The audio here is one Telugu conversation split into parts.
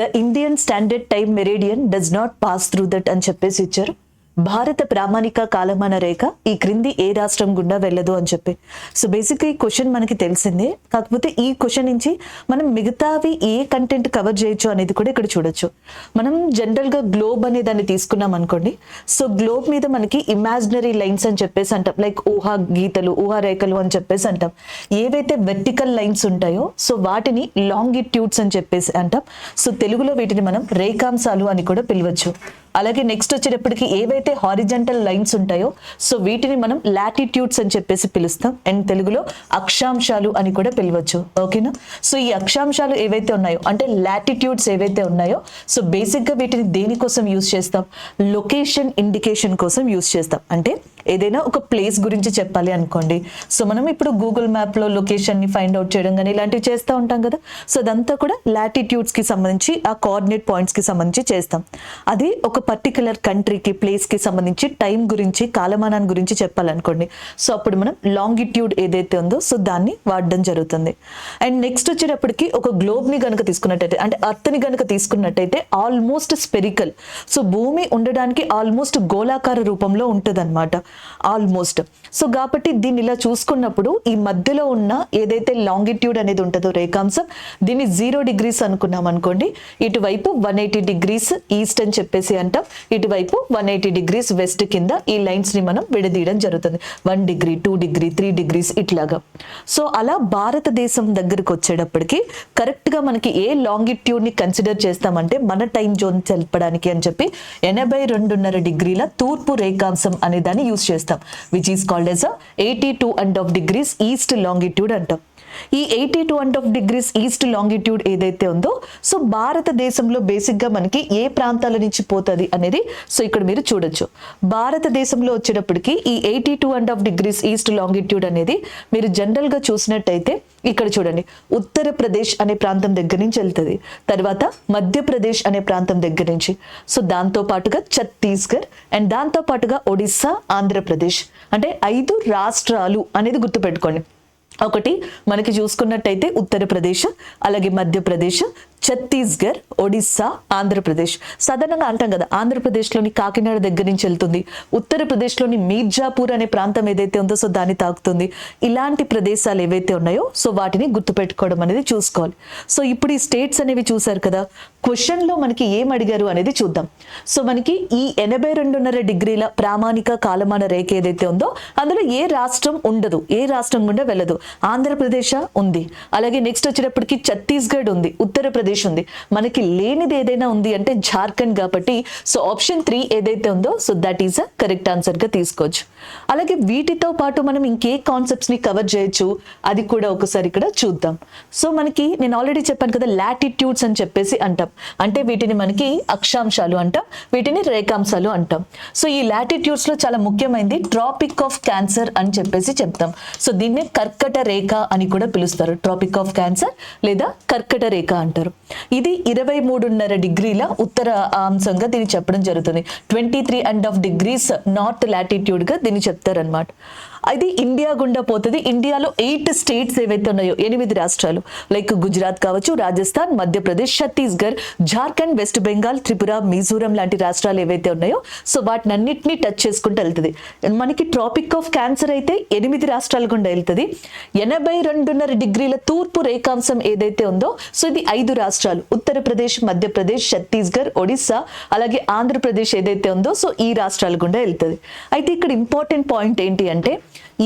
The Indian standard time meridian does not pass through that అని చెప్పేసి ఇచ్చారు. భారత ప్రామాణిక కాలమాన రేఖ ఈ క్రింది ఏ రాష్ట్రం గుండా వెళ్ళదు అని చెప్పి. సో బేసిక్గా ఈ క్వశ్చన్ మనకి తెలిసిందే, కాకపోతే ఈ క్వశ్చన్ నుంచి మనం మిగతావి ఏ కంటెంట్ కవర్ చేయొచ్చు అనేది కూడా ఇక్కడ చూడొచ్చు. మనం జనరల్గా గ్లోబ్ అనే దాన్ని తీసుకున్నాం అనుకోండి. సో గ్లోబ్ మీద మనకి ఇమాజినరీ లైన్స్ అని చెప్పేసి అంటాం, లైక్ ఊహా గీతలు, ఊహా రేఖలు అని చెప్పేసి అంటాం. ఏవైతే వెర్టికల్ లైన్స్ ఉంటాయో సో వాటిని లాంగిట్యూడ్స్ అని చెప్పేసి అంటాం. సో తెలుగులో వీటిని మనం రేఖాంశాలు అని కూడా పిలవచ్చు. అలాగే నెక్స్ట్ వచ్చేటప్పటికి ఏవైతే హారిజంటల్ లైన్స్ ఉంటాయో సో వీటిని మనం లాటిట్యూడ్స్ అని చెప్పేసి పిలుస్తాం, అండ్ తెలుగులో అక్షాంశాలు అని కూడా పిలవచ్చు. ఓకేనా? సో ఈ అక్షాంశాలు ఏవైతే ఉన్నాయో అంటే లాటిట్యూడ్స్ ఏవైతే ఉన్నాయో సో బేసిక్గా వీటిని దేనికోసం యూజ్ చేస్తాం? లొకేషన్ ఇండికేషన్ కోసం యూజ్ చేస్తాం. అంటే ఏదైనా ఒక ప్లేస్ గురించి చెప్పాలి అనుకోండి, సో మనం ఇప్పుడు గూగుల్ మ్యాప్లో లొకేషన్ని ఫైండ్ అవుట్ చేయడం కానీ ఇలాంటివి చేస్తూ ఉంటాం కదా. సో అదంతా కూడా లాటిట్యూడ్స్కి సంబంధించి ఆ కోఆర్డినేట్ పాయింట్స్కి సంబంధించి చేస్తాం. అది ఒక పర్టికులర్ కంట్రీకి, ప్లేస్కి సంబంధించి టైం గురించి, కాలమానాన్ని గురించి చెప్పాలనుకోండి, సో అప్పుడు మనం లాంగిట్యూడ్ ఏదైతే ఉందో సో దాన్ని వాడడం జరుగుతుంది. అండ్ నెక్స్ట్ వచ్చేటప్పటికి ఒక గ్లోబ్ని కనుక తీసుకున్నట్టయితే, అంటే అర్త్ని కనుక తీసుకున్నట్టయితే ఆల్మోస్ట్ స్పెరికల్. సో భూమి ఉండడానికి ఆల్మోస్ట్ గోళాకార రూపంలో ఉంటుంది అనమాట, ఆల్మోస్ట్. సో కాబట్టి దీన్ని ఇలా చూసుకున్నప్పుడు ఈ మధ్యలో ఉన్న ఏదైతే లాంగిట్యూడ్ అనేది ఉంటుందో రేఖాంశం, దీన్ని 0 degrees అనుకున్నాం అనుకోండి, ఇటువైపు 180 degrees ఈస్ట్ అని చెప్పేసి అంటాం, ఇటువైపు 180 degrees వెస్ట్ కింద ఈ లైన్స్ ని మనం విడదీయడం జరుగుతుంది. 1 degree, 2 degree, 3 degrees ఇట్లాగా. సో అలా భారతదేశం దగ్గరకు వచ్చేటప్పటికి కరెక్ట్ గా మనకి ఏ లాంగిట్యూడ్ ని కన్సిడర్ చేస్తామంటే మన టైం జోన్ తెలపడానికి అని చెప్పి 82.5 degrees తూర్పు రేఖాంశం అనే దాన్ని యూజ్ చేస్తాం, which is called yes 82.5 degrees east longitude అంటాం. ఈ 82.5 degrees ఈస్ట్ లాంగిట్యూడ్ ఏదైతే ఉందో సో భారతదేశంలో బేసిక్గా మనకి ఏ ప్రాంతాల నుంచి పోతుంది అనేది సో ఇక్కడ మీరు చూడొచ్చు. భారతదేశంలో వచ్చేటప్పటికి ఈ 82.5 degrees ఈస్ట్ లాంగిట్యూడ్ అనేది మీరు జనరల్గా చూసినట్టయితే ఇక్కడ చూడండి, ఉత్తరప్రదేశ్ అనే ప్రాంతం దగ్గర నుంచి వెళ్తుంది, తర్వాత మధ్యప్రదేశ్ అనే ప్రాంతం దగ్గర నుంచి, సో దాంతో పాటుగా ఛత్తీస్గఢ్, అండ్ దాంతో పాటుగా ఒడిస్సా, ఆంధ్రప్రదేశ్, అంటే 5 రాష్ట్రాలు అనేది గుర్తుపెట్టుకోండి. ఒకటి మనకి చూసుకున్నట్టయితే ఉత్తరప్రదేశ్, అలాగే మధ్యప్రదేశ్, ఛత్తీస్గఢ్, ఒడిస్సా, ఆంధ్రప్రదేశ్. సాధారణంగా అంటాం కదా ఆంధ్రప్రదేశ్లోని కాకినాడ దగ్గర నుంచి వెళ్తుంది, ఉత్తరప్రదేశ్లోని మీర్జాపూర్ అనే ప్రాంతం ఏదైతే ఉందో సో దాన్ని తాకుతుంది. ఇలాంటి ప్రదేశాలు ఏవైతే ఉన్నాయో సో వాటిని గుర్తుపెట్టుకోవడం అనేది చూసుకోవాలి. సో ఇప్పుడు ఈ స్టేట్స్ అనేవి చూసారు కదా, క్వశ్చన్లో మనకి ఏం అడిగారు అనేది చూద్దాం. సో మనకి ఈ 82.5 degrees ప్రామాణిక కాలమాన రేఖ ఏదైతే ఉందో అందులో ఏ రాష్ట్రం ఉండదు, ఏ రాష్ట్రం గుండా వెళ్ళదు. ఆంధ్రప్రదేశ్ ఉంది, అలాగే నెక్స్ట్ వచ్చేటప్పటికి ఛత్తీస్గఢ్ ఉంది, ఉత్తరప్రదేశ్ ఉంది. మనకి లేనిది ఏదైనా ఉంది అంటే జార్ఖండ్ కాబట్టి సో ఆప్షన్ 3 ఏదైతే ఉందో so that is a correct answer గా తీసుకోవచ్చు. అలాగే వీటితో పాటు మనం ఇంకే కాన్సెప్ట్స్ ని కవర్ చేయొచ్చు అది కూడా ఒకసారి ఇక్కడ చూద్దాం. సో మనకి నేను ఆల్రెడీ చెప్పాను కదా లాటిట్యూడ్స్ అని చెప్పేసి అంటాం, అంటే వీటిని మనకి అక్షాంశాలు అంటాం, వీటిని రేఖాంశాలు అంటాం. సో ఈ లాటిట్యూడ్స్ లో చాలా ముఖ్యమైనది ట్రాపిక్ ఆఫ్ క్యాన్సర్ అని చెప్పేసి చెప్తాం. సో దీన్ని కర్కట రేఖ అని కూడా పిలుస్తారు, ట్రాపిక్ ఆఫ్ క్యాన్సర్ లేదా కర్కట రేఖ అంటారు. ఇది 23.5 degrees ఉత్తర అంశంగా దీన్ని చెప్పడం జరుగుతుంది. 23.5 degrees నార్త్ లాటిట్యూడ్ గా దీన్ని చెప్తారనమాట. అది ఇండియా గుండా పోతుంది. ఇండియాలో 8 states ఏవైతే ఉన్నాయో 8 రాష్ట్రాలు, లైక్ గుజరాత్ కావచ్చు, రాజస్థాన్, మధ్యప్రదేశ్, ఛత్తీస్గఢ్, జార్ఖండ్, వెస్ట్ బెంగాల్, త్రిపుర, మిజోరం లాంటి రాష్ట్రాలు ఏవైతే ఉన్నాయో సో వాటిని అన్నింటినీ టచ్ చేసుకుంటూ వెళ్తుంది. మనకి ట్రాపిక్ ఆఫ్ క్యాన్సర్ అయితే 8 రాష్ట్రాల గుండా వెళ్తుంది. 82.5 degrees తూర్పు రేఖాంశం ఏదైతే ఉందో సో ఇది 5 రాష్ట్రాలు, ఉత్తరప్రదేశ్, మధ్యప్రదేశ్, ఛత్తీస్గఢ్, ఒడిస్సా, అలాగే ఆంధ్రప్రదేశ్ ఏదైతే ఉందో సో ఈ రాష్ట్రాల గుండా వెళ్తుంది. అయితే ఇక్కడ ఇంపార్టెంట్ పాయింట్ ఏంటి అంటే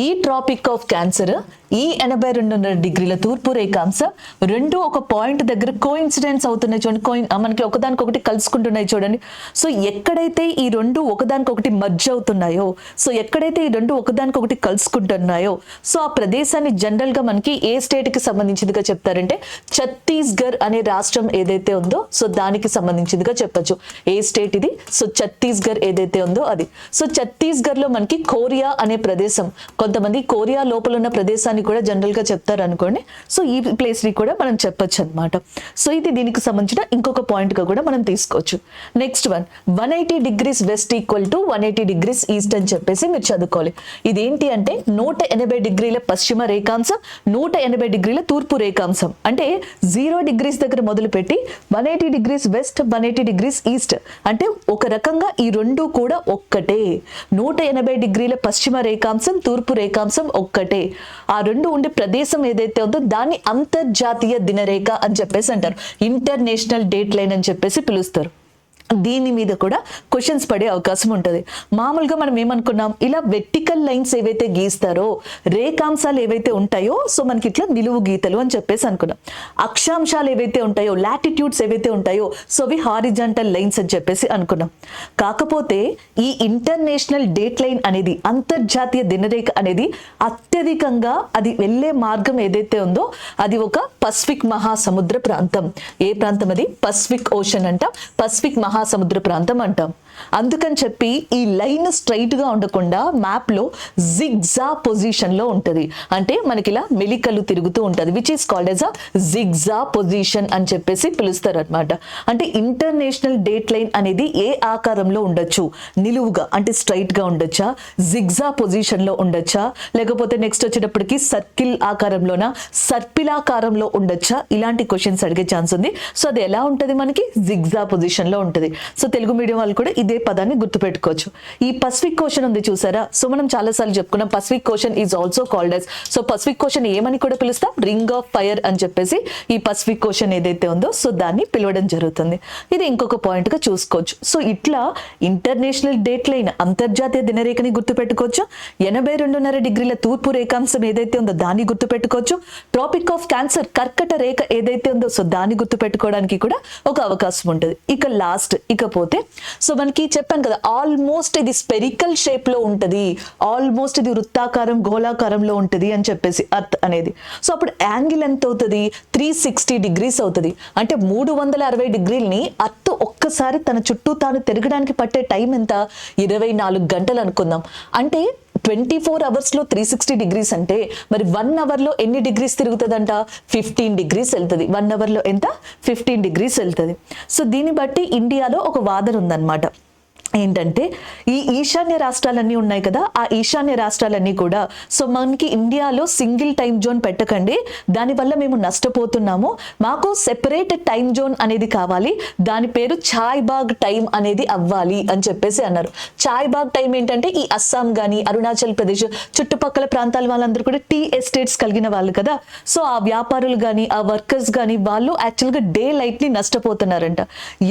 ఈ ట్రాపిక్ ఆఫ్ క్యాన్సర్, ఈ 82.5 degrees తూర్పు రేఖాంశం రెండు ఒక పాయింట్ దగ్గర కోఇన్సిడెన్స్ అవుతున్నాయి చూడండి, మనకి ఒకదానికొకటి కలుసుకుంటున్నాయి చూడండి. సో ఎక్కడైతే ఈ రెండు ఒకదానికొకటి మర్జ్ అవుతున్నాయో, సో ఎక్కడైతే ఈ రెండు ఒకదానికొకటి కలుసుకుంటున్నాయో సో ఆ ప్రదేశాన్ని జనరల్ గా మనకి ఏ స్టేట్ కి సంబంధించిందిగా చెప్తారంటే ఛత్తీస్గఢ్ అనే రాష్ట్రం ఏదైతే ఉందో సో దానికి సంబంధించిందిగా చెప్పొచ్చు. ఏ స్టేట్ ఇది? సో ఛత్తీస్గఢ్ ఏదైతే ఉందో అది. సో ఛత్తీస్గఢ్ లో మనకి కోరియా అనే ప్రదేశం, కొంతమంది కొరియా లోపల ఉన్న ప్రదేశాన్ని కూడా జనరల్ గా చెప్తారు అనుకోండి. సో ఈ ప్లేస్ ని కూడా మనం చెప్పొచ్చు అనమాట. సో ఇది దీనికి సంబంధించిన ఇంకొక పాయింట్ గా కూడా మనం తీసుకోవచ్చు. Next one 180 degrees west equal to 180 degrees east అని చెప్పేసి మీరు చదువుకోవాలి. ఇదేంటి అంటే 180 డిగ్రీల పశ్చిమ రేఖాంశం, 180 డిగ్రీల తూర్పు రేఖాంశం. అంటే 0 degrees దగ్గర మొదలుపెట్టి 180 degrees వెస్ట్, 180 degrees ఈస్ట్. అంటే ఒక రకంగా ఈ రెండు కూడా ఒక్కటే. 180 డిగ్రీల పశ్చిమ రేఖాంశం, తూర్పు రేఖాంశం ఒక్కటే. ఆ రెండు ఉండే ప్రదేశం ఏదైతే ఉందో దాన్ని అంతర్జాతీయ దినరేఖ అని చెప్పేసి అంటారు. ఇంటర్నేషనల్ డేట్ లైన్ అని చెప్పేసి పిలుస్తారు. దీని మీద కూడా క్వశ్చన్స్ పడే అవకాశం ఉంటుంది. మామూలుగా మనం ఏమనుకున్నాం, ఇలా వెర్టికల్ లైన్స్ ఏవైతే గీస్తారో, రేఖాంశాలు ఏవైతే ఉంటాయో, సో మనకి ఇట్లా నిలువు గీతలు అని చెప్పేసి అనుకున్నాం. అక్షాంశాలు ఏవైతే ఉంటాయో, లాటిట్యూడ్స్ ఏవైతే ఉంటాయో, సో అవి హారిజాంటల్ లైన్స్ అని చెప్పేసి అనుకున్నాం. కాకపోతే ఈ ఇంటర్నేషనల్ డేట్ లైన్ అనేది, అంతర్జాతీయ దినరేఖ అనేది అత్యధికంగా అది వెళ్ళే మార్గం ఏదైతే ఉందో అది ఒక పసిఫిక్ మహాసముద్ర ప్రాంతం. ఏ ప్రాంతం అది? పసిఫిక్ ఓషన్ అంట, పసిఫిక్ మహాసముద్ర ప్రాంతం అంటాం. అందుకని చెప్పి ఈ లైన్ స్ట్రైట్ గా ఉండకుండా మ్యాప్ లో జిగ్జా పొజిషన్ లో ఉంటది. అంటే మనకి ఇలా మెలికలు తిరుగుతూ ఉంటది, which is called as a zigzag position అని చెప్పేసి పిలుస్తారు అనమాట. అంటే ఇంటర్నేషనల్ డేట్ లైన్ అనేది ఏ ఆకారంలో ఉండొచ్చు? నిలువుగా అంటే స్ట్రైట్ గా ఉండొచ్చా, జిగ్జా పొజిషన్ లో ఉండొచ్చా, లేకపోతే నెక్స్ట్ వచ్చేటప్పటికి సర్కిల్ ఆకారంలోనా, సర్పిలాకారంలో ఉండొచ్చా? ఇలాంటి క్వశ్చన్స్ అడిగే ఛాన్స్ ఉంది. సో అది ఎలా ఉంటది? మనకి జిగ్జా పొజిషన్ లో ఉంటది. సో తెలుగు మీడియం వాళ్ళు కూడా ఇదే పదాన్ని గుర్తుపెట్టుకోవచ్చు. ఈ పసిఫిక్ ఓషన్ ఉంది చూసారా, సో మనం చాలా సార్లు చెప్పుకున్నాం Pacific ocean is also called as, so Pacific ocean ఏమని కూడా పిలుస్తాం? రింగ్ ఆఫ్ ఫైర్ అని చెప్పేసి ఈ పసిఫిక్ ఓషన్ ఏదైతే ఉందో సో దాన్ని పిలవడం జరుగుతుంది. ఇది ఇంకొక పాయింట్ గా చూసుకోవచ్చు. సో ఇట్లా ఇంటర్నేషనల్ డేట్ లైన్, అంతర్జాతీయ దినరేఖని గుర్తుపెట్టుకోవచ్చు. 82.5 డిగ్రీల తూర్పు రేఖాంశం ఏదైతే ఉందో దాన్ని గుర్తుపెట్టుకోవచ్చు. ట్రాపిక్ ఆఫ్ క్యాన్సర్, కర్కట రేఖ ఏదైతే ఉందో సో దాన్ని గుర్తుపెట్టుకోవడానికి కూడా ఒక అవకాశం ఉంటుంది. ఇక లాస్ట్ ఇకపోతే సో మనకి చెప్పాను కదా, ఆల్మోస్ట్ ఇది స్పెరికల్ షేప్ లో ఉంటది, ఆల్మోస్ట్ ఇది వృత్తాకారం గోళాకారంలో ఉంటది అని చెప్పేసి అర్త్ అనేది. సో అప్పుడు యాంగిల్ ఎంత అవుతుంది? 360 degrees అవుతుంది. అంటే 360 డిగ్రీలని అర్త్ ఒక్కసారి తన చుట్టూ తాను తిరగడానికి పట్టే టైం ఎంత? 24 గంటలు అనుకుందాం. అంటే 24 hours లో 360 degrees అంటే మరి 1 hour లో ఎన్ని డిగ్రీస్ తిరుగుతుందంట? 15 degrees వెళ్తుంది. 1 hour లో ఎంత? 15 degrees వెళ్తుంది. సో దీన్ని బట్టి ఇండియాలో ఒక వాదన ఉందన్నమాట. ఏంటంటే ఈ ఈశాన్య రాష్ట్రాలన్నీ ఉన్నాయి కదా, ఆ ఈశాన్య రాష్ట్రాలన్నీ కూడా సో మనకి ఇండియాలో సింగిల్ టైం జోన్ పెట్టకండి, దానివల్ల మేము నష్టపోతున్నాము, మాకు సెపరేట్ టైం జోన్ అనేది కావాలి, దాని పేరు ఛాయ్బాగ్ టైం అనేది అవ్వాలి అని చెప్పేసి అన్నారు. ఛాయ్బాగ్ టైం ఏంటంటే ఈ అస్సాం కానీ అరుణాచల్ ప్రదేశ్ చుట్టుపక్కల ప్రాంతాల వాళ్ళందరూ కూడా టీ ఎస్టేట్స్ కలిగిన వాళ్ళు కదా, సో ఆ వ్యాపారులు కానీ ఆ వర్కర్స్ కానీ వాళ్ళు యాక్చువల్గా డే లైట్ ని నష్టపోతున్నారంట.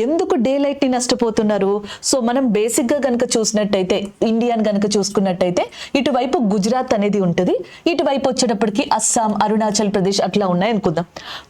ఎందుకు డే లైట్ ని నష్టపోతున్నారు? సో మనం బేసిక్ గా గనక చూసినట్టయితే, ఇండియాని గనక చూసుకున్నట్టయితే ఇటువైపు గుజరాత్ అనేది ఉంటుంది, ఇటువైపు వచ్చేటప్పటికి అస్సాం అరుణాచల్ ప్రదేశ్ అట్లా ఉన్నాయి అనుకుందాం.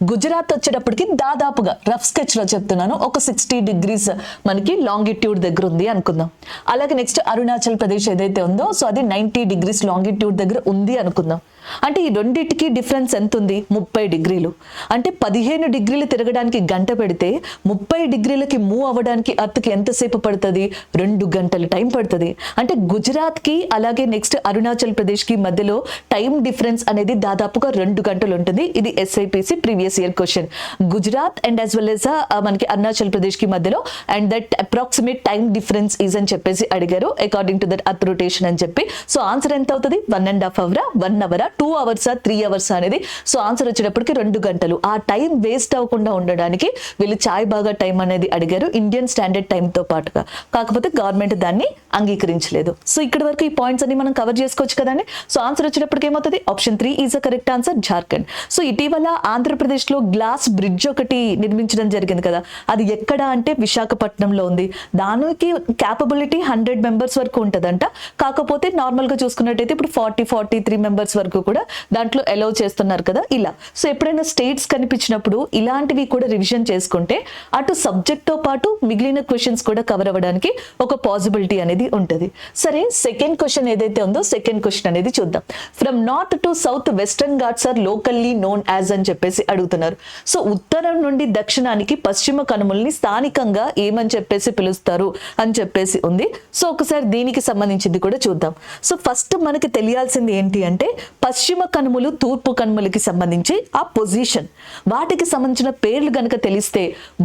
గుజరాత్ వచ్చేటప్పటికి దాదాపుగా రఫ్ స్కెచ్ లో చెప్తున్నాను ఒక 60 degrees మనకి లాంగిట్యూడ్ దగ్గర ఉంది అనుకుందాం. అలాగే నెక్స్ట్ అరుణాచల్ ప్రదేశ్ ఏదైతే ఉందో సో అది 90 degrees లాంగిట్యూడ్ దగ్గర ఉంది అనుకుందాం. అంటే ఈ రెండింటికి డిఫరెన్స్ ఎంత ఉంది? 30 degrees. అంటే 15 degrees తిరగడానికి గంట పెడితే 30 degrees మూవ్ అవ్వడానికి అర్త్కి ఎంతసేపు పడుతుంది? 2 గంటలు టైం పడుతుంది. అంటే గుజరాత్ కి అలాగే నెక్స్ట్ అరుణాచల్ ప్రదేశ్ కి మధ్యలో టైం డిఫరెన్స్ అనేది దాదాపుగా 2 గంటలు ఉంటుంది. ఇది SIPC previous year question. Gujarat and as well as మనకి అరుణాచల్ ప్రదేశ్ కి మధ్యలో and that approximate time difference is అని చెప్పేసి అడిగారు according to that earth rotation అని చెప్పి. సో ఆన్సర్ ఎంత అవుతుంది? 1.5 hours, 1 hour, 2 hours, 3 hours అనేది. సో ఆన్సర్ వచ్చేటప్పటికి 2 గంటలు. ఆ టైం వేస్ట్ అవ్వకుండా ఉండడానికి వీళ్ళు ఛాయ్ బాగా టైం అనేది అడిగారు ఇండియన్ స్టాండర్డ్ టైం తో పాటుగా. కాకపోతే గవర్నమెంట్ దాన్ని అంగీకరించలేదు. సో ఇక్కడ వరకు ఈ పాయింట్స్ అన్ని మనం కవర్ చేసుకోవచ్చు కదండి. సో ఆన్సర్ వచ్చేటప్పటికి ఏమవుతుంది? Option 3 is a correct answer, Jharkhand. So ఇటీవల ఆంధ్రప్రదేశ్ లో గ్లాస్ బ్రిడ్జ్ ఒకటి నిర్మించడం జరిగింది కదా, అది ఎక్కడ అంటే విశాఖపట్నంలో ఉంది. దానికి క్యాపబిలిటీ 100 members వరకు ఉంటదంట. కాకపోతే నార్మల్ గా చూసుకున్నట్టయితే ఇప్పుడు 43 members వరకు కూడా దాంట్లో అలౌ చేస్తున్నారు కదా ఇలా. సో ఎప్పుడైనా స్టేట్స్ కనిపించినప్పుడు ఇలాంటివి కూడా రివిజన్ చేసుకుంటే అటు సబ్జెక్ట్ తో పాటు మిగిలిన క్వశ్చన్స్ కూడా కవర్ అవ్వడానికి ఒక పాసిబిలిటీ అనేది ఉంటుంది. సరే, సెకండ్ క్వశ్చన్ ఏదైతే ఉందో సెకండ్ క్వశ్చన్ అనేది చూద్దాం. From north to south Western Ghats are locally known as అని చెప్పేసి అడుగుతున్నారు. సో ఉత్తరం నుండి దక్షిణానికి పశ్చిమ కనుమల్ని స్థానికంగా ఏమని చెప్పేసి పిలుస్తారు అని చెప్పేసి ఉంది. సో ఒకసారి దీనికి సంబంధించింది కూడా చూద్దాం. సో ఫస్ట్ మనకి తెలియాల్సింది ఏంటి అంటే పశ్చిమ కనుమలు తూర్పు కనుమలకి సంబంధించి ఆ పొజిషన్, వాటికి సంబంధించిన పేర్లు గనక తెలిస్తే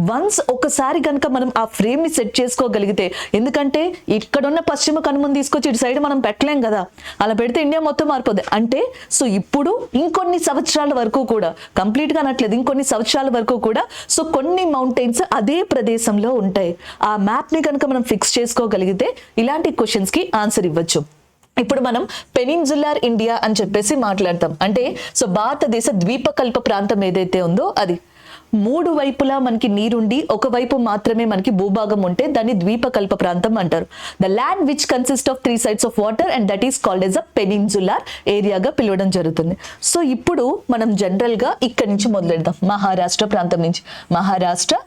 వన్స్ ఒకసారి గనక మనం ఆ ఫ్రేమ్ ని సెట్ చేసుకోగలిగితే, ఎందుకంటే ఇక్కడున్న పశ్చిమ కనుమని తీసుకొచ్చి ఇటు సైడ్ మనం పెట్టలేం కదా, అలా పెడితే ఇండియా మొత్తం మారిపోద్ది. అంటే సో ఇప్పుడు ఇంకొన్ని సంవత్సరాల వరకు కూడా, కంప్లీట్ గా అనట్లేదు, ఇంకొన్ని సంవత్సరాల వరకు కూడా సో కొన్ని మౌంటైన్స్ అదే ప్రదేశంలో ఉంటాయి. ఆ మ్యాప్ ని కనుక మనం ఫిక్స్ చేసుకోగలిగితే ఇలాంటి క్వశ్చన్స్ కి ఆన్సర్ ఇవ్వచ్చు. ఇప్పుడు మనం పెనిన్సులార్ ఇండియా అని చెప్పేసి మాట్లాడతాం. అంటే సో భారతదేశ ద్వీపకల్ప ప్రాంతం ఏదైతే ఉందో అది, మూడు వైపులా మనకి నీరుండి ఒకవైపు మాత్రమే మనకి భూభాగం ఉంటే దాన్ని ద్వీపకల్ప ప్రాంతం అంటారు. The land which consist of 3 sides of water and that is called as a peninsular ఏరియాగా పిలవడం జరుగుతుంది. సో ఇప్పుడు మనం జనరల్ గా ఇక్కడి నుంచి మొదలెడదాం. మహారాష్ట్ర ప్రాంతం నుంచి, మహారాష్ట్ర,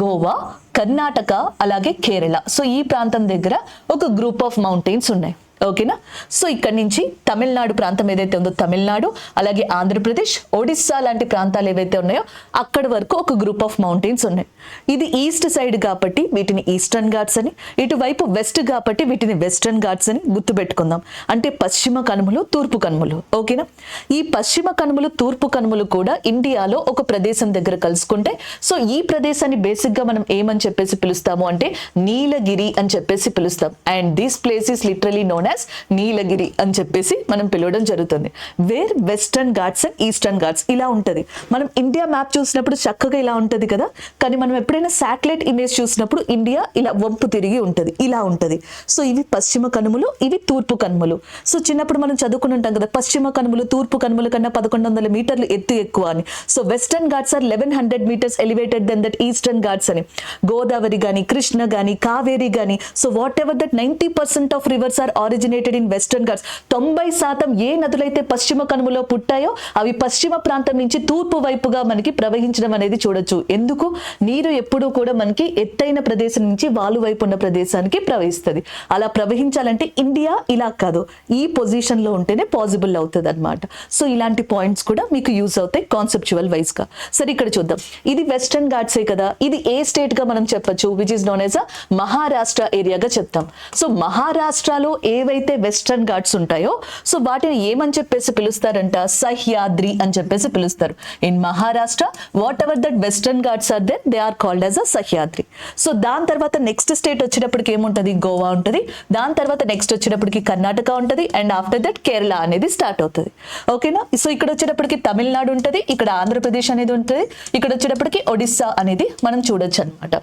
గోవా, కర్ణాటక, అలాగే కేరళ. సో ఈ ప్రాంతం దగ్గర ఒక గ్రూప్ ఆఫ్ మౌంటైన్స్ ఉన్నాయి. ఓకేనా. సో ఇక్కడ నుంచి తమిళనాడు ప్రాంతం ఏదైతే ఉందో తమిళనాడు, అలాగే ఆంధ్రప్రదేశ్, ఒడిస్సా లాంటి ప్రాంతాలు ఏవైతే ఉన్నాయో అక్కడ వరకు ఒక గ్రూప్ ఆఫ్ మౌంటైన్స్ ఉన్నాయి. ఇది ఈస్ట్ సైడ్ కాబట్టి వీటిని ఈస్టర్న్ ఘాట్స్ అని, ఇటువైపు వెస్ట్ కాబట్టి వీటిని వెస్టర్న్ ఘాట్స్ అని గుర్తుపెట్టుకుందాం. అంటే పశ్చిమ కనుమలు, తూర్పు కనుమలు. ఓకేనా. ఈ పశ్చిమ కనుమలు, తూర్పు కనుమలు కూడా ఇండియాలో ఒక ప్రదేశం దగ్గర కలుసుకుంటే సో ఈ ప్రదేశాన్ని బేసిక్ గా మనం ఏమని చెప్పేసి పిలుస్తాము అంటే నీలగిరి అని చెప్పేసి పిలుస్తాం. And this place is literally known Nilgiri అని చెప్పేసి మనం పిలవడం జరుగుతుంది. Where western Ghats and eastern Ghats ఇలా ఉంటది. మనం ఇండియా మ్యాప్ చూసినప్పుడు చక్కగా ఇలా ఉంటది కదా, కానీ మనం ఎప్పుడైనా శాటిలైట్ ఇమేజ్ చూసినప్పుడు ఇండియా ఇలా వంపు తిరిగి ఉంటది, ఇలా ఉంటది. సో ఇవి పశ్చిమ కనుమలు, ఇవి తూర్పు కనుమలు. సో చిన్నప్పుడు మనం చదువుకుని ఉంటాం కదా, పశ్చిమ కనుమలు తూర్పు కనుమల కన్నా 1100 మీటర్లు ఎత్తు ఎక్కువ అని. So Western Ghats are 1100 meters elevated then that Eastern Ghats అని. గోదావరి గాని, కృష్ణ గాని, కావేరి గాని, so whatever that 90% of rivers are originated in western ghats. 90% ఏ నదులైతే పశ్చిమ కనుమలో పుట్టాయో అవి పశ్చిమ ప్రాంతం నుంచి తూర్పు వైపుగా మనకి ప్రవహించడం అనేది చూడొచ్చు. ఎందుకు? నీరు ఎప్పుడూ కూడా మనకి ఎత్తైన ప్రదేశం నుంచి వాలు వైపు ఉన్న ప్రదేశానికి ప్రవహిస్తుంది. అలా ప్రవహించాలంటే ఇండియా ఇలా కాదు, ఈ పొజిషన్ లో ఉంటేనే పాసిబుల్ అవుతుంది అనమాట. సో ఇలాంటి పాయింట్స్ కూడా మీకు యూజ్ అవుతాయి కాన్సెప్చువల్ వైజ్ గా. సరే, ఇక్కడ చూద్దాం. ఇది వెస్టర్న్ ఘాట్సే కదా, ఇది ఏ స్టేట్ గా మనం చెప్పొచ్చు, which is known as a Maharashtra ఏరియాగా చెప్తాం. సో మహారాష్ట్రలో ఏవైతే వెస్టర్న్ ఘాట్స్ ఉంటాయో సో వాటిని ఏమని చెప్పేసి పిలుస్తారంట, సహ్యాద్రి అని చెప్పేసి పిలుస్తారు. In Maharashtra whatever that western Ghats are there, they are called as a Sahyadri. So దాని తర్వాత నెక్స్ట్ స్టేట్ వచ్చేటప్పటికి ఏముంటది, గోవా ఉంటది. దాని తర్వాత నెక్స్ట్ వచ్చేటప్పటికి కర్ణాటక ఉంటది. అండ్ ఆఫ్టర్ దట్ కేరళ అనేది స్టార్ట్ అవుతుంది. ఓకేనా. సో ఇక్కడ వచ్చేటప్పటికి తమిళనాడు ఉంటది, ఇక్కడ ఆంధ్రప్రదేశ్ అనేది ఉంటుంది, ఇక్కడ వచ్చేటప్పటికి ఒడిస్సా అనేది మనం చూడొచ్చు అనమాట.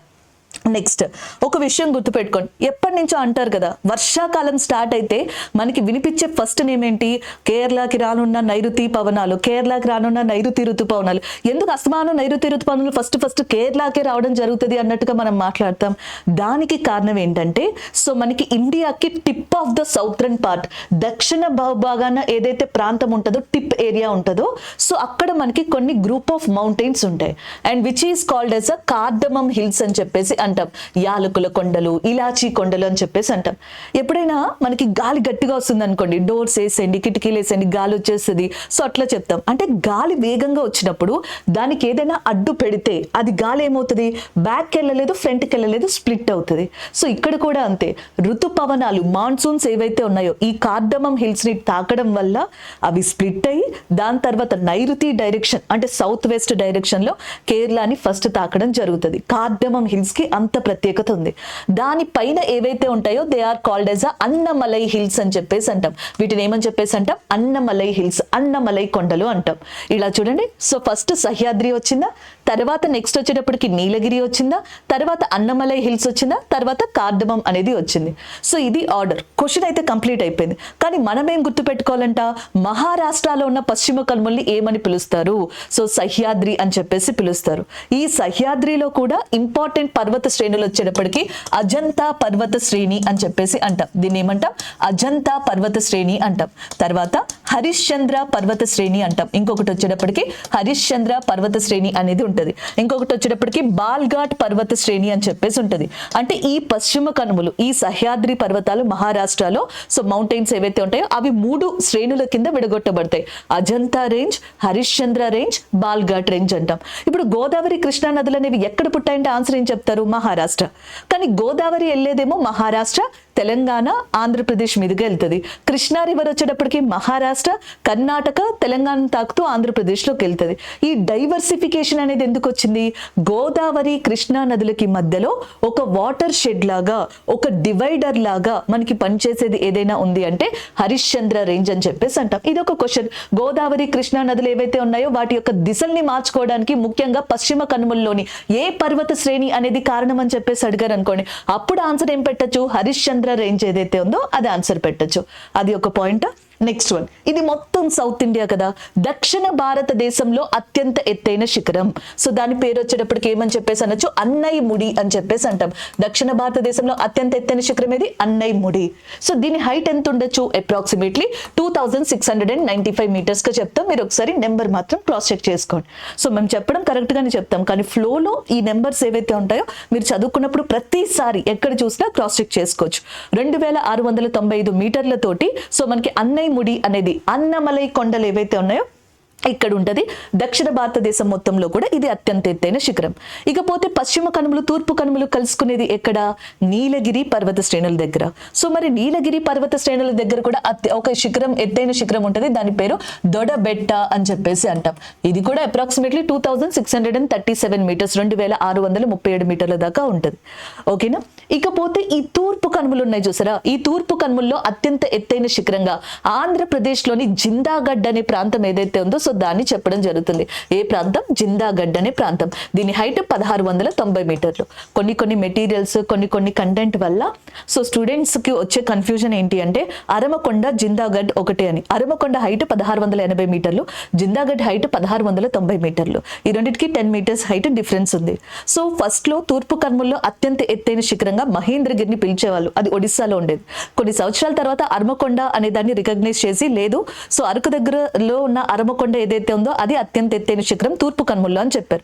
నెక్స్ట్ ఒక విషయం గుర్తుపెట్టుకోండి, ఎప్పటి నుంచో అంటారు కదా వర్షాకాలం స్టార్ట్ అయితే మనకి వినిపించే ఫస్ట్ నేమ్ ఏంటి, కేరళకి రానున్న నైరుతి పవనాలు, కేరళకి రానున్న నైరుతి ఋతుపవనాలు. ఎందుకు అస్తమానం నైరుతి ఋతుపవనాలు ఫస్ట్ కేరళకే రావడం జరుగుతుంది అన్నట్టుగా మనం మాట్లాడతాం. దానికి కారణం ఏంటంటే సో మనకి ఇండియాకి tip of the Southern part, దక్షిణ భాగాన ఏదైతే ప్రాంతం ఉంటుందో టిప్ ఏరియా ఉంటుందో సో అక్కడ మనకి కొన్ని గ్రూప్ ఆఫ్ మౌంటైన్స్ ఉంటాయి. And which is called as a cardamom hills అని చెప్పేసి అంటాం. యాలకుల కొండలు, ఇలాచీ కొండలు అని చెప్పేసి అంటాం. ఎప్పుడైనా మనకి గాలి గట్టిగా వస్తుంది అనుకోండి, డోర్స్ వేసేయండి, కిటికీలు వేసేయండి, గాలి వచ్చేస్తుంది. సో అట్లా చెప్తాం. అంటే గాలి వేగంగా వచ్చినప్పుడు దానికి ఏదైనా అడ్డు పెడితే అది గాలి ఏమవుతుంది, బ్యాక్ వెళ్ళలేదు, ఫ్రంట్కి వెళ్ళలేదు, స్ప్లిట్ అవుతుంది. సో ఇక్కడ కూడా అంతే, ఋతుపవనాలు మాన్సూన్స్ ఏవైతే ఉన్నాయో ఈ కార్డమమ్ హిల్స్ ని తాకడం వల్ల అవి స్ప్లిట్ అయ్యి దాని తర్వాత నైరుతి డైరెక్షన్ అంటే సౌత్ వెస్ట్ డైరెక్షన్ లో కేరళని ఫస్ట్ తాకడం జరుగుతుంది. కార్డమమ్ హిల్స్ కి అంత ప్రత్యేకత ఉంది. దానిపైన ఏవైతే ఉంటాయో they are called as Annamalai hills అని చెప్పేసి అంటాం. వీటిని ఏమని చెప్పేసి అంటాం, అన్నమలై హిల్స్, అన్నమలై కొండలు అంటాం. ఇలా చూడండి. సో ఫస్ట్ సహ్యాద్రి వచ్చిందా, తర్వాత నెక్స్ట్ వచ్చేటప్పటికి నీలగిరి వచ్చిందా, తర్వాత అన్నమలై హిల్స్ వచ్చిందా, తర్వాత కార్డమం అనేది వచ్చింది. సో ఇది ఆర్డర్. క్వశ్చన్ అయితే కంప్లీట్ అయిపోయింది. కానీ మనం ఏం గుర్తుపెట్టుకోవాలంట, మహారాష్ట్రలో ఉన్న పశ్చిమ కనుమల్ని ఏమని పిలుస్తారు, సో సహ్యాద్రి అని చెప్పేసి పిలుస్తారు. ఈ సహ్యాద్రిలో కూడా ఇంపార్టెంట్ పర్వత శ్రేణులు వచ్చేటప్పటికి అజంతా పర్వత శ్రేణి అని చెప్పేసి అంటాం. దీన్ని ఏమంటాం, అజంతా పర్వత శ్రేణి అంటాం. తర్వాత హరిశ్చంద్ర పర్వత శ్రేణి అంటాం. ఇంకొకటి వచ్చేటప్పటికి హరిశ్చంద్ర పర్వత శ్రేణి అనేది ఉంటుంది. ఇంకొకటి వచ్చేటప్పటికి బాల్ఘాట్ పర్వత శ్రేణి అని చెప్పేసి ఉంటుంది. అంటే ఈ పశ్చిమ కనుమలు, ఈ సహ్యాద్రి పర్వతాలు మహారాష్ట్రలో సో మౌంటైన్స్ ఏవైతే ఉంటాయో అవి 3 శ్రేణుల కింద విడగొట్టబడతాయి. Ajanta range, Harishchandra range, Balaghat range అంటాం. ఇప్పుడు గోదావరి కృష్ణా నదులు అనేవి ఎక్కడ పుట్టాయంటే ఆన్సర్ ఏం చెప్తారు? మహారాష్ట్ర. కానీ గోదావరి వెళ్ళేదేమో మహారాష్ట్ర, తెలంగాణ, ఆంధ్రప్రదేశ్ మీదుగా వెళ్తుంది. కృష్ణా రివర్ వచ్చేటప్పటికి మహారాష్ట్ర, కర్ణాటక, తెలంగాణ తాకుతూ ఆంధ్రప్రదేశ్లోకి వెళ్తుంది. ఈ డైవర్సిఫికేషన్ అనేది ఎందుకు వచ్చింది? గోదావరి కృష్ణా నదులకి మధ్యలో ఒక వాటర్ షెడ్ లాగా, ఒక డివైడర్ లాగా మనకి పనిచేసేది ఏదైనా ఉంది అంటే హరిశ్చంద్ర రేంజ్ అని చెప్పేసి అంటాం. ఇది ఒక క్వశ్చన్. గోదావరి కృష్ణా నదులు ఏవైతే ఉన్నాయో వాటి యొక్క దిశల్ని మార్చుకోవడానికి ముఖ్యంగా పశ్చిమ కనుమల్లోని ఏ పర్వత శ్రేణి అనేది కారణం అని చెప్పేసి అడిగారు అనుకోండి, అప్పుడు ఆన్సర్ ఏం పెట్టచ్చు? హరిశ్చంద్ర రేంజ్ ఏదైతే ఉందో అది ఆన్సర్ పెట్టచ్చు. అది ఒక పాయింట్. నెక్స్ట్ వన్, ఇది మొత్తం సౌత్ ఇండియా కదా, దక్షిణ భారతదేశంలో అత్యంత ఎత్తైన శిఖరం. సో దాని పేరు వచ్చేటప్పటికి ఏమని చెప్పేసి అనొచ్చు? అన్నైముడి అని చెప్పేసి అంటాం. దక్షిణ భారతదేశంలో అత్యంత ఎత్తైన శిఖరం ఏది? అన్నైముడి. సో దీని హైట్ ఎంత ఉండొచ్చు? అప్రాక్సిమేట్లీ 2695 మీటర్స్ గా చెప్తాం. మీరు ఒకసారి నెంబర్ మాత్రం క్రాస్ చెక్ చేసుకోండి. సో మేము చెప్పడం కరెక్ట్ గానే చెప్తాం, కానీ ఫ్లోలో ఈ నెంబర్స్ ఏవైతే ఉంటాయో మీరు చదువుకున్నప్పుడు ప్రతిసారి ఎక్కడ చూసినా క్రాస్ చెక్ చేసుకోవచ్చు. 2695 మీటర్లతోటి సో మనకి ముడి అనేది అన్నమలై కొండలు ఏవైతే ఉన్నాయో ఇక్కడ ఉంటది. దక్షిణ భారతదేశం మొత్తంలో కూడా ఇది అత్యంత ఎత్తైన శిఖరం. ఇకపోతే పశ్చిమ కనుమలు, తూర్పు కనుమలు కలుసుకునేది ఎక్కడ? నీలగిరి పర్వత శ్రేణుల దగ్గర. సో మరి నీలగిరి పర్వత శ్రేణుల దగ్గర కూడా ఒక శిఖరం, ఎత్తైన శిఖరం ఉంటది. దాని పేరు దొడబెట్ట అని చెప్పేసి అంటాం. ఇది కూడా అప్రాక్సిమేట్లీ 2637 మీటర్స్, 2637 మీటర్ల దాకా ఉంటది. ఓకేనా? ఇకపోతే ఈ తూర్పు కనుమలు ఉన్నాయి చూసారా, ఈ తూర్పు కనుమల్లో అత్యంత ఎత్తైన శిఖరంగా ఆంధ్రప్రదేశ్ లోని జిందాగఢ్ అనే ప్రాంతం ఏదైతే ఉందో సో దాన్ని చెప్పడం జరుగుతుంది. ఏ ప్రాంతం? జిందాగఢ్ అనే ప్రాంతం. దీని హైట్ 1690 మీటర్లు. కొన్ని మెటీరియల్స్, కొన్ని కంటెంట్ వల్ల సో స్టూడెంట్స్ కి వచ్చే కన్ఫ్యూజన్ ఏంటి అంటే అరమకొండ, జిందాగఢ్ ఒకటే అని. అరమకొండ హైట్ 1680 మీటర్లు, జిందాగఢ్ హైట్ 1690 మీటర్లు. ఈ రెండింటికి 10 మీటర్స్ హైట్ డిఫరెన్స్ ఉంది. సో ఫస్ట్ లో తూర్పు కనుమల్లో అత్యంత ఎత్తైన శిఖరంగా మహేంద్రగిరిని పిలిచేవాళ్ళు. అది ఒడిస్సాలో ఉండేది. కొన్ని సంవత్సరాల తర్వాత అరమకొండ అనే దాన్ని రికగ్నైజ్ చేసి, లేదు సో అరకు దగ్గరలో ఉన్న అరమకొండ ఏదైతే ఉందో అది అత్యంత ఎత్తైన శిఖరం తూర్పు కనుమల్లో అని చెప్పారు.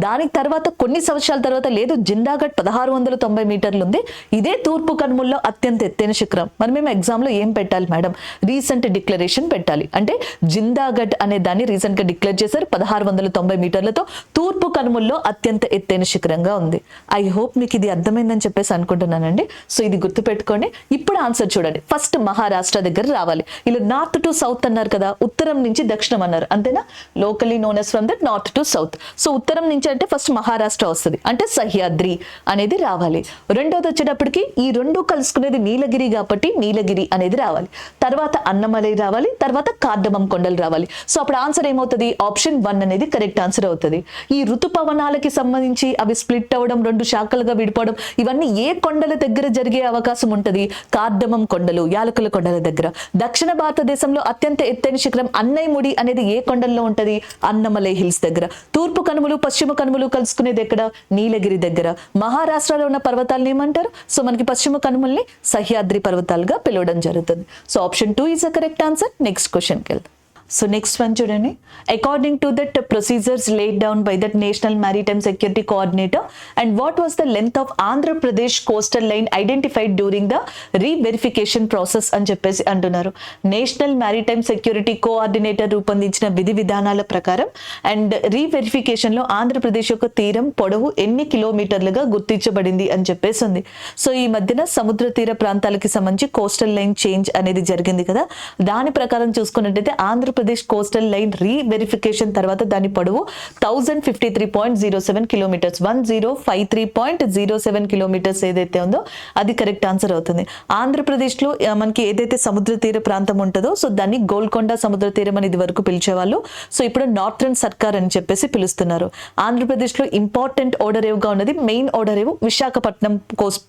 దానికి తర్వాత కొన్ని సంవత్సరాల తర్వాత లేదు జిందాగఢ్ 1690 మీటర్లు ఉంది, ఇదే తూర్పు కనుమల్లో అత్యంత ఎత్తైన శిఖరం. మరి మేము ఎగ్జామ్ లో ఏం పెట్టాలి మేడం? రీసెంట్ డిక్లరేషన్ పెట్టాలి. అంటే జిందాగఢ్ అనే దాన్ని రీసెంట్ గా డిక్లేర్ చేశారు. 1690 మీటర్లతో తూర్పు కనుమల్లో అత్యంత ఎత్తైన శిఖరంగా ఉంది. ఐ హోప్ మీకు ఇది అర్థమైందని చెప్పేసి అనుకుంటున్నానండి. సో ఇది గుర్తుపెట్టుకోండి. ఇప్పుడు ఆన్సర్ చూడండి. ఫస్ట్ మహారాష్ట్ర దగ్గర రావాలి. ఇలా నార్త్ టు సౌత్ అన్నారు కదా, ఉత్తరం నుంచి దక్షిణం అన్నారు అంతేనా? Locally known as from that north to south. So ఉత్తరం నుంచి అంటే ఫస్ట్ మహారాష్ట్ర వస్తుంది, అంటే సహ్యాద్రి అనేది రావాలి. రెండోది వచ్చేటప్పటికి ఈ రెండు కలుసుకునేది నీలగిరి కాబట్టి నీలగిరి అనేది రావాలి. తర్వాత అన్నమలై రావాలి, తర్వాత కార్డమం కొండలు రావాలి. సో అప్పుడు ఆన్సర్ ఏమవుతుంది? ఆప్షన్ 1 అనేది కరెక్ట్ ఆన్సర్ అవుతుంది. ఈ ఋతుపవనాలకి సంబంధించి అవి స్ప్లిట్ అవ్వడం, 2 శాఖలుగా విడిపోవడం, ఇవన్నీ ఏ కొండల దగ్గర జరిగే అవకాశం ఉంటుంది? కార్డమం కొండలు, యాలకుల కొండల దగ్గర. దక్షిణ భారతదేశంలో అత్యంత ఎత్తైన శిఖరం అన్నైముడి అనేది ఏ కొండల్లో ఉంటది? అన్నమలై హిల్స్ దగ్గర. తూర్పు కనుమలు, పశ్చిమ కనుమలు కలుసుకునేది ఎక్కడ? నీలగిరి దగ్గర. మహారాష్ట్రలో ఉన్న పర్వతాలను ఏమంటారు? సో మనకి పశ్చిమ కనుమల్ని సహ్యాద్రి పర్వతాలుగా పిలవడం జరుగుతుంది. So option 2 is the correct answer. Next క్వశ్చన్కి వెళ్దాం. So next one చూడండి. According to that procedures laid down by that National Maritime Security Coordinator, and what was the length of Andhra Pradesh coastal line identified during the re-verification process అని చెప్పేసి అంటున్నారు. నేషనల్ మ్యారిటైమ్ సెక్యూరిటీ కోఆర్డినేటర్ రూపొందించిన విధి విధానాల ప్రకారం అండ్ రీవెరిఫికేషన్ లో ఆంధ్రప్రదేశ్ యొక్క తీరం పొడవు ఎన్ని కిలోమీటర్లుగా గుర్తించబడింది అని చెప్పేసి ఉంది. సో ఈ మధ్యన సముద్ర తీర ప్రాంతాలకి సంబంధించి కోస్టల్ లైన్ చేంజ్ అనేది జరిగింది కదా, దాని ప్రకారం చూసుకున్నట్టయితే ఆంధ్రప్రదేశ్ కోస్టల్ లైన్ రీవెరిఫికేషన్ తర్వాత దాని పొడవు 1053.07 కిలోమీటర్స్, 1053.07 కిలోమీటర్స్ ఏదైతే ఉందో అది కరెక్ట్ ఆన్సర్ అవుతుంది. ఆంధ్రప్రదేశ్ లో మనకి ఏదైతే సముద్ర తీర ప్రాంతం ఉంటుందో సో దాన్ని గోల్కొండ సముద్ర తీరం అనేది వరకు పిలిచేవాళ్ళు. సో ఇప్పుడు నార్థర్న్ సర్కార్ అని చెప్పేసి పిలుస్తున్నారు. ఆంధ్రప్రదేశ్ లో ఇంపార్టెంట్ ఓడరేవుగా ఉన్నది, మెయిన్ ఓడరేవు విశాఖపట్నం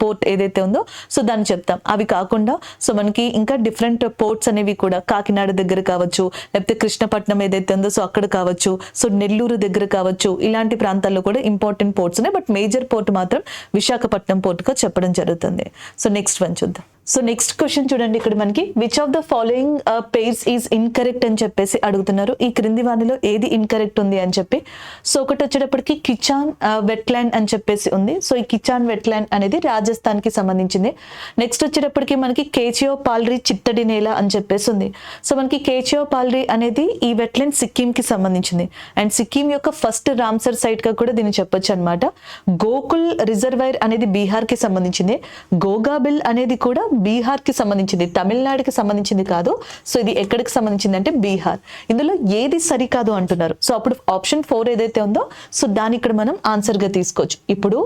పోర్ట్ ఏదైతే ఉందో సో దాన్ని చెప్తాం. అవి కాకుండా సో మనకి ఇంకా డిఫరెంట్ పోర్ట్స్ అనేవి కూడా కాకినాడ దగ్గర కావచ్చు, లేకపోతే కృష్ణపట్నం ఏదైతే ఉందో సో అక్కడ కావచ్చు, సో నెల్లూరు దగ్గర కావచ్చు, ఇలాంటి ప్రాంతాల్లో కూడా ఇంపార్టెంట్ పోర్ట్స్ ఉన్నాయి. బట్ మేజర్ పోర్ట్ మాత్రం విశాఖపట్నం పోర్ట్ గా చెప్పడం జరుగుతుంది. సో నెక్స్ట్ వన్ చూద్దాం. సో నెక్స్ట్ క్వశ్చన్ చూడండి, ఇక్కడ మనకి which of the following pairs is incorrect అని చెప్పేసి అడుగుతున్నారు. ఈ క్రింది వానిలో ఏది ఇన్కరెక్ట్ ఉంది అని చెప్పి. సో ఒకటి వచ్చేటప్పటికి కిచాన్ వెట్లాండ్ అని చెప్పేసి ఉంది. సో ఈ కిచాన్ వెట్లాండ్ అనేది రాజస్థాన్ కి సంబంధించింది. నెక్స్ట్ వచ్చేటప్పటికి మనకి 𝐂𝐄 చిత్తడి నేల అని చెప్పేసి ఉంది. సో మనకి 𝐂𝐄 అనేది ఈ వెట్లాండ్ సిక్కిం కి సంబంధించింది. అండ్ సిక్కిం యొక్క ఫస్ట్ రామ్సర్ సైట్ గా కూడా దీన్ని చెప్పొచ్చు అనమాట. గోకుల్ రిజర్వాయర్ అనేది బీహార్ కి సంబంధించింది. గోగాబిల్ అనేది కూడా బీహార్ కి సంబంధించింది, తమిళనాడుకి సంబంధించింది కాదు. సో ఇది ఎక్కడికి సంబంధించింది అంటే బీహార్. ఇందులో ఏది సరికాదు అంటున్నారు. సో అప్పుడు ఆప్షన్ 4 ఏదైతే ఉందో సో దాని ఇక్కడ మనం ఆన్సర్ గా తీసుకోవచ్చు. ఇప్పుడు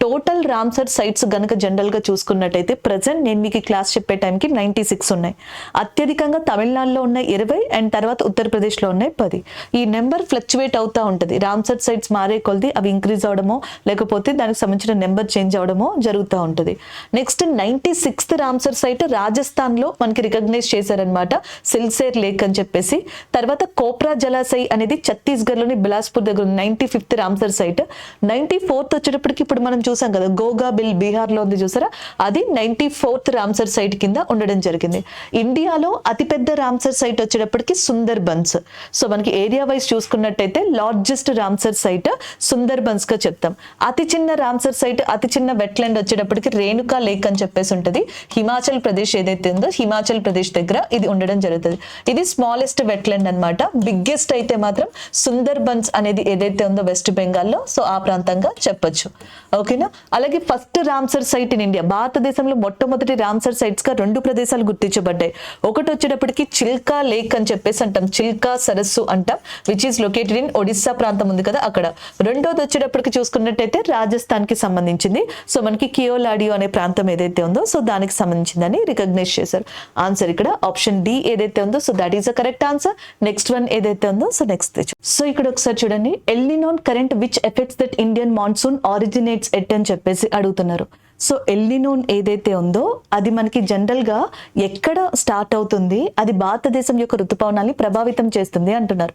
టోటల్ రామ్సర్ సైట్స్ గనక జనరల్ గా చూసుకున్నట్టయితే ప్రెసెంట్ నేను మీకు క్లాస్ చెప్పే టైంకి 96 ఉన్నాయి. అత్యధికంగా తమిళనాడులో ఉన్నాయి 20 అండ్ తర్వాత ఉత్తరప్రదేశ్ లో ఉన్నాయి 10. ఈ నెంబర్ ఫ్లక్చువేట్ అవుతా ఉంటుంది. రామ్సర్ సైట్స్ మారే కొలది అవి ఇంక్రీజ్ అవడమో లేకపోతే దానికి సంబంధించిన నెంబర్ చేంజ్ అవడమో జరుగుతూ ఉంటుంది. Next 96th Ramsar site Rajasthan లో మనకి రికగ్నైజ్ చేశారనమాట, సిల్సేర్ లేక్ అని చెప్పేసి. తర్వాత కోప్రా జలాశయ్ అనేది ఛత్తీస్గఢ్ లోని బిలాస్పూర్ దగ్గర 95th రామ్సర్ సైట్. 94th వచ్చేటప్పటికి ఇప్పుడు మనం చూసాం కదా గోగాబిల్ బీహార్ లో ఉంది చూసారా, అది 94th రామ్సర్ సైట్ కింద ఉండడం జరిగింది. ఇండియాలో అతిపెద్ద రామ్సర్ సైట్ వచ్చేటప్పటికి సుందర్ బన్స్. సో మనకి ఏరియా వైజ్ చూసుకున్నట్టయితే largest Ramsar site Sundarbans గా చెప్తాం. అతి చిన్న రామ్సర్ సైట్ అతి చిన్న వెట్లాండ్ వచ్చేటప్పటికి రేణుకా లేక్ అని చెప్పేసి ఉంటది. హిమాచల్ ప్రదేశ్ ఏదైతే ఉందో హిమాచల్ ప్రదేశ్ దగ్గర ఇది ఉండడం జరుగుతుంది. ఇది స్మాలెస్ట్ వెట్లాండ్ అన్నమాట. బిగ్గెస్ట్ అయితే మాత్రం సుందర్ బన్స్ అనేది ఏదైతే ఉందో వెస్ట్ బెంగాల్లో, సో ఆ ప్రాంతంగా చెప్పొచ్చు. ఓకేనా. అలాగే first Ramsar site in India, భారతదేశంలో మొట్టమొదటి రామ్సర్ సైట్స్ గా 2 ప్రదేశాలు గుర్తించబడ్డాయి. ఒకటి వచ్చేటప్పటికి చిల్కా లేక్ అని చెప్పేసి అంటాం, చిల్కా సరస్సు అంటాం, which is located in Odisha ప్రాంతం ఉంది కదా అక్కడ. రెండోది వచ్చేటప్పటికి చూసుకున్నట్టయితే రాజస్థాన్ కి సంబంధించింది. సో మనకి కియోలాడియో అనే ప్రాంతం ఏదైతే ఉందో సో దానికి సంబంధించిందని రికగ్నైజ్ చేశారు. ఆన్సర్ ఇక్కడ ఆప్షన్ డి ఏదైతే ఉందో so that is a correct answer. Next one ఏదైతే ఉందో సో నెక్స్ట్. సో ఇక్కడ ఒకసారి చూడండి, El Nino current which effects that Indian monsoon originates at అని చెప్పేసి అడుగుతున్నారు. సో ఎల్ నినో ఏదైతే ఉందో అది మనకి జనరల్ గా ఎక్కడ స్టార్ట్ అవుతుంది, అది భారతదేశం యొక్క ఋతుపవనాల్ని ప్రభావితం చేస్తుంది అంటున్నారు.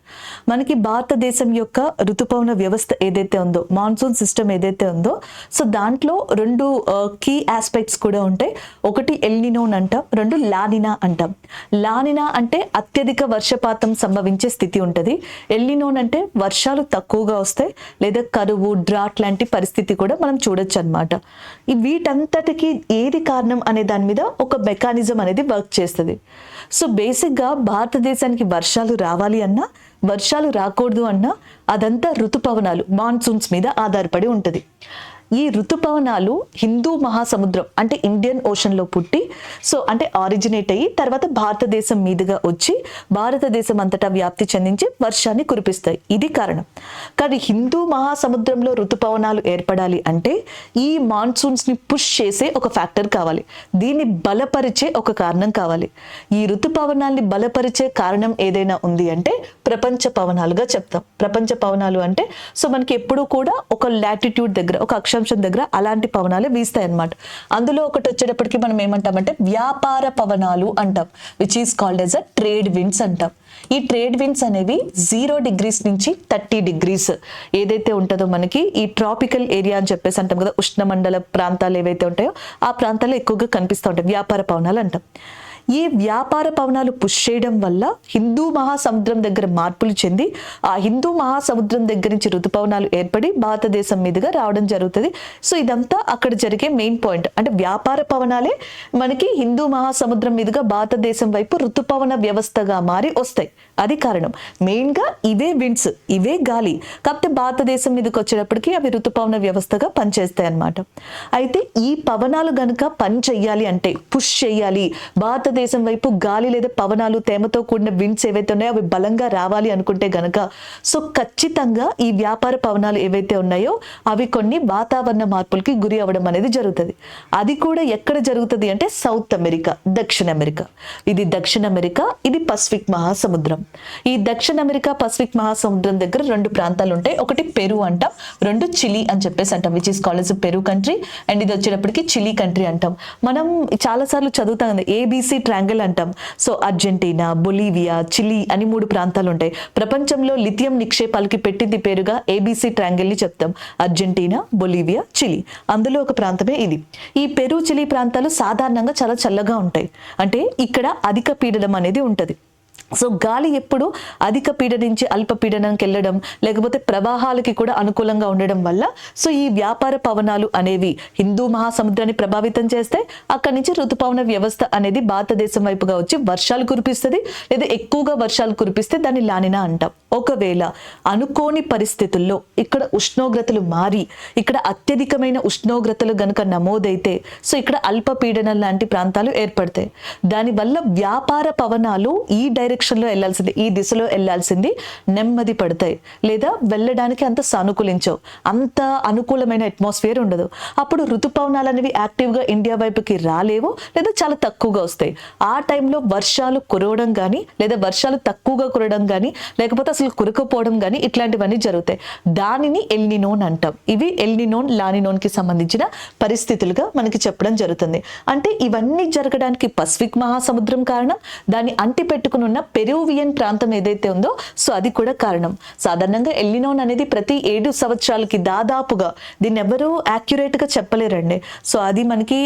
మనకి భారతదేశం యొక్క ఋతుపవన వ్యవస్థ ఏదైతే ఉందో మాన్సూన్ సిస్టమ్ ఏదైతే ఉందో సో దాంట్లో 2 కీ ఆస్పెక్ట్స్ కూడా ఉంటాయి. ఒకటి ఎల్ నినో అంటాం, 2 లానినా అంటాం. లానినా అంటే అత్యధిక వర్షపాతం సంభవించే స్థితి ఉంటుంది. ఎల్ నినో అంటే వర్షాలు తక్కువగా వస్తాయి లేదా కరువు డ్రాట్ లాంటి పరిస్థితి కూడా మనం చూడొచ్చు అనమాట. వీటంతటికి ఏది కారణం అనే దాని మీద ఒక మెకానిజం అనేది వర్క్ చేస్తుంది. సో బేసిక్గా భారతదేశానికి వర్షాలు రావాలి అన్నా వర్షాలు రాకూడదు అన్నా అదంతా ఋతుపవనాలు మాన్సూన్స్ మీద ఆధారపడి ఉంటుంది. ఈ ఋతుపవనాలు హిందూ మహాసముద్రం అంటే ఇండియన్ ఓషన్ లో పుట్టి సో అంటే ఆరిజినేట్ అయ్యి తర్వాత భారతదేశం మీదుగా వచ్చి భారతదేశం అంతటా వ్యాప్తి చెందించి వర్షాన్ని కురిపిస్తాయి. ఇది కారణం. కానీ హిందూ మహాసముద్రంలో ఋతుపవనాలు ఏర్పడాలి అంటే ఈ మాన్సూన్స్ ని పుష్ చేసే ఒక ఫ్యాక్టర్ కావాలి, దీన్ని బలపరిచే ఒక కారణం కావాలి. ఈ ఋతుపవనాల్ని బలపరిచే కారణం ఏదైనా ఉంది అంటే ప్రపంచ పవనాలుగా చెప్తాం. ప్రపంచ పవనాలు అంటే సో మనకి ఎప్పుడూ కూడా ఒక లాటిట్యూడ్ దగ్గర ఒక అక్షాంశం దగ్గర అలాంటి పవనాలు వీస్తాయి అన్నమాట. అందులో ఒకటి వచ్చేటప్పటికి మనం ఏమంటామంటే వ్యాపార పవనాలు అంటాం, which is called as a trade winds అంటాం. ఈ ట్రేడ్ విండ్స్ అనేవి 0 degrees నుంచి 30 degrees ఏదైతే ఉంటుందో మనకి ఈ ట్రాపికల్ ఏరియా అని చెప్పేసి అంటాం కదా, ఉష్ణమండల ప్రాంతాలు ఏవైతే ఉంటాయో ఆ ప్రాంతాల్లో ఎక్కువగా కనిపిస్తూ ఉంటాయి, వ్యాపార పవనాలు అంటాం. ఈ వ్యాపార పవనాలు పుష్ చేయడం వల్ల హిందూ మహాసముద్రం దగ్గర మార్పులు చెంది ఆ హిందూ మహాసముద్రం దగ్గర నుంచి ఋతుపవనాలు ఏర్పడి భారతదేశం మీదుగా రావడం జరుగుతుంది. సో ఇదంతా అక్కడ జరిగే మెయిన్ పాయింట్. అంటే వ్యాపార పవనాలే మనకి హిందూ మహాసముద్రం మీదుగా భారతదేశం వైపు ఋతుపవన వ్యవస్థగా మారి వస్తాయి. అది కారణం. మెయిన్ గా ఇవే విండ్స్ ఇవే గాలి, కాకపోతే భారతదేశం మీదకి వచ్చేటప్పటికి అవి ఋతుపవన వ్యవస్థగా పనిచేస్తాయి అన్నమాట. అయితే ఈ పవనాలు గనుక పని చెయ్యాలి అంటే పుష్ చేయాలి, భారతదేశం వైపు గాలి లేదా పవనాలు తేమతో కూడిన విండ్స్ ఏవైతే ఉన్నాయో అవి బలంగా రావాలి అనుకుంటే గనక సో ఖచ్చితంగా ఈ వ్యాపార పవనాలు ఏవైతే ఉన్నాయో అవి కొన్ని వాతావరణ మార్పులకి గురి అవ్వడం అనేది జరుగుతుంది. అది కూడా ఎక్కడ జరుగుతుంది అంటే సౌత్ అమెరికా, దక్షిణ అమెరికా. ఇది దక్షిణ అమెరికా, ఇది పసిఫిక్ మహాసముద్రం. ఈ దక్షిణ అమెరికా పసిఫిక్ మహాసముద్రం దగ్గర 2 ప్రాంతాలు ఉంటాయి. ఒకటి పెరు అంటాం, 2 చిలీ అని చెప్పేసి అంటాం, which is called yes Peru country. And ఇది వచ్చేటప్పటికి చిలీ కంట్రీ అంటాం. మనం చాలా సార్లు చదువుతాం కదా ABC ట్రయాంగిల్ అంటాం. సో అర్జెంటీనా, బొలీవియా, చిలీ అని 3 ప్రాంతాలు ఉంటాయి. ప్రపంచంలో లిథియం నిక్షేపాలకి పెట్టింది పేరుగా ABC ట్రయాంగిల్ ని చెప్తాం. అర్జెంటీనా, బొలీవియా, చిలీ, అందులో ఒక ప్రాంతమే ఇది. ఈ పెరు, చిలీ ప్రాంతాలు సాధారణంగా చాలా చల్లగా ఉంటాయి. అంటే ఇక్కడ అధిక పీడనం అనేది ఉంటది. సో గాలి ఎప్పుడు అధిక పీడనం నుంచి అల్ప పీడనంకి వెళ్ళడం, లేకపోతే ప్రవాహాలకి కూడా అనుకూలంగా ఉండడం వల్ల సో ఈ వ్యాపార పవనాలు అనేవి హిందూ మహాసముద్రాన్ని ప్రభావితం చేస్తే అక్కడి నుంచి ఋతుపవన వ్యవస్థ అనేది భారతదేశం వైపుగా వచ్చి వర్షాలు కురిపిస్తుంది, లేదా ఎక్కువగా వర్షాలు కురిపిస్తే దాన్ని లానినా అంటాం. ఒకవేళ అనుకోని పరిస్థితుల్లో ఇక్కడ ఉష్ణోగ్రతలు మారి ఇక్కడ అత్యధికమైన ఉష్ణోగ్రతలు గనుక నమోదైతే సో ఇక్కడ అల్పపీడనం లాంటి ప్రాంతాలు ఏర్పడతాయి. దానివల్ల వ్యాపార పవనాలు ఈ డైరెక్షన్లో వెళ్ళాల్సింది, ఈ దిశలో వెళ్ళాల్సింది నెమ్మది పడతాయి, లేదా వెళ్ళడానికి అంత సానుకూలించవు, అంత అనుకూలమైన అట్మాస్ఫియర్ ఉండదు. అప్పుడు ఋతుపవనాలు అనేవి యాక్టివ్గా ఇండియా వైపుకి రాలేవు, లేదా చాలా తక్కువగా వస్తాయి. ఆ టైంలో వర్షాలు కురవడం కానీ, లేదా వర్షాలు తక్కువగా కురవడం కానీ, లేకపోతే అసలు కురకపోవడం కానీ ఇట్లాంటివన్నీ జరుగుతాయి. దానిని ఎల్నినోన్ అంటాం. ఇవి ఎల్నినోన్, లానినోన్ కి సంబంధించిన పరిస్థితులుగా మనకి చెప్పడం జరుగుతుంది. అంటే ఇవన్నీ జరగడానికి పసిఫిక్ మహాసముద్రం కారణం, దాన్ని అంటి పెట్టుకుని ఉన్న పెరువియన్ ప్రాంతం ఏదైతే ఉందో సో అది కూడా కారణం. సాధారణంగా ఎల్నినోన్ అనేది ప్రతి 7 సంవత్సరాలకి దాదాపుగా, దీన్ని ఎవరు యాక్యురేట్ గా చెప్పలేరండి. సో అది మనకి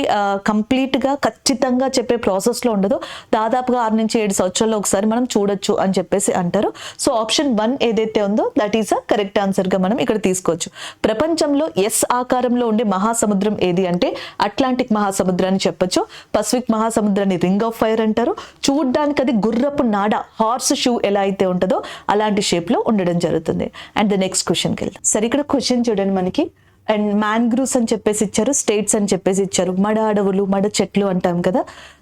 కంప్లీట్ గా ఖచ్చితంగా చెప్పే ప్రాసెస్ లో ఉండదు. దాదాపుగా 6 నుంచి 7 సంవత్సరాల్లో ఒకసారి మనం చూడొచ్చు అని చెప్పేసి అంటారు. సో ఆప్షన్ 1 ఏదైతే ఉందో that is a correct answer గా మనం ఇక్కడ తీసుకోవచ్చు. ప్రపంచంలో ఎస్ ఆకారంలో ఉండే మహాసముద్రం ఏది అంటే అట్లాంటిక్ మహాసముద్రాన్ని చెప్పొచ్చు. పసిఫిక్ మహాసముద్రాన్ని రింగ్ ఆఫ్ ఫైర్ అంటారు. చూడ్డానికి అది గుర్రపు నాడ, హార్స్ షూ ఎలా అయితే ఉంటుందో అలాంటి షేప్ లో ఉండడం జరుగుతుంది. అండ్ ద నెక్స్ట్ క్వశ్చన్కి వెళ్దాం. సరే ఇక్కడ క్వశ్చన్ చూడండి మనకి, అండ్ మ్యాంగ్రూవ్స్ అని చెప్పేసి ఇచ్చారు, స్టేట్స్ అని చెప్పేసి ఇచ్చారు. మడ అడవులు, మడ చెట్లు అంటాం కదా.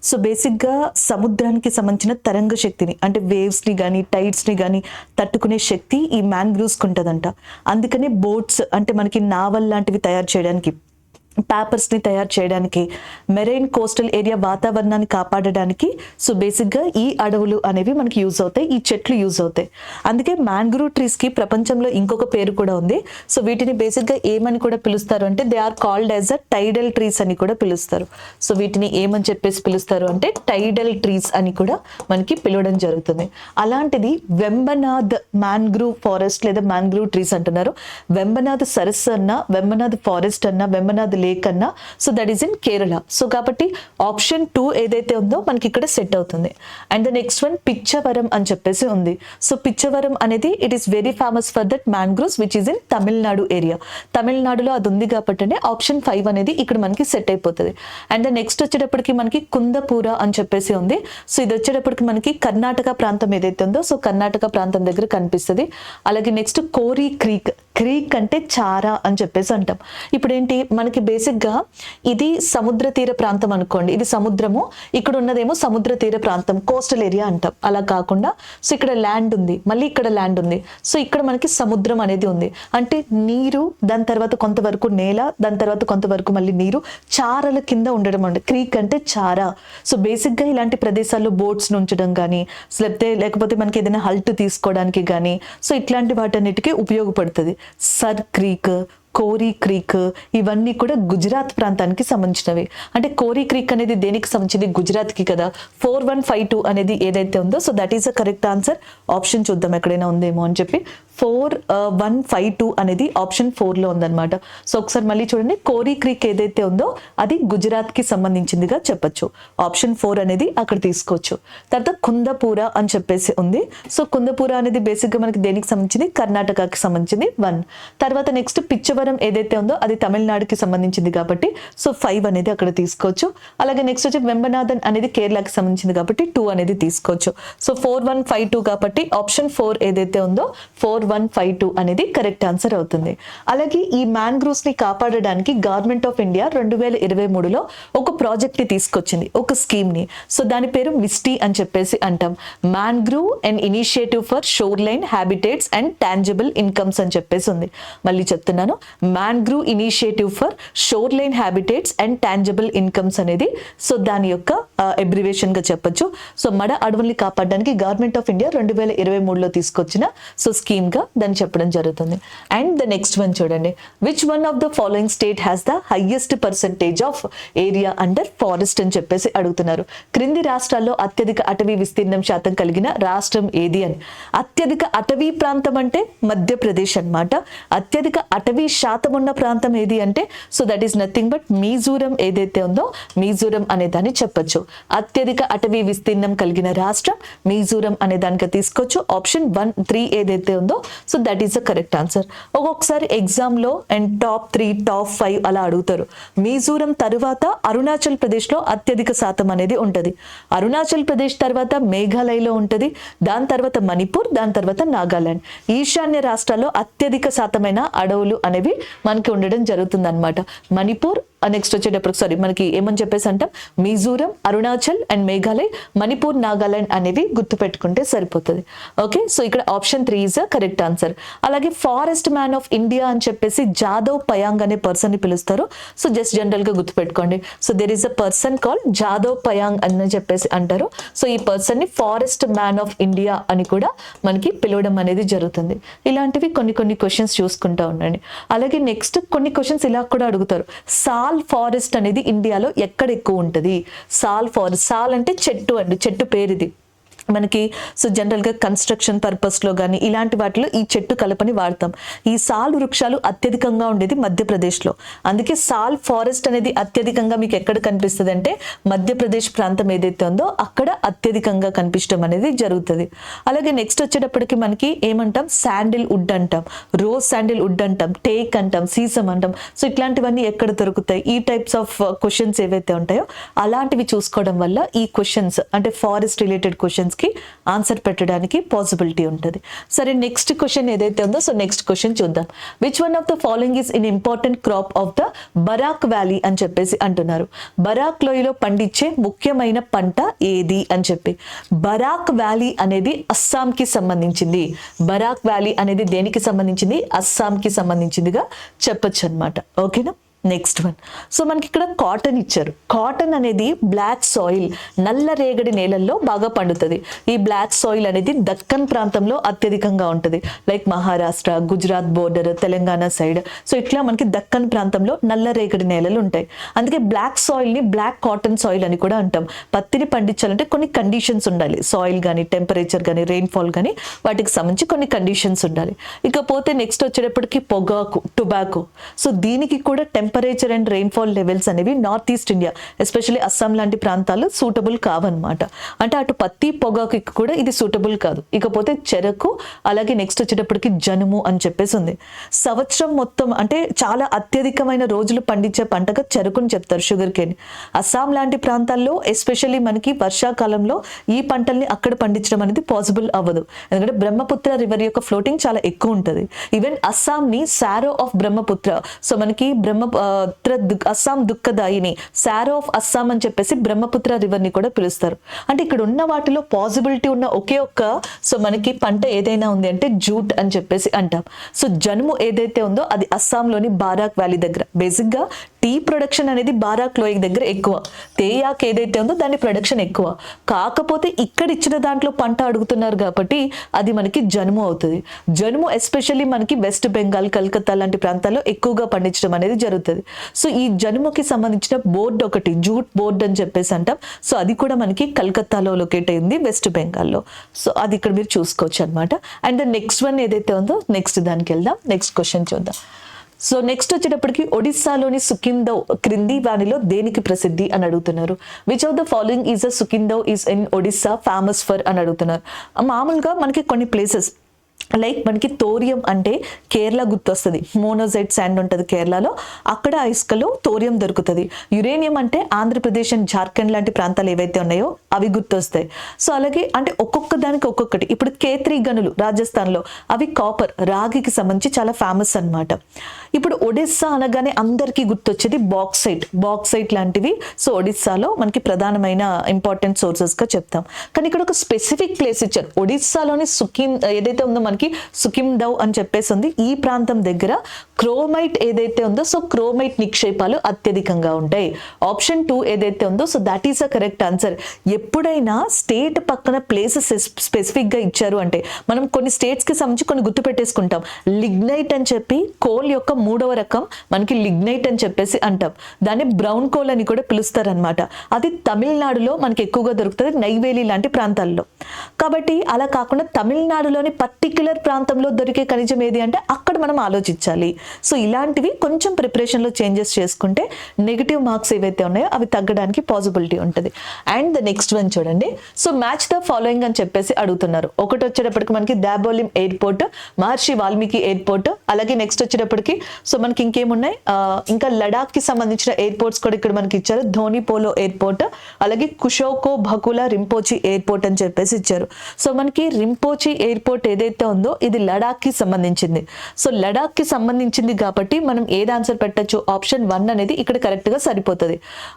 సో బేసిక్గా సముద్రానికి సంబంధించిన తరంగ శక్తిని అంటే వేవ్స్ని కానీ టైడ్స్ని కానీ తట్టుకునే శక్తి ఈ మ్యాంగ్రూవ్స్కి ఉంటుందంట. అందుకనే బోట్స్ అంటే మనకి నావల్ లాంటివి తయారు చేయడానికి, పేపర్స్ని తయారు చేయడానికి, మెరైన్ కోస్టల్ ఏరియా వాతావరణాన్ని కాపాడడానికి సో బేసిక్గా ఈ అడవులు అనేవి మనకి యూజ్ అవుతాయి, ఈ చెట్లు యూజ్ అవుతాయి. అందుకే మ్యాంగ్రూవ్ ట్రీస్కి ప్రపంచంలో ఇంకొక పేరు కూడా ఉంది. సో వీటిని బేసిక్గా ఏమని కూడా పిలుస్తారు అంటే they are called as a tidal trees అని కూడా పిలుస్తారు. సో వీటిని ఏమని చెప్పేసి పిలుస్తారు అంటే టైడల్ ట్రీస్ అని కూడా మనకి పిలవడం జరుగుతుంది. అలాంటిది వెంబనాథ్ మ్యాంగ్రూవ్ ఫారెస్ట్ లేదా మ్యాంగ్రూవ్ ట్రీస్ అంటున్నారు. వెంబనాథ్ సరస్సు అన్న, వెంబనాథ్ ఫారెస్ట్ అన్న, వెంబనాథ్ లేక్ అన్న, so that is in Kerala. So కాబట్టి ఆప్షన్ 2 ఏదైతే ఉందో మనకి ఇక్కడ సెట్ అవుతుంది. And the next one Pichavaram అని చెప్పేసి ఉంది. సో పిచ్చవరం అనేది it is very famous for that mangroves which is in Tamil Nadu area. తమిళనాడులో అది ఉంది కాబట్టి ఆప్షన్ 5 అనేది ఇక్కడ మనకి సెట్ అయిపోతుంది. అండ్ ద నెక్స్ట్ వచ్చేటప్పటికి మనకి కుందపూర అని చెప్పేసి ఉంది. సో ఇది వచ్చేటప్పటికి మనకి కర్ణాటక ప్రాంతం ఏదైతే ఉందో సో కర్ణాటక ప్రాంతం దగ్గర కనిపిస్తుంది. అలాగే నెక్స్ట్ కోరి క్రీక్, క్రీక్ అంటే చారా అని చెప్పేసి అంటాం. ఇప్పుడు ఏంటి మనకి బేసిక్గా ఇది సముద్ర తీర ప్రాంతం అనుకోండి, ఇది సముద్రము, ఇక్కడ ఉన్నదేమో సముద్ర తీర ప్రాంతం, కోస్టల్ ఏరియా అంటాం. అలా కాకుండా సో ఇక్కడ ల్యాండ్ ఉంది, మళ్ళీ ఇక్కడ ల్యాండ్ ఉంది, సో ఇక్కడ మనకి సముద్రం అనేది ఉంది. అంటే నీరు, దాని తర్వాత కొంతవరకు నేల, దాని తర్వాత కొంతవరకు మళ్ళీ నీరు, చారల కింద ఉండడం అండి క్రీక్ అంటే చారా. సో బేసిక్గా ఇలాంటి ప్రదేశాల్లో బోట్స్ ఉంచడం కానీ లేకపోతే మనకి ఏదైనా హల్ట్ తీసుకోవడానికి కానీ సో ఇట్లాంటి వాటన్నిటికీ ఉపయోగపడుతుంది. సర్ క్రీక్, కోరి క్రీక్ ఇవన్నీ కూడా గుజరాత్ ప్రాంతానికి సంబంధించినవి. అంటే కోరి క్రీక్ అనేది దేనికి సంబంధించింది? గుజరాత్కి కదా. 4152 అనేది ఏదైతే ఉందో so that is a correct answer. Option చూద్దాం ఎక్కడైనా ఉందేమో అని చెప్పి. 4152 అనేది ఆప్షన్ 4లో ఉందన్నమాట. సో ఒకసారి మళ్ళీ చూడండి, కోరి క్రీక్ ఏదైతే ఉందో అది గుజరాత్కి సంబంధించిందిగా చెప్పొచ్చు. ఆప్షన్ 4 అనేది అక్కడ తీసుకోవచ్చు. తర్వాత కుందపూర అని చెప్పేసి ఉంది. సో కుందపూర అనేది బేసిక్గా మనకి దేనికి సంబంధించింది? కర్ణాటకకి సంబంధించింది 1. తర్వాత నెక్స్ట్ పిచ్చవరం ఏదైతే ఉందో అది తమిళనాడుకి సంబంధించింది కాబట్టి సో 5 అనేది అక్కడ తీసుకోవచ్చు. అలాగే నెక్స్ట్ వచ్చి వెంబనాథన్ అనేది కేరళకి సంబంధించింది కాబట్టి 2 అనేది తీసుకోవచ్చు. సో 4152 కాబట్టి ఆప్షన్ 4 ఏదైతే ఉందో 4152 అనేది కరెక్ట్ ఆన్సర్ అవుతుంది. అలాగే ఈ మ్యాంగ్రూవ్స్ ని కాపాడడానికి గవర్నమెంట్ ఆఫ్ ఇండియా 2023లో ఒక ప్రాజెక్ట్ ని తీసుకొచ్చింది, ఒక స్కీమ్ ని. సో దాని పేరు మిస్టీ అని చెప్పేసి అంటాం. Mangrove and initiative for shoreline habitats and tangible incomes అని చెప్పేసి ఉంది. మళ్ళీ చెప్తున్నాను, mangrove initiative for shoreline habitats and tangible incomes అనేది సో దాని యొక్క అబ్రివేషన్ గా చెప్పొచ్చు. సో మడ అడవుల్ని కాపాడడానికి గవర్నమెంట్ ఆఫ్ ఇండియా 2023లో తీసుకొచ్చిన సో స్కీమ్ గా దాన్ని చెప్పడం జరుగుతుంది. అండ్ ద నెక్స్ట్ వన్ చూడండి, which one of the following state has the highest percentage of area under forest అని చెప్పేసి అడుగుతున్నారు. క్రింది రాష్ట్రాల్లో అత్యధిక అటవీ విస్తీర్ణం శాతం కలిగిన రాష్ట్రం ఏది అని. అత్యధిక అటవీ ప్రాంతం అంటే మధ్యప్రదేశ్ అన్నమాట. అత్యధిక అటవీ శాతం ఉన్న ప్రాంతం ఏది అంటే so that is nothing but Mizoram ఏదైతే ఉందో మిజోరం అనే దాన్ని చెప్పొచ్చు. అత్యధిక అటవీ విస్తీర్ణం కలిగిన రాష్ట్రం మిజోరం అనే దానికి తీసుకోవచ్చు. ఆప్షన్ 1, 3 ఏదైతే ఉందో so that is the correct answer. ఒక్కొక్కసారి ఎగ్జామ్ లో అండ్ టాప్ 3, టాప్ 5 అలా అడుగుతారు. మిజోరం తరువాత అరుణాచల్ ప్రదేశ్ లో అత్యధిక శాతం అనేది ఉంటది. అరుణాచల్ ప్రదేశ్ తర్వాత మేఘాలయలో ఉంటది, దాని తర్వాత మణిపూర్, దాని తర్వాత నాగాలాండ్. ఈశాన్య రాష్ట్రాల్లో అత్యధిక శాతమైన అడవులు అనేవి మనకి ఉండడం జరుగుతుంది అనమాట. మణిపూర్ నెక్స్ట్ వచ్చేటప్పుడు మనకి ఏమని చెప్పేసి అంటాం, మిజోరం, అరుణాచల్ అండ్ మేఘాలయ్, మణిపూర్, నాగాలాండ్ అనేవి గుర్తుపెట్టుకుంటే సరిపోతుంది. ఓకే, సో ఇక్కడ option 3 is the correct answer. అలాగే ఫారెస్ట్ మ్యాన్ ఆఫ్ ఇండియా అని చెప్పేసి జాదవ్ పయాంగ్ అనే పర్సన్ ని పిలుస్తారు. సో జస్ట్ జనరల్ గా గుర్తుపెట్టుకోండి. So there is a person called Jadav Payeng అని చెప్పేసి అంటారు. సో ఈ పర్సన్ ని ఫారెస్ట్ మ్యాన్ ఆఫ్ ఇండియా అని కూడా మనకి పిలవడం అనేది జరుగుతుంది. ఇలాంటివి కొన్ని క్వశ్చన్స్ చూసుకుంటా ఉండండి. అలాగే నెక్స్ట్ కొన్ని క్వశ్చన్స్ ఇలా కూడా అడుగుతారు. సాల్ ఫారెస్ట్ అనేది ఇండియాలో ఎక్కడ ఎక్కువ ఉంటది? సాల్ ఫారెస్ట్, సాల్ అంటే చెట్టు అండి, చెట్టు పేరు ఇది మనకి. సో జనరల్ గా కన్స్ట్రక్షన్ పర్పస్ లో కానీ ఇలాంటి వాటిలో ఈ చెట్టు కలపని వాడతాం. ఈ సాల్ వృక్షాలు అత్యధికంగా ఉండేది మధ్యప్రదేశ్ లో. అందుకే సాల్ ఫారెస్ట్ అనేది అత్యధికంగా మీకు ఎక్కడ కనిపిస్తుంది అంటే మధ్యప్రదేశ్ ప్రాంతం ఏదైతే ఉందో అక్కడ అత్యధికంగా కనిపించడం అనేది జరుగుతుంది. అలాగే నెక్స్ట్ వచ్చేటప్పటికి మనకి ఏమంటాం, శాండిల్ వుడ్ అంటాం, రోజ్ శాండిల్ వుడ్ అంటాం, టేక్ అంటాం, సీసం అంటాం. సో ఇట్లాంటివన్నీ ఎక్కడ దొరుకుతాయి? ఈ టైప్స్ ఆఫ్ క్వశ్చన్స్ ఏవైతే ఉంటాయో అలాంటివి చూసుకోవడం వల్ల ఈ క్వశ్చన్స్ అంటే ఫారెస్ట్ రిలేటెడ్ క్వశ్చన్స్ కి ఆన్సర్ పెట్టడానికి పాసిబిలిటీ ఉంటుంది. సరే, నెక్స్ట్ క్వశ్చన్ ఏదైతే ఉందో సో నెక్స్ట్ క్వశ్చన్ చూద్దాం. Which one of the following is in important crop of the Barak valley అని చెప్పేసి అంటున్నారు. బరాక్ లోయలో పండించే ముఖ్యమైన పంట ఏది అని చెప్పి. బరాక్ వ్యాలీ అనేది అస్సాంకి సంబంధించింది. బరాక్ వ్యాలీ అనేది దేనికి సంబంధించింది? అస్సాంకి సంబంధించిందిగా చెప్పొచ్చు అనమాట. ఓకేనా. నెక్స్ట్ వన్, సో మనకి ఇక్కడ కాటన్ ఇచ్చారు. కాటన్ అనేది బ్లాక్ సాయిల్, నల్ల రేగడి నేలల్లో బాగా పండుతుంది. ఈ బ్లాక్ సాయిల్ అనేది దక్కన్ ప్రాంతంలో అత్యధికంగా ఉంటుంది. Like Maharashtra, Gujarat border, Telangana side. So ఇట్లా మనకి దక్కన్ ప్రాంతంలో నల్ల రేగడి నేలలు ఉంటాయి. అందుకే బ్లాక్ సాయిల్ ని బ్లాక్ కాటన్ సాయిల్ అని కూడా అంటాం. పత్తిని పండించాలంటే కొన్ని కండిషన్స్ ఉండాలి. సాయిల్ కానీ, టెంపరేచర్ కానీ, రెయిన్ఫాల్ కానీ వాటికి సంబంధించి కొన్ని కండిషన్స్ ఉండాలి. ఇకపోతే నెక్స్ట్ వచ్చేటప్పటికి పొగాకు, టొబాకో. సో దీనికి కూడా టెంపరేచర్ అండ్ రెయిన్ఫాల్ లెవెల్స్ అనేవి north east India especially Assam లాంటి ప్రాంతాలు సూటబుల్ కావన్నమాట. అంటే అటు పత్తి, పొగాకు కూడా ఇది సూటబుల్ కాదు. ఇకపోతే చెరకు, అలాగే నెక్స్ట్ వచ్చేటప్పటికి జనుము అని చెప్పేసి ఉంది. సంవత్సరం మొత్తం అంటే చాలా అత్యధికమైన రోజులు పండించే పంటగా చెరుకుని చెప్తారు, షుగర్ కేన్. అస్సాం లాంటి ప్రాంతాల్లో ఎస్పెషల్లీ మనకి వర్షాకాలంలో ఈ పంటల్ని అక్కడ పండించడం అనేది పాసిబుల్ అవ్వదు. ఎందుకంటే బ్రహ్మపుత్ర రివర్ యొక్క ఫ్లోటింగ్ చాలా ఎక్కువ ఉంటుంది. ఈవెన్ అస్సాం ని సారో ఆఫ్ బ్రహ్మపుత్ర, సో మనకి అస్సాం దుఃఖదాయిని, సారో ఆఫ్ అస్సాం అని చెప్పేసి బ్రహ్మపుత్ర రివర్ ని కూడా పిలుస్తారు. అంటే ఇక్కడ ఉన్న వాటిలో పాసిబిలిటీ ఉన్న ఒకే ఒక్క సో మనకి పంట ఏదైనా ఉంది అంటే జూట్ అని చెప్పేసి అంటాం. సో జనుము ఏదైతే ఉందో అది అస్సాంలోని బారాక్ వ్యాలీ దగ్గర. బేసిక్ గా టీ ప్రొడక్షన్ అనేది బారాక్ లోయ దగ్గర ఎక్కువ. తేయాక్ ఏదైతే ఉందో దాని ప్రొడక్షన్ ఎక్కువ. కాకపోతే ఇక్కడ ఇచ్చిన దాంట్లో పంట అడుగుతున్నారు కాబట్టి అది మనకి జనుము అవుతుంది. జనుము ఎస్పెషల్లీ మనకి వెస్ట్ బెంగాల్, కలకత్తా లాంటి ప్రాంతాల్లో ఎక్కువగా పండించడం అనేది జరుగుతుంది. సో ఈ జనుముకి సంబంధించిన బోర్డు ఒకటి జూట్ బోర్డు అని చెప్పేసి అంటాం. సో అది కూడా మనకి కలకత్తాలో లొకేట్ అయింది, వెస్ట్ బెంగాల్లో. సో అది ఇక్కడ మీరు చూసుకోవచ్చు అనమాట. అండ్ నెక్స్ట్ వన్ ఏదైతే ఉందో నెక్స్ట్ దానికి వెళ్దాం. నెక్స్ట్ క్వశ్చన్ చూద్దాం. సో నెక్స్ట్ వచ్చేటప్పటికి ఒడిస్సాలోని సుకిందవ్ క్రింది వానిలో దేనికి ప్రసిద్ధి అని అడుగుతున్నారు. Which of the following is a Sukinda is in Odisha famous for అని అడుగుతున్నారు. మామూలుగా మనకి కొన్ని ప్లేసెస్ లైక్ మనకి తోరియం అంటే కేరళ గుర్తొస్తుంది. మోనోజైట్ శాండ్ ఉంటుంది కేరళలో, అక్కడ ఇసుకలో తోరియం దొరుకుతుంది. యురేనియం అంటే ఆంధ్రప్రదేశ్ అండ్ జార్ఖండ్ లాంటి ప్రాంతాలు ఏవైతే ఉన్నాయో అవి గుర్తొస్తాయి. సో అలాగే అంటే ఒక్కొక్క దానికి ఒక్కొక్కటి. ఇప్పుడు K3 గనులు రాజస్థాన్లో అవి కాపర్, రాగికి సంబంధించి చాలా ఫేమస్ అన్నమాట. ఇప్పుడు ఒడిస్సా అనగానే అందరికీ గుర్తొచ్చేది బాక్సైట్ లాంటివి. సో ఒడిస్సాలో మనకి ప్రధానమైన ఇంపార్టెంట్ సోర్సెస్ గా చెప్తాం. కానీ ఇక్కడ ఒక స్పెసిఫిక్ ప్లేస్ ఇచ్చారు. ఒడిస్సాలోని ఏదైతే ఉందో మనకి సుఖిందవ్ అని చెప్పేసి ఉంది. ఈ ప్రాంతం దగ్గర క్రోమైట్ ఏదైతే ఉందో సో క్రోమైట్ నిక్షేపాలు అత్యధికంగా ఉంటాయి. ఆప్షన్ 2 ఏదైతే ఉందో so that is a correct answer. ఎప్పుడైనా స్టేట్ పక్కన ప్లేసెస్ స్పెసిఫిక్ గా ఇచ్చారు అంటే మనం కొన్ని స్టేట్స్ కి సంబంధించి కొన్ని గుర్తు పెట్టేసుకుంటాం. లిగ్నైట్ అని చెప్పి కోల్ యొక్క 3వ రకం మనకి లిగ్నైట్ అని చెప్పేసి అంటాం. దాన్ని బ్రౌన్ కోల్ అని కూడా పిలుస్తారనమాట. అది తమిళనాడులో మనకి ఎక్కువగా దొరుకుతుంది, నైవేలి లాంటి ప్రాంతాల్లో. కాబట్టి అలా కాకుండా తమిళనాడులోని పర్టిక్యులర్ ప్రాంతంలో దొరికే ఖనిజం ఏది అంటే అక్కడ మనం ఆలోచించాలి. సో ఇలాంటివి కొంచెం ప్రిపరేషన్లో చేంజెస్ చేసుకుంటే నెగిటివ్ మార్క్స్ ఏవైతే ఉన్నాయో అవి తగ్గడానికి పాసిబిలిటీ ఉంటుంది. అండ్ ద నెక్స్ట్ వన్ చూడండి. సో మ్యాచ్ ద ఫాలోయింగ్ అని చెప్పేసి అడుగుతున్నారు. ఒకటి వచ్చేటప్పటికి మనకి దాబోలిం ఎయిర్పోర్ట్, మహర్షి వాల్మీకి ఎయిర్పోర్ట్, అలాగే నెక్స్ట్ వచ్చేటప్పటికి సో మనకి ఇంకేమున్నాయి, ఇంకా లడాక్ కి సంబంధించిన ఎయిర్పోర్ట్స్ కూడా ఇక్కడ మనకి ఇచ్చారు. ధోని పోలో ఎయిర్పోర్ట్, అలాగే కుషోకో భకులా రింపోచి ఎయిర్పోర్ట్ అని చెప్పేసి ఇచ్చారు. సో మనకి రింపోచి ఎయిర్పోర్ట్ ఏదైతే ఉందో ఇది లడాక్ కి సంబంధించింది. సో లడాక్ కి సంబంధించింది కాబట్టి మనం ఏది ఆన్సర్ పెట్టచ్చు, ఆప్షన్ 1 అనేది ఇక్కడ కరెక్ట్ గా సరిపోతుంది.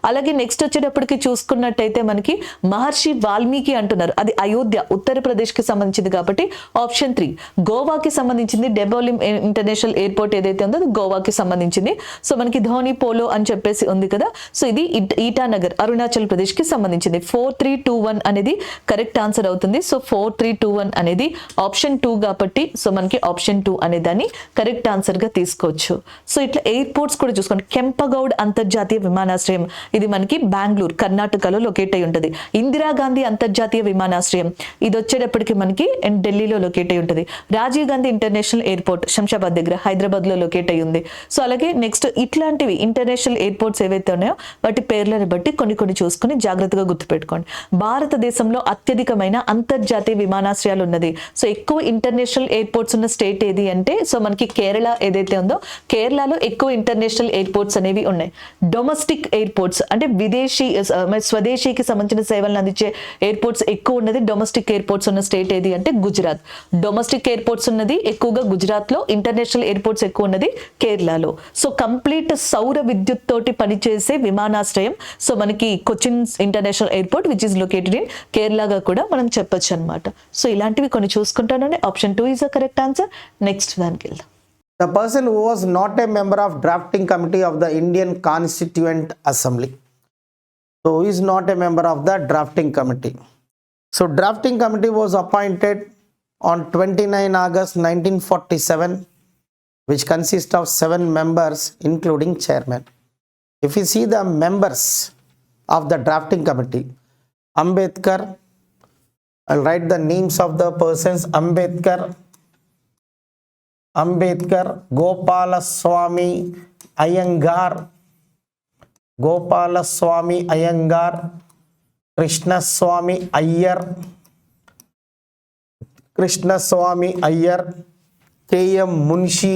అలాగే నెక్స్ట్ వచ్చేటప్పటికి చూసుకున్నట్టయితే మనకి మహర్షి వాల్మీకి అంటున్నారు, అది అయోధ్య ఉత్తరప్రదేశ్ కి సంబంధించింది కాబట్టి ఆప్షన్ 3. గోవాకి సంబంధించింది డెబోలిం ఇంటర్నేషనల్ ఎయిర్పోర్ట్ ఏదైతే ఉందో అది గోవాకి సంబంధించింది. సో మనకి ధోని పోలో అని చెప్పేసి ఉంది కదా, సో ఇది ఈటానగర్ అరుణాచల్ ప్రదేశ్ కి సంబంధించింది. 4321 అనేది కరెక్ట్ ఆన్సర్ అవుతుంది. సో 4321 అనేది ఆప్షన్ 2 కాబట్టి సో మనకి ఆప్షన్ 2 అనే దాన్ని కరెక్ట్ ఆన్సర్ గా తీసుకోవచ్చు. సో ఇట్లా ఎయిర్పోర్ట్స్ కూడా చూసుకోండి. కెంపగౌడ్ అంతర్జాతీయ విమానాశ్రయం ఇది మనకి బెంగళూరు కర్ణాటకలో లొకేట్ అయి ఉంటుంది. ఇందిరాగాంధీ అంతర్జాతీయ విమానాశ్రయం ఇది వచ్చేటప్పటికి మనకి ఢిల్లీలో లొకేట్ అయి ఉంటుంది. రాజీవ్ గాంధీ ఇంటర్నేషనల్ ఎయిర్పోర్ట్ శంషాబాద్ దగ్గర హైదరాబాద్ లో లొకేట్ అయి ఉంది. సో అలాగే నెక్స్ట్ ఇట్లాంటివి ఇంటర్నేషనల్ ఎయిర్పోర్ట్స్ ఏవైతే ఉన్నాయో వాటి పేర్లను బట్టి కొన్ని చూసుకుని జాగ్రత్తగా గుర్తుపెట్టుకోండి. భారతదేశంలో అత్యధికమైన అంతర్జాతీయ విమానాశ్రయాలు ఉన్నది. సో ఎక్కువ ఇంటర్నేషనల్ ఎయిర్పోర్ట్స్ ఉన్న స్టేట్ ఏది అంటే సో మనకి కేరళ ఏదైతే ఉందో కేరళలో ఎక్కువ ఇంటర్నేషనల్ ఎయిర్పోర్ట్స్ అనేవి ఉన్నాయి. డొమెస్టిక్ ఎయిర్పోర్ట్స్ అంటే విదేశీ స్వదేశీకి సంబంధించిన సేవలను అందించే ఎయిర్పోర్ట్స్ ఎక్కువ ఉన్నది. డొమెస్టిక్ ఎయిర్పోర్ట్స్ ఉన్న స్టేట్ ఏది అంటే గుజరాత్. డొమెస్టిక్ ఎయిర్పోర్ట్స్ ఉన్నది ఎక్కువగా గుజరాత్ లో, ఇంటర్నేషనల్ ఎయిర్పోర్ట్స్ ఎక్కువ ఉన్నది కేరళలో. సో కంప్లీట్ సౌర విద్యుత్ తోటి పనిచేసే విమానాశ్రయం సో మనకి Cochin international airport which is located in కేరళగా కూడా మనం చెప్పొచ్చు అనమాట. సో ఇలాంటివి కొన్ని చూసుకుంటానండి. Option 2 is the correct answer. Next దానికి వెళ్దాం. The person who was not a member of drafting committee of the Indian Constituent Assembly. So he is not a member of the drafting committee. So drafting committee was appointed on 29 August 1947, which consists of 7 members including chairman. If you see the members of the drafting committee, Ambedkar, I'll write the names of the persons. Ambedkar, Gopalaswamy Iyengar, Krishnaswamy Iyer, K.M. Munshi,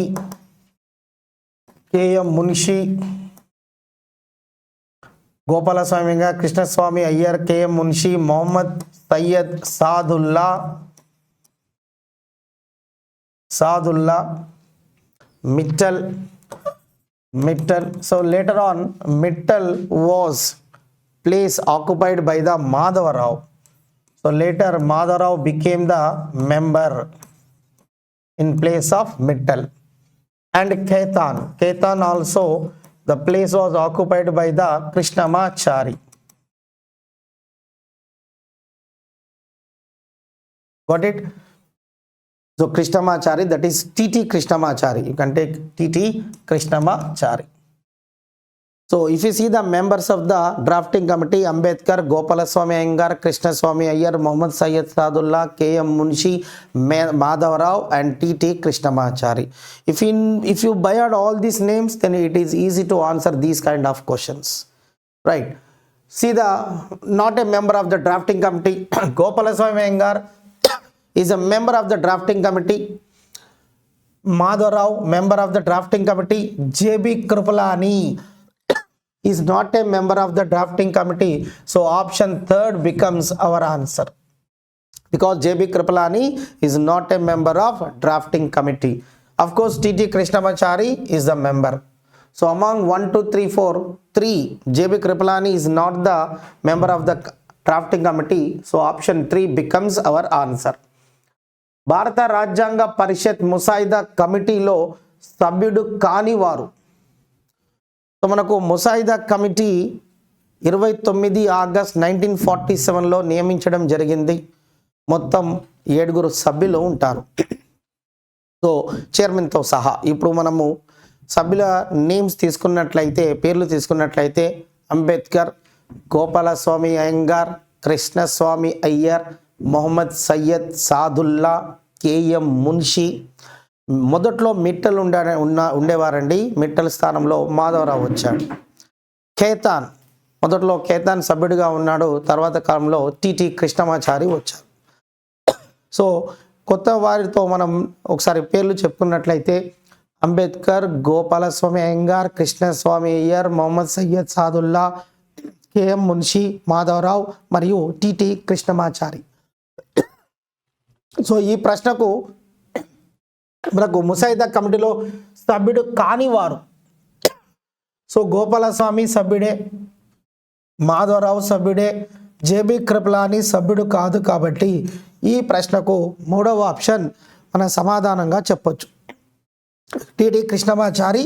Gopalaswamy Iyengar, Krishnaswamy Iyer, K.M. Munshi, Mohammad Sayyid Saadullah, Mittal. So later on, Mittal was place occupied by the Madhavarao. So later Madhavarao became the member in place of Mittal. And Khaitan also the place was occupied by the Krishnamachari. Got it? So Krishnamachari, that is T.T. Krishnamachari. You can take T.T. Krishnamachari. So if you see the members of the drafting committee, Ambedkar, Gopalaswamy Iyengar, Krishnaswamy Iyer, Mohammad Sayyid Saadullah, K.M. Munshi, Madhavarao and T.T. Krishnamachari. If you buy out all these names, then it is easy to answer these kind of questions. Right. See the not a member of the drafting committee, Gopalaswamy Iyengar is a member of the drafting committee. Madhavarao, member of the drafting committee. J.B. Kripalani is not a member of the drafting committee. So option 3 becomes our answer. Because J.B. Kripalani is not a member of drafting committee. Of course, T.T. Krishnamachari is the member. So among 1, 2, 3, 4, 3, J.B. Kripalani is not the member of the drafting committee. So option 3 becomes our answer. భారత రాజ్యాంగ పరిషత్ ముసాయిదా కమిటీలో సభ్యుడు కాని వారు. సో మనకు ముసాయిదా కమిటీ 29 ఆగస్ట్ 1947లో నియమించడం జరిగింది. మొత్తం 7 సభ్యులు ఉంటారు. సో చైర్మన్తో సహా. ఇప్పుడు మనము సభ్యుల నేమ్స్ తీసుకున్నట్లయితే, పేర్లు తీసుకున్నట్లయితే అంబేద్కర్, గోపాలస్వామి అయ్యంగార్, కృష్ణస్వామి అయ్యర్, మొహమ్మద్ సయ్యద్ సాదుల్లా, కేఎం మున్షి. మొదట్లో మిట్టల్ ఉండేవారండి. మిట్టల్ స్థానంలో మాధవరావు వచ్చాడు. ఖేతాన్, మొదట్లో ఖేతాన్ సభ్యుడిగా ఉన్నాడు. తర్వాత కాలంలో టిటి కృష్ణమాచారి వచ్చారు. సో కొత్త వారితో మనం ఒకసారి పేర్లు చెప్పుకున్నట్లయితే అంబేద్కర్, గోపాలస్వామి అయ్యంగార్, కృష్ణస్వామి అయ్యర్, మొహమ్మద్ సయ్యద్ సాదుల్లా, కేఎం మున్షి, మాధవరావు మరియు టిటి కృష్ణమాచారి. సో ఈ ప్రశ్నకు మనకు ముసాయిదా కమిటీలో సభ్యుడు కాని వారు. సో గోపాలస్వామి సభ్యుడే, మాధవరావు సభ్యుడే, జేబీ కృపలాని సభ్యుడు కాదు. కాబట్టి ఈ ప్రశ్నకు 3వ ఆప్షన్ మన సమాధానంగా చెప్పొచ్చు. TT Krishnamachari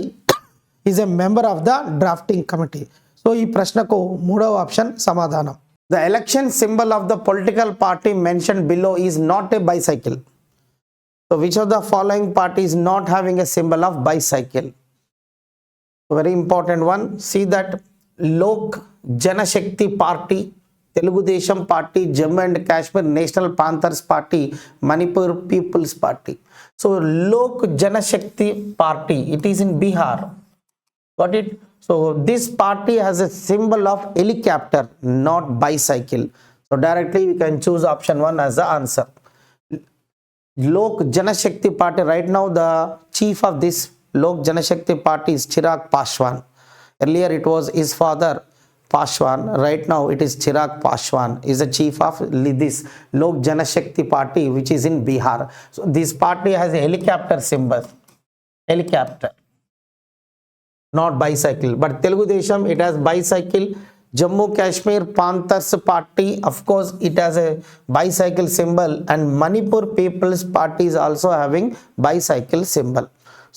is a member of the drafting committee. So ఈ ప్రశ్నకు 3వ ఆప్షన్ సమాధానం. The election symbol of the political party mention below is not a bicycle. So which of the following party is not having a symbol of bicycle? Very important one. See that Lok Janshakti party, Telugu Desam party, Jammu and Kashmir national panthers party, Manipur peoples party. So Lok Janshakti party, it is in Bihar. Got it? So this party has a symbol of helicopter, not bicycle. So directly we can choose option 1 as the answer. Lok Janashakti Party, right now the chief of this Lok Janashakti Party is Chirag Paswan. Earlier it was his father Paswan. Right now it is Chirag Paswan is the chief of this Lok Janashakti Party, which is in Bihar. So this party has a helicopter symbol. Helicopter, not bicycle. But Telugu Desam, it has bicycle. Jammu Kashmir Panthers Party, of course it has a bicycle symbol, and Manipur People's Party is also having bicycle symbol.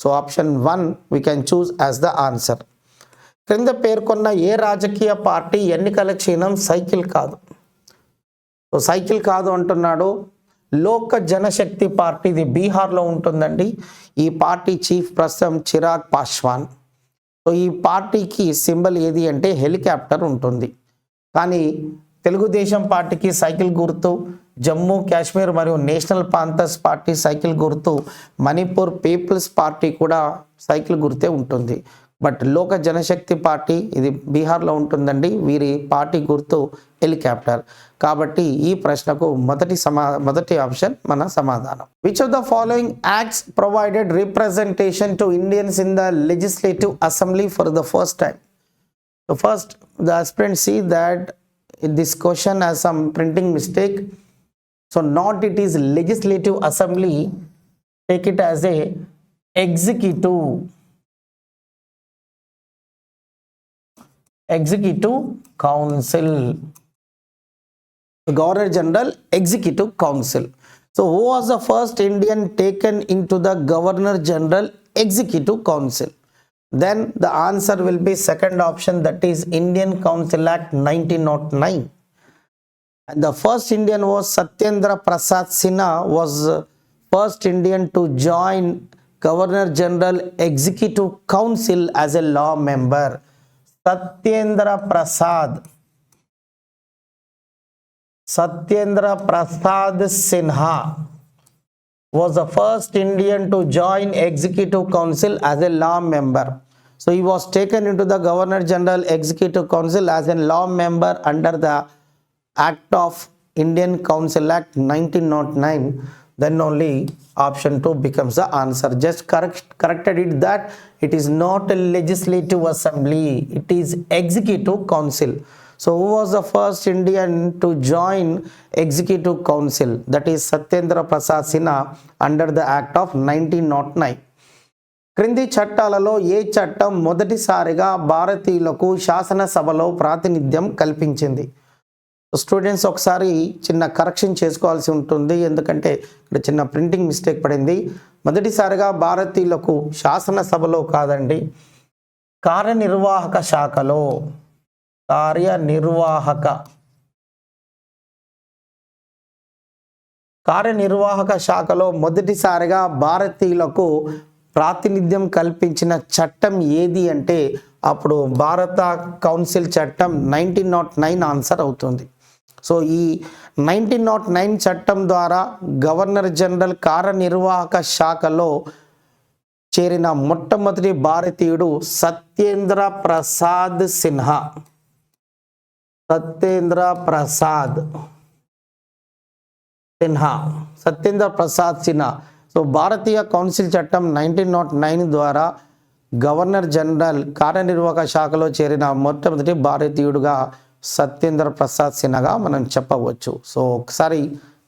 So option 1 we can choose as the answer. క్రింద పేర్కొన్న ఏ రాజకీయ పార్టీ ఎన్నికల చిహ్నం సైకిల్ కాదు? సో సైకిల్ కాదు అంటున్నాడు. లోక జనశక్తి పార్టీ, ఇది బీహార్లో ఉంటుందండి. ఈ పార్టీ చీఫ్ ప్రస్తుతం చిరాగ్ పాస్వాన్. సో ఈ పార్టీకి సింబల్ ఏది అంటే హెలికాప్టర్ ఉంటుంది. కానీ తెలుగుదేశం పార్టీకి సైకిల్ గుర్తు, జమ్మూ కాశ్మీర్ మరియు నేషనల్ పాంథర్స్ పార్టీ సైకిల్ గుర్తు, మణిపూర్ పీపుల్స్ పార్టీ కూడా సైకిల్ గుర్తే ఉంటుంది. బట్ లోక జనశక్తి పార్టీ ఇది బీహార్లో ఉంటుందండి. వీరి పార్టీ గుర్తు హెలికాప్టర్. కాబట్టి ఈ ప్రశ్నకు మొదటి ఆప్షన్ మన సమాధానం. Which of the following acts provided representation to Indians in the legislative assembly for the first time? So first the aspirant see that this question has some printing mistake. So not it is legislative assembly, take it as a executive council. The Governor General Executive Council. So who was the first Indian taken into the Governor General Executive Council? Then the answer will be second option, that is Indian Council Act 1909. And the first Indian was Satyendra Prasad Sinha, was first Indian to join Governor General Executive Council as a law member. Satyendra Prasad Sinha was the first Indian to join Executive Council as a law member. So he was taken into the Governor General Executive Council as a law member under the Act of Indian Council Act 1909. Then only option 2 becomes the answer. Just corrected it that it is not a legislative assembly, it is executive council. So who was the first Indian to join executive council? That is Satyendra Prasad Sinha under the Act of 1909. క్రింది చట్టాలలో ఏ చట్టం మొదటిసారిగా భారతీయులకు శాసనసభలో ప్రాతినిధ్యం కల్పించింది? స్టూడెంట్స్ ఒకసారి చిన్న కరెక్షన్ చేసుకోవాల్సి ఉంటుంది, ఎందుకంటే ఇక్కడ చిన్న ప్రింటింగ్ మిస్టేక్ పడింది. మొదటిసారిగా భారతీయులకు శాసనసభలో కాదండి, కార్యనిర్వాహక శాఖలో, కార్యనిర్వాహక శాఖలో మొదటిసారిగా భారతీయులకు ప్రాతినిధ్యం కల్పించిన చట్టం ఏది అంటే అప్పుడు భారత కౌన్సిల్ చట్టం 1909 ఆన్సర్ అవుతుంది. సో ఈ 1909 చట్టం ద్వారా గవర్నర్ జనరల్ కార్యనిర్వాహక శాఖలో చేరిన మొట్టమొదటి భారతీయుడు సత్యేంద్ర ప్రసాద్ సిన్హా. సత్యేంద్ర ప్రసాద్ సిన్హా. సో భారతీయ కౌన్సిల్ చట్టం 1909 ద్వారా గవర్నర్ జనరల్ కార్యనిర్వాహక శాఖలో చేరిన మొట్టమొదటి భారతీయుడుగా సత్యేంద్ర ప్రసాద్ సిన్హాగా మనం చెప్పవచ్చు. సో ఒకసారి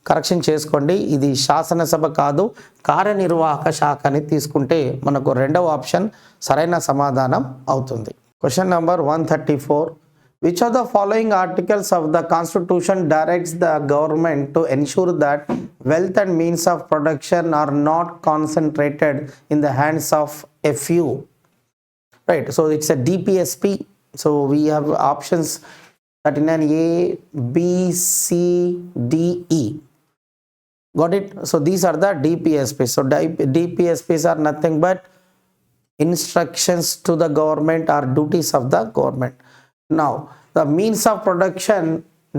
కరెక్షన్ చేసుకోండి, ఇది శాసనసభ కాదు, కార్యనిర్వాహక శాఖ అని తీసుకుంటే మనకు రెండవ ఆప్షన్ సరైన సమాధానం అవుతుంది. Question number 134. Which of the following articles of the Constitution directs the government to ensure that wealth and means of production are not concentrated in the hands of a few? Right, so it's a DPSP. So we have options 39A, B, C, D, E. Got it? So these are the DPSPs. So DPSPs are nothing but instructions to the government or duties of the government. Now, the means of production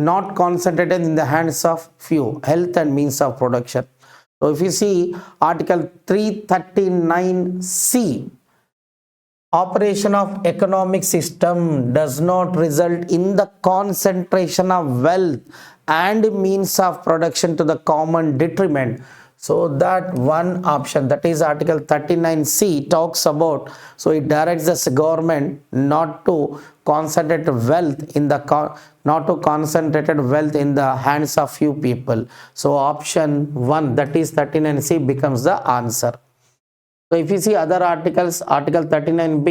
not concentrated in the hands of few, health and means of production. So if you see Article 339C, operation of economic system does not result in the concentration of wealth and means of production to the common detriment. So that one option, that is Article 39C, talks about, so it directs the government not to concentrate wealth in the hands of few people. So option 1, that is 39C, becomes the answer. So if you see other articles, Article 39B,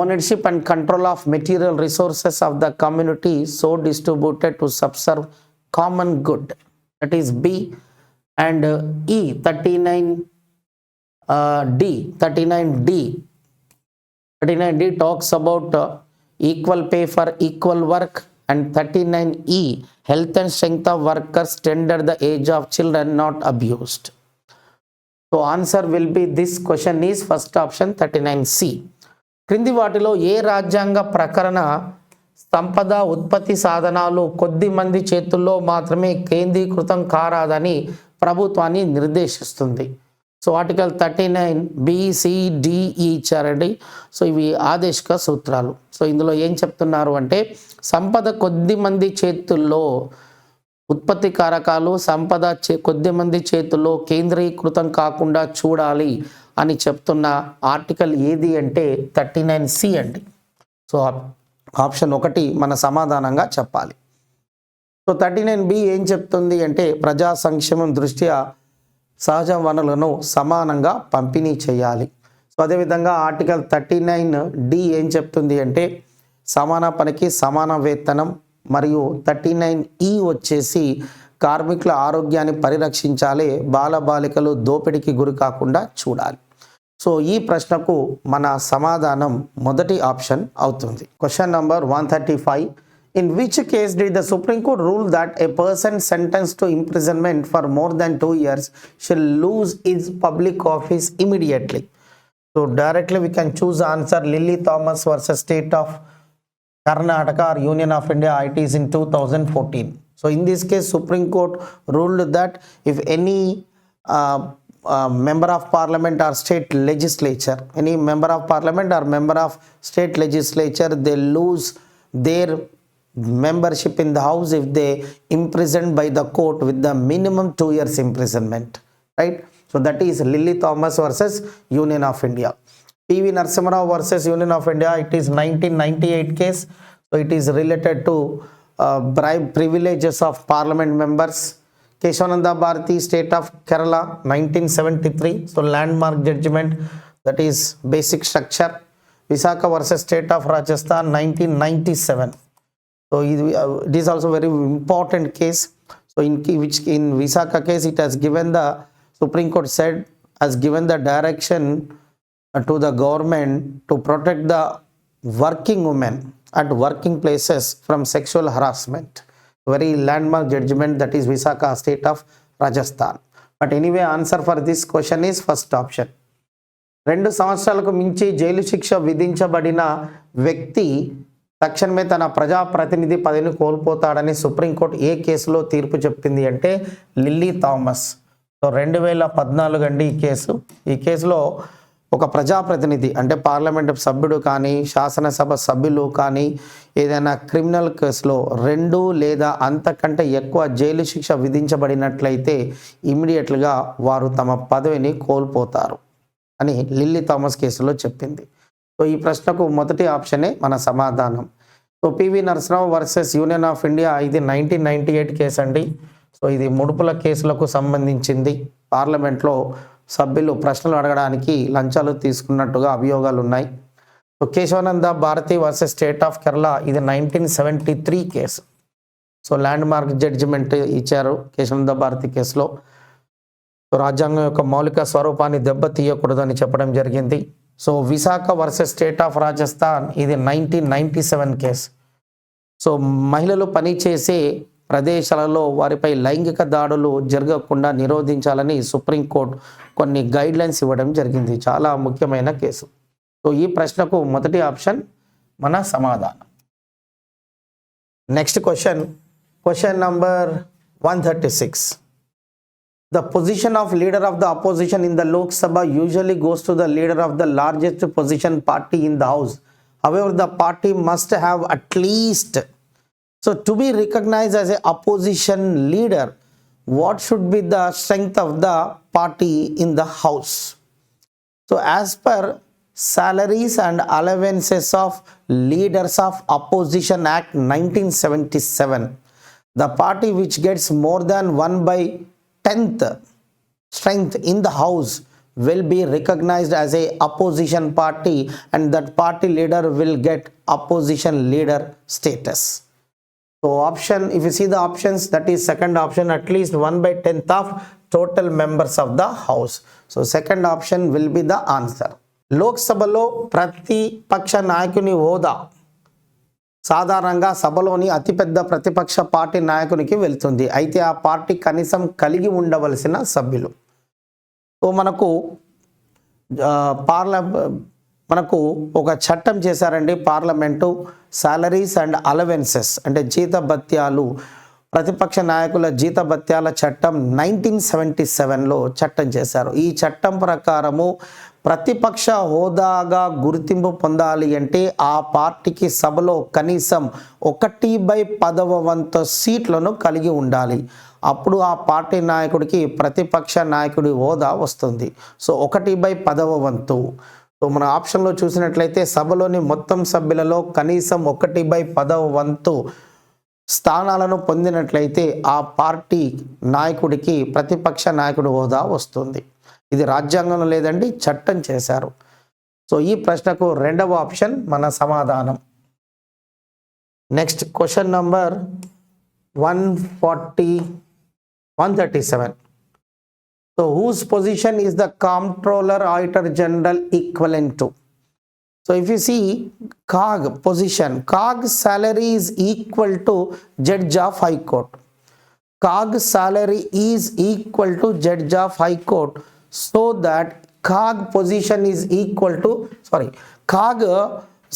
ownership and control of material resources of the community so distributed to subserve common good, that is B. And E, 39D talks about equal pay for equal work, and 39E, health and strength of workers tender the age of children not abused. So answer will be, this question is first option 39C. క్రింది వాటిలో ఏ రాజ్యాంగ ప్రకరణ సంపద ఉత్పత్తి సాధనాలు కొద్ది మంది చేతుల్లో మాత్రమే కేంద్రీకృతం కారాదని ప్రభుత్వాన్ని నిర్దేశిస్తుంది? సో ఆర్టికల్ 39BCDE ఇచ్చారండి. సో ఇవి ఆదేశిక సూత్రాలు. సో ఇందులో ఏం చెప్తున్నారు అంటే సంపద కొద్ది మంది చేతుల్లో, ఉత్పత్తి కారకాలు సంపద కొద్ది మంది చేతుల్లో కేంద్రీకృతం కాకుండా చూడాలి అని చెప్తున్న ఆర్టికల్ ఏది అంటే 39C అండి. సో ఆప్షన్ 1 మన సమాధానంగా చెప్పాలి. సో 39B ఏం చెప్తుంది అంటే ప్రజా సంక్షేమం దృష్ట్యా సహజ వనరులను సమానంగా పంపిణీ చేయాలి. సో అదేవిధంగా ఆర్టికల్ 39D ఏం చెప్తుంది అంటే సమాన పనికి సమాన వేతనం, మరియు 39E వచ్చేసి కార్మికుల ఆరోగ్యాన్ని పరిరక్షించాలి, బాలబాలికలు దోపిడీకి గురి కాకుండా చూడాలి. సో ఈ ప్రశ్నకు మన సమాధానం మొదటి ఆప్షన్ అవుతుంది. Question number 135. In which case did the Supreme Court rule that a person sentenced to imprisonment for more than 2 years shall lose his public office immediately? So directly we can choose answer Lily Thomas versus State of Karnataka or Union of India. It is in 2014. So in this case Supreme Court ruled that if any member of parliament or state legislature, any member of parliament or member of state legislature, they lose their membership in the house if they imprisoned by the court with the minimum 2 years imprisonment, right? So that is Lily Thomas versus Union of India. PV Narasimha Rao versus Union of India, it is 1998 case. So it is related to bribe privileges of parliament members. Keshavananda Bharati, State of Kerala, 1973. So landmark judgment, that is basic structure. Visakha versus State of Rajasthan, 1997. So it is also very important case. So in Vizag case, it has given the Supreme Court said has given the direction to the government to protect the working women at working places from sexual harassment. Very landmark judgment, that is Vizag state of Rajasthan. But anyway, answer for this question is first option. 2 సంవత్సరాలకు మించి జైలు శిక్ష విధించబడిన వ్యక్తి తక్షణమే తన ప్రజాప్రతినిధి పదవిని కోల్పోతాడని సుప్రీంకోర్టు ఏ కేసులో తీర్పు చెప్పింది అంటే లిల్లీ థామస్. సో 2014 అండి ఈ కేసులో ఒక ప్రజాప్రతినిధి అంటే పార్లమెంట్ సభ్యుడు కానీ శాసనసభ సభ్యులు కానీ ఏదైనా క్రిమినల్ కేసులో 2 లేదా అంతకంటే ఎక్కువ జైలు శిక్ష విధించబడినట్లయితే ఇమ్మీడియట్గా వారు తమ పదవిని కోల్పోతారు అని లిల్లీ థామస్ కేసులో చెప్పింది. సో ఈ ప్రశ్నకు మొదటి ఆప్షనే మన సమాధానం. So PV Narasimha Rao versus union of India, ఇది 1998 కేసు అండి. సో ఇది ముడుపుల కేసులకు సంబంధించింది. పార్లమెంట్లో సభ్యులు ప్రశ్నలు అడగడానికి లంచాలు తీసుకున్నట్టుగా అభియోగాలు ఉన్నాయి. So Kesavananda Bharati versus state of Kerala, ఇది 1973 case. So landmark judgment ఇచ్చారు కేశవానంద భారతి కేసులో. సో రాజ్యాంగం యొక్క మౌలిక స్వరూపాన్ని దెబ్బతీయకూడదని చెప్పడం జరిగింది. So Visakha versus state of Rajasthan, ఇది 1997 కేసు. సో మహిళలు పనిచేసే ప్రదేశాలలో వారిపై లైంగిక దాడులు జరగకుండా నిరోధించాలని సుప్రీంకోర్టు కొన్ని గైడ్లైన్స్ ఇవ్వడం జరిగింది. చాలా ముఖ్యమైన కేసు. సో ఈ ప్రశ్నకు మొదటి ఆప్షన్ మన సమాధానం. Next question number 136. The position of leader of the opposition in the Lok Sabha usually goes to the leader of the largest opposition party in the house. However, the party must have at least, so to be recognized as a opposition leader, what should be the strength of the party in the house? So as per Salaries and Allowances of Leaders of Opposition Act 1977, the party which gets more than 1/10 strength in the house will be recognized as a opposition party, and that party leader will get opposition leader status. So option, if you see the options, that is second option, at least 1/10 of total members of the house. So second option will be the answer. Lok Sabhalo ప్రతిపక్ష నాయకుని హోదా సాధారణంగా సభలోని అతిపెద్ద ప్రతిపక్ష పార్టీ నాయకునికి వెళ్తుంది. అయితే ఆ పార్టీ కనీసం కలిగి ఉండవలసిన సభ్యులు. సో మనకు ఒక చట్టం చేశారండి పార్లమెంటు, సాలరీస్ అండ్ అలవెన్సెస్ అంటే జీతభత్యాలు, ప్రతిపక్ష నాయకుల జీతభత్యాల చట్టం 1977లో చట్టం చేశారు. ఈ చట్టం ప్రకారము ప్రతిపక్ష హోదాగా గుర్తింపు పొందాలి అంటే ఆ పార్టీకి సభలో కనీసం 1/10 సీట్లను కలిగి ఉండాలి. అప్పుడు ఆ పార్టీ నాయకుడికి ప్రతిపక్ష నాయకుడి హోదా వస్తుంది. సో 1/10. సో మన ఆప్షన్లో చూసినట్లయితే సభలోని మొత్తం సభ్యులలో కనీసం 1/10 స్థానాలను పొందినట్లయితే ఆ పార్టీ నాయకుడికి ప్రతిపక్ష నాయకుడి హోదా వస్తుంది. ఇది రాజ్యాంగంలో లేదండి, చట్టం చేశారు. సో ఈ ప్రశ్నకు రెండవ ఆప్షన్ మన సమాధానం. Next question number 137. So whose position is the Comptroller Auditor General equivalent to? So if you see COG position, COG salary is equal to Judge of High Court. COG salary is equal to Judge of High Court, so that COG position is equal to, COG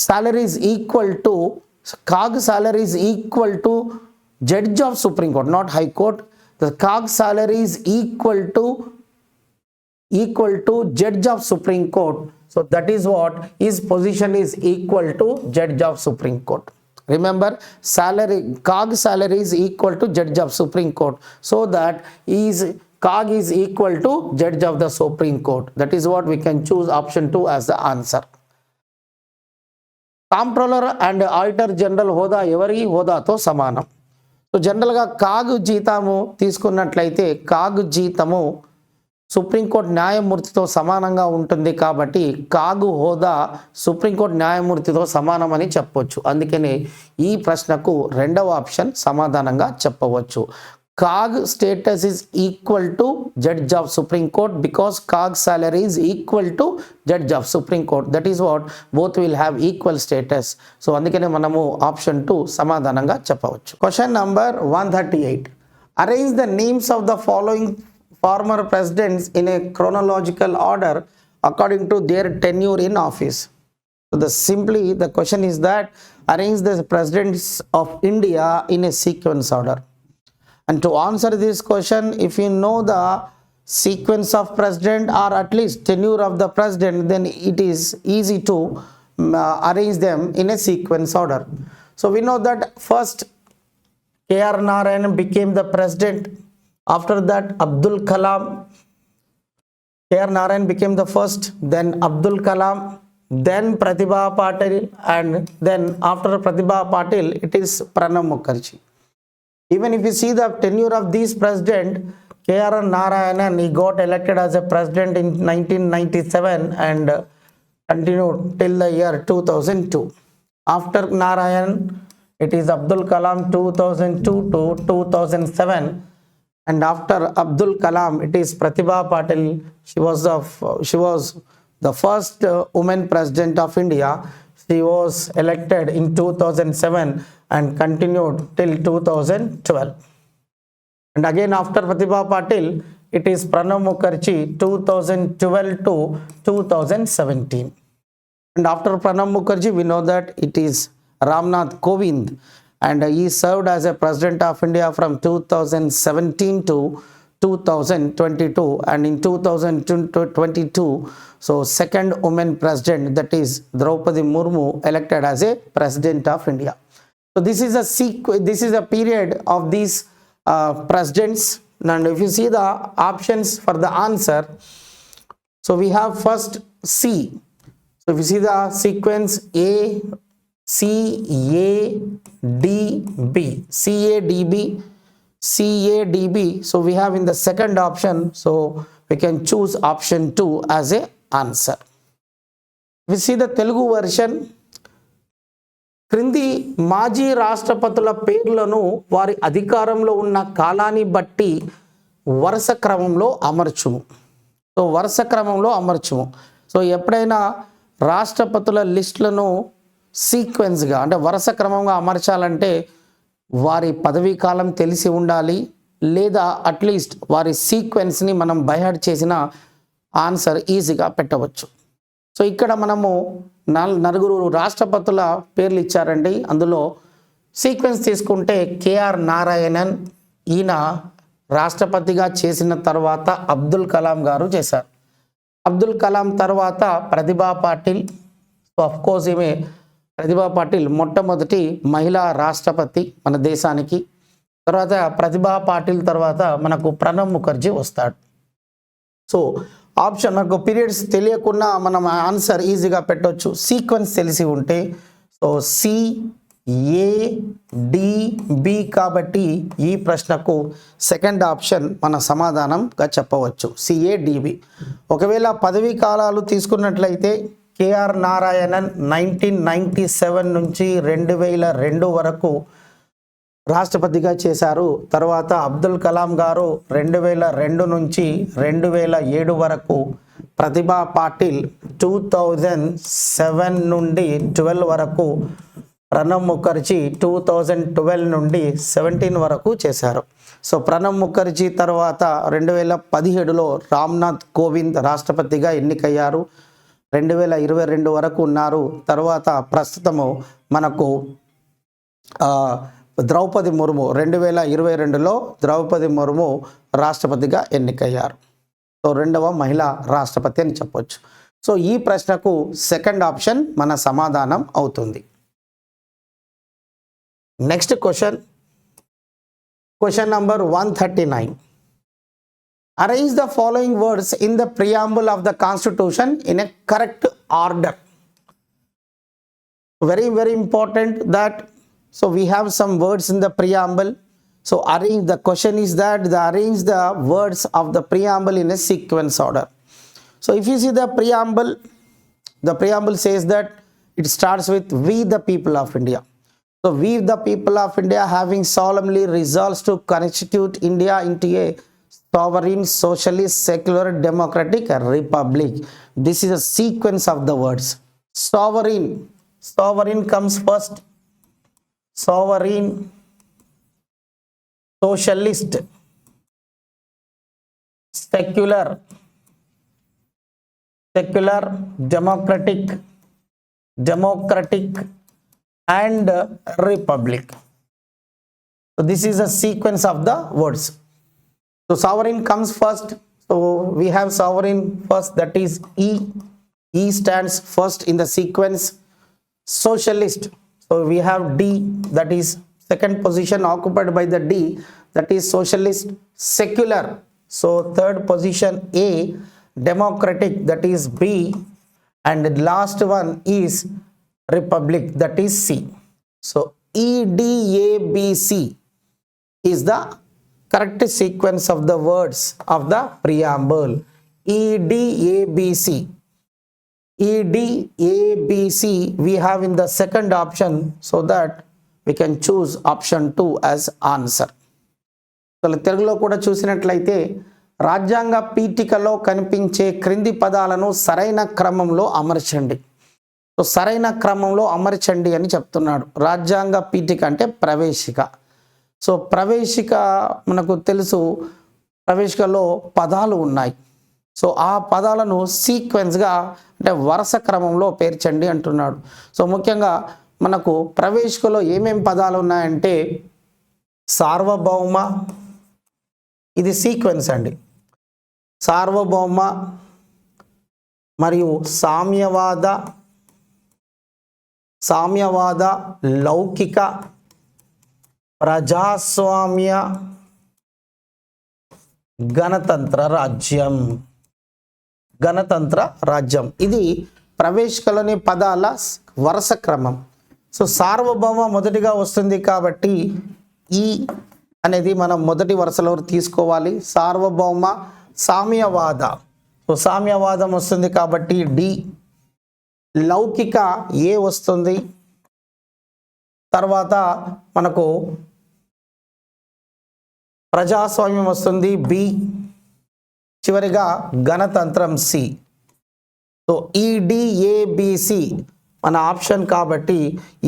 salary is equal to Judge of Supreme Court, not High Court. The COG salary is equal to Judge of Supreme Court. So that is what his position is equal to Judge of Supreme Court. Remember, COG salary is equal to Judge of Supreme Court. So that COG is equal to Judge of the Supreme Court. That is what we can choose option 2 as the answer. Comptroller and Auditor General హోదా ఎవరి హోదాతో సమానం? సో జనరల్గా కాగు జీతము తీసుకున్నట్లయితే కాగు జీతము సుప్రీంకోర్టు న్యాయమూర్తితో సమానంగా ఉంటుంది కాబట్టి కాగు హోదా సుప్రీంకోర్టు న్యాయమూర్తితో సమానమని చెప్పవచ్చు. అందుకనే ఈ ప్రశ్నకు రెండవ ఆప్షన్ సమాధానంగా చెప్పవచ్చు. CAG status is equal to judge of supreme court because CAG salary is equal to judge of supreme court. That is what both will have equal status. So అందుకనే మనము ఆప్షన్ 2 సమాధానంగా చెప్పవచ్చు. Question number 138. Arrange the names of the following former presidents in a chronological order according to their tenure in office. So the question is that arrange the presidents of India in a sequence order. And to answer this question, if you know the sequence of president or at least tenure of the president, then it is easy to arrange them in a sequence order. So we know that first K.R. Narayan became the president. After that, Abdul Kalam, K.R. Narayan became the first, then Abdul Kalam, then Pratibha Patil, and then after Pratibha Patil, it is Pranab Mukherjee. Even if you see the tenure of these president, K.R. Narayanan, he got elected as a president in 1997 and continued till the year 2002. After Narayan, it is Abdul Kalam 2002 to 2007. And after Abdul Kalam, it is Pratibha Patil. She was the first woman president of India. She was elected in 2007 and continued till 2012. And again after Pratibha Patil, it is Pranab Mukherjee 2012 to 2017. And after Pranab Mukherjee, we know that it is Ramnath Kovind. And he served as a president of India from 2017 to 2022, and in 2022, so second woman president, that is Draupadi Murmu, elected as a president of India. So this is a period of these presidents. And if you see the options for the answer, so we have first C. So if you see the sequence A, CADB, CADB. So we have in the second option, so we can choose option 2 as a answer. We see the Telugu version. క్రింది మాజీ రాష్ట్రపతుల పేర్లను వారి అధికారంలో ఉన్న కాలాన్ని బట్టి వరుస క్రమంలో అమర్చుము. సో వరుస క్రమంలో అమర్చుము. సో ఎప్పుడైనా రాష్ట్రపతుల లిస్టులను సీక్వెన్స్గా అంటే వరుస క్రమంగా అమర్చాలంటే వారి పదవీ కాలం తెలిసి ఉండాలి, లేదా అట్లీస్ట్ వారి సీక్వెన్స్ని మనం బైహార్ట్ చేసిన ఆన్సర్ ఈజీగా పెట్టవచ్చు. సో ఇక్కడ మనము నలుగురు రాష్ట్రపతుల పేర్లు ఇచ్చారండి. అందులో సీక్వెన్స్ తీసుకుంటే కేఆర్ నారాయణన్, ఈయన రాష్ట్రపతిగా చేసిన తర్వాత అబ్దుల్ కలాం గారు చేశారు. అబ్దుల్ కలాం తర్వాత ప్రతిభా పాటిల్. సో అఫ్కోర్స్ ఈమె ప్రతిభా పాటిల్ మొట్టమొదటి మహిళా రాష్ట్రపతి మన దేశానికి. తర్వాత ప్రతిభా పాటిల్ తర్వాత మనకు ప్రణబ్ ముఖర్జీ వస్తాడు. సో ఆప్షన్ మనకు పీరియడ్స్ తెలియకుండా మనం ఆన్సర్ ఈజీగా పెట్టవచ్చు సీక్వెన్స్ తెలిసి ఉంటే. సో CADB కాబట్టి ఈ ప్రశ్నకు సెకండ్ ఆప్షన్ మన సమాధానంగా చెప్పవచ్చు CADB. ఒకవేళ పదవీ కాలాలు తీసుకున్నట్లయితే కేఆర్ నారాయణన్ 1997 నుంచి 2002 వరకు రాష్ట్రపతిగా చేశారు. తర్వాత అబ్దుల్ కలాం గారు 2002 నుంచి 2007 వరకు, ప్రతిభా పాటిల్ 2007 నుండి 12 వరకు, ప్రణబ్ ముఖర్జీ 2012 నుండి 17 వరకు చేశారు. సో ప్రణబ్ ముఖర్జీ తర్వాత 2017లో రామ్నాథ్ కోవింద్ రాష్ట్రపతిగా ఎన్నికయ్యారు. 2022 వరకు ఉన్నారు. తర్వాత ప్రస్తుతము మనకు ద్రౌపది ముర్ము 2022లో ద్రౌపది ముర్ము రాష్ట్రపతిగా ఎన్నికయ్యారు. సో రెండవ మహిళా రాష్ట్రపతి అని చెప్పొచ్చు. సో ఈ ప్రశ్నకు సెకండ్ ఆప్షన్ మన సమాధానం అవుతుంది. Next question number 139. Arrange the following words in the preamble of the Constitution in a correct order. Very important that, so we have some words in the preamble. So arrange, the question is that the arrange the words of the preamble in a sequence order. So if you see the preamble says that it starts with "We the people of India." So we the people of India having solemnly resolved to constitute India into a sovereign, socialist, secular, democratic republic. This is a sequence of the words. Sovereign comes first. Sovereign, socialist, secular, democratic, and republic. So this is a sequence of the words. So sovereign comes first. So we have sovereign first, that is E. E stands first in the sequence. Socialist, so we have D, that is second position occupied by the D, that is socialist. Secular, so third position A. Democratic, that is B, and the last one is republic, that is C. So EDABC is the correct sequence of the words of the preamble. EDABC we have in the second option, so that we can choose option 2 as answer. So తెలుగులో కూడా చూసినట్లయితే రాజ్యాంగ పీఠికలో కనిపించే క్రింది పదాలను సరైన క్రమంలో అమర్చండి. సో సరైన క్రమంలో అమర్చండి అని చెప్తున్నాడు. రాజ్యాంగ పీఠిక అంటే ప్రవేశిక. సో ప్రవేశిక మనకు తెలుసు, ప్రవేశికలో పదాలు ఉన్నాయి. సో ఆ పదాలను సీక్వెన్స్గా అంటే వరుస క్రమంలో పేర్చండి అంటున్నాడు. సో ముఖ్యంగా మనకు ప్రవేశికలో ఏమేం పదాలు ఉన్నాయంటే సార్వభౌమ, ఇది సీక్వెన్స్ అండి. సార్వభౌమ మరియు సామ్యవాద, లౌకిక, ప్రజాస్వామ్య, గణతంత్ర రాజ్యం. ఇది ప్రవేశికలోని పదాల వరుస క్రమం. సో సార్వభౌమ మొదటిగా వస్తుంది కాబట్టి ఈ అనేది మనం మొదటి వరుసలో తీసుకోవాలి. సార్వభౌమ. సామ్యవాద, సో సామ్యవాదం వస్తుంది కాబట్టి డి. లౌకిక ఏ వస్తుంది. తర్వాత మనకు ప్రజాస్వామ్యం వస్తుంది బి. చివరిగా గణతంత్రం సి. సో ఈడిఏబిసి మన ఆప్షన్ కాబట్టి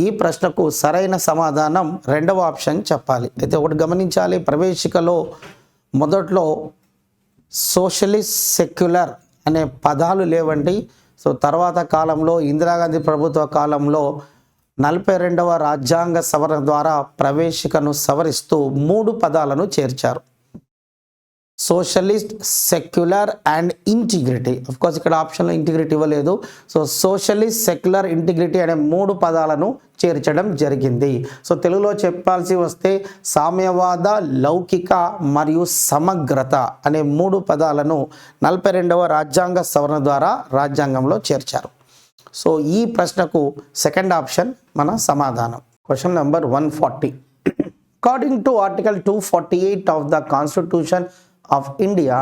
ఈ ప్రశ్నకు సరైన సమాధానం రెండవ ఆప్షన్ చెప్పాలి. అయితే ఒకటి గమనించాలి, ప్రవేశికలో మొదట్లో సోషలిస్ట్, సెక్యులర్ అనే పదాలు లేవండి. సో తర్వాత కాలంలో ఇందిరాగాంధీ ప్రభుత్వ కాలంలో 42వ రాజ్యాంగ సవరణ ద్వారా ప్రవేశికను సవరిస్తూ 3 పదాలను చేర్చారు. Socialist, secular and integrity. Course ఇక్కడ ఆప్షన్లో ఇంటిగ్రిటీ ఇవ్వలేదు. సో సోషలిస్ట్, సెక్యులర్, ఇంటిగ్రిటీ అనే 3 పదాలను చేర్చడం జరిగింది. సో తెలుగులో చెప్పాల్సి వస్తే సామ్యవాద, లౌకిక మరియు సమగ్రత అనే 3 పదాలను 42వ రాజ్యాంగ సవరణ ద్వారా రాజ్యాంగంలో చేర్చారు. సో ఈ ప్రశ్నకు సెకండ్ ఆప్షన్ మన సమాధానం. Question number 140. According to Article 248 of the Constitution of India,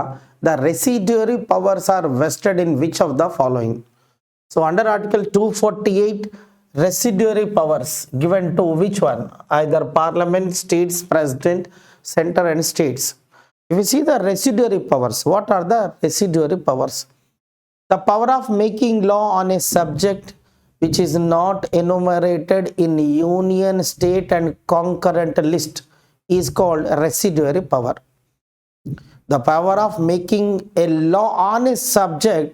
the residuary powers are vested in which of the following? So under Article 248, residuary powers given to which one? Either Parliament, States, President, Center and States. If you see the residuary powers, what are the residuary powers? The power of making law on a subject which is not enumerated in union, state and concurrent list is called residuary power. The power of making a law on a subject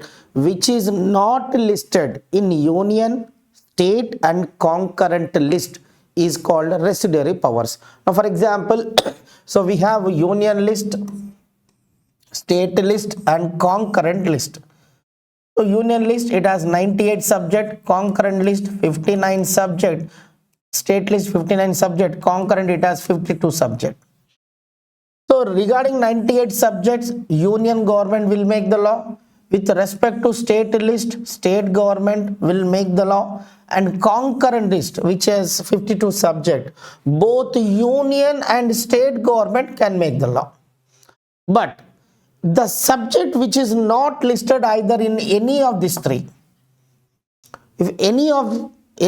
which is not listed in union, state and concurrent list is called residuary powers. Now for example, so we have union list, state list and concurrent list. So union list, it has 98 subject, concurrent list 59 subject, state list 59 subject, concurrent it has 52 subject. So regarding 98 subjects, union government will make the law. With respect to state list, state government will make the law. and concurrent list, which has 52 subject, both union and state government can make the law. But the subject which is not listed either in any of these three, if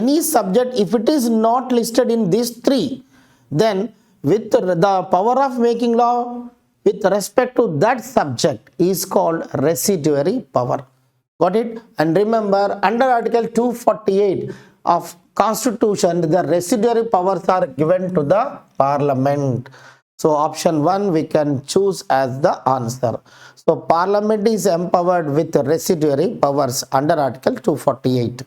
any subject, if it is not listed in these three, then with the power of making law with respect to that subject is called residuary power. Got it? And remember, under Article 248 of Constitution, the residuary powers are given to the Parliament. So option 1 we can choose as the answer. So Parliament is empowered with residuary powers under Article 248.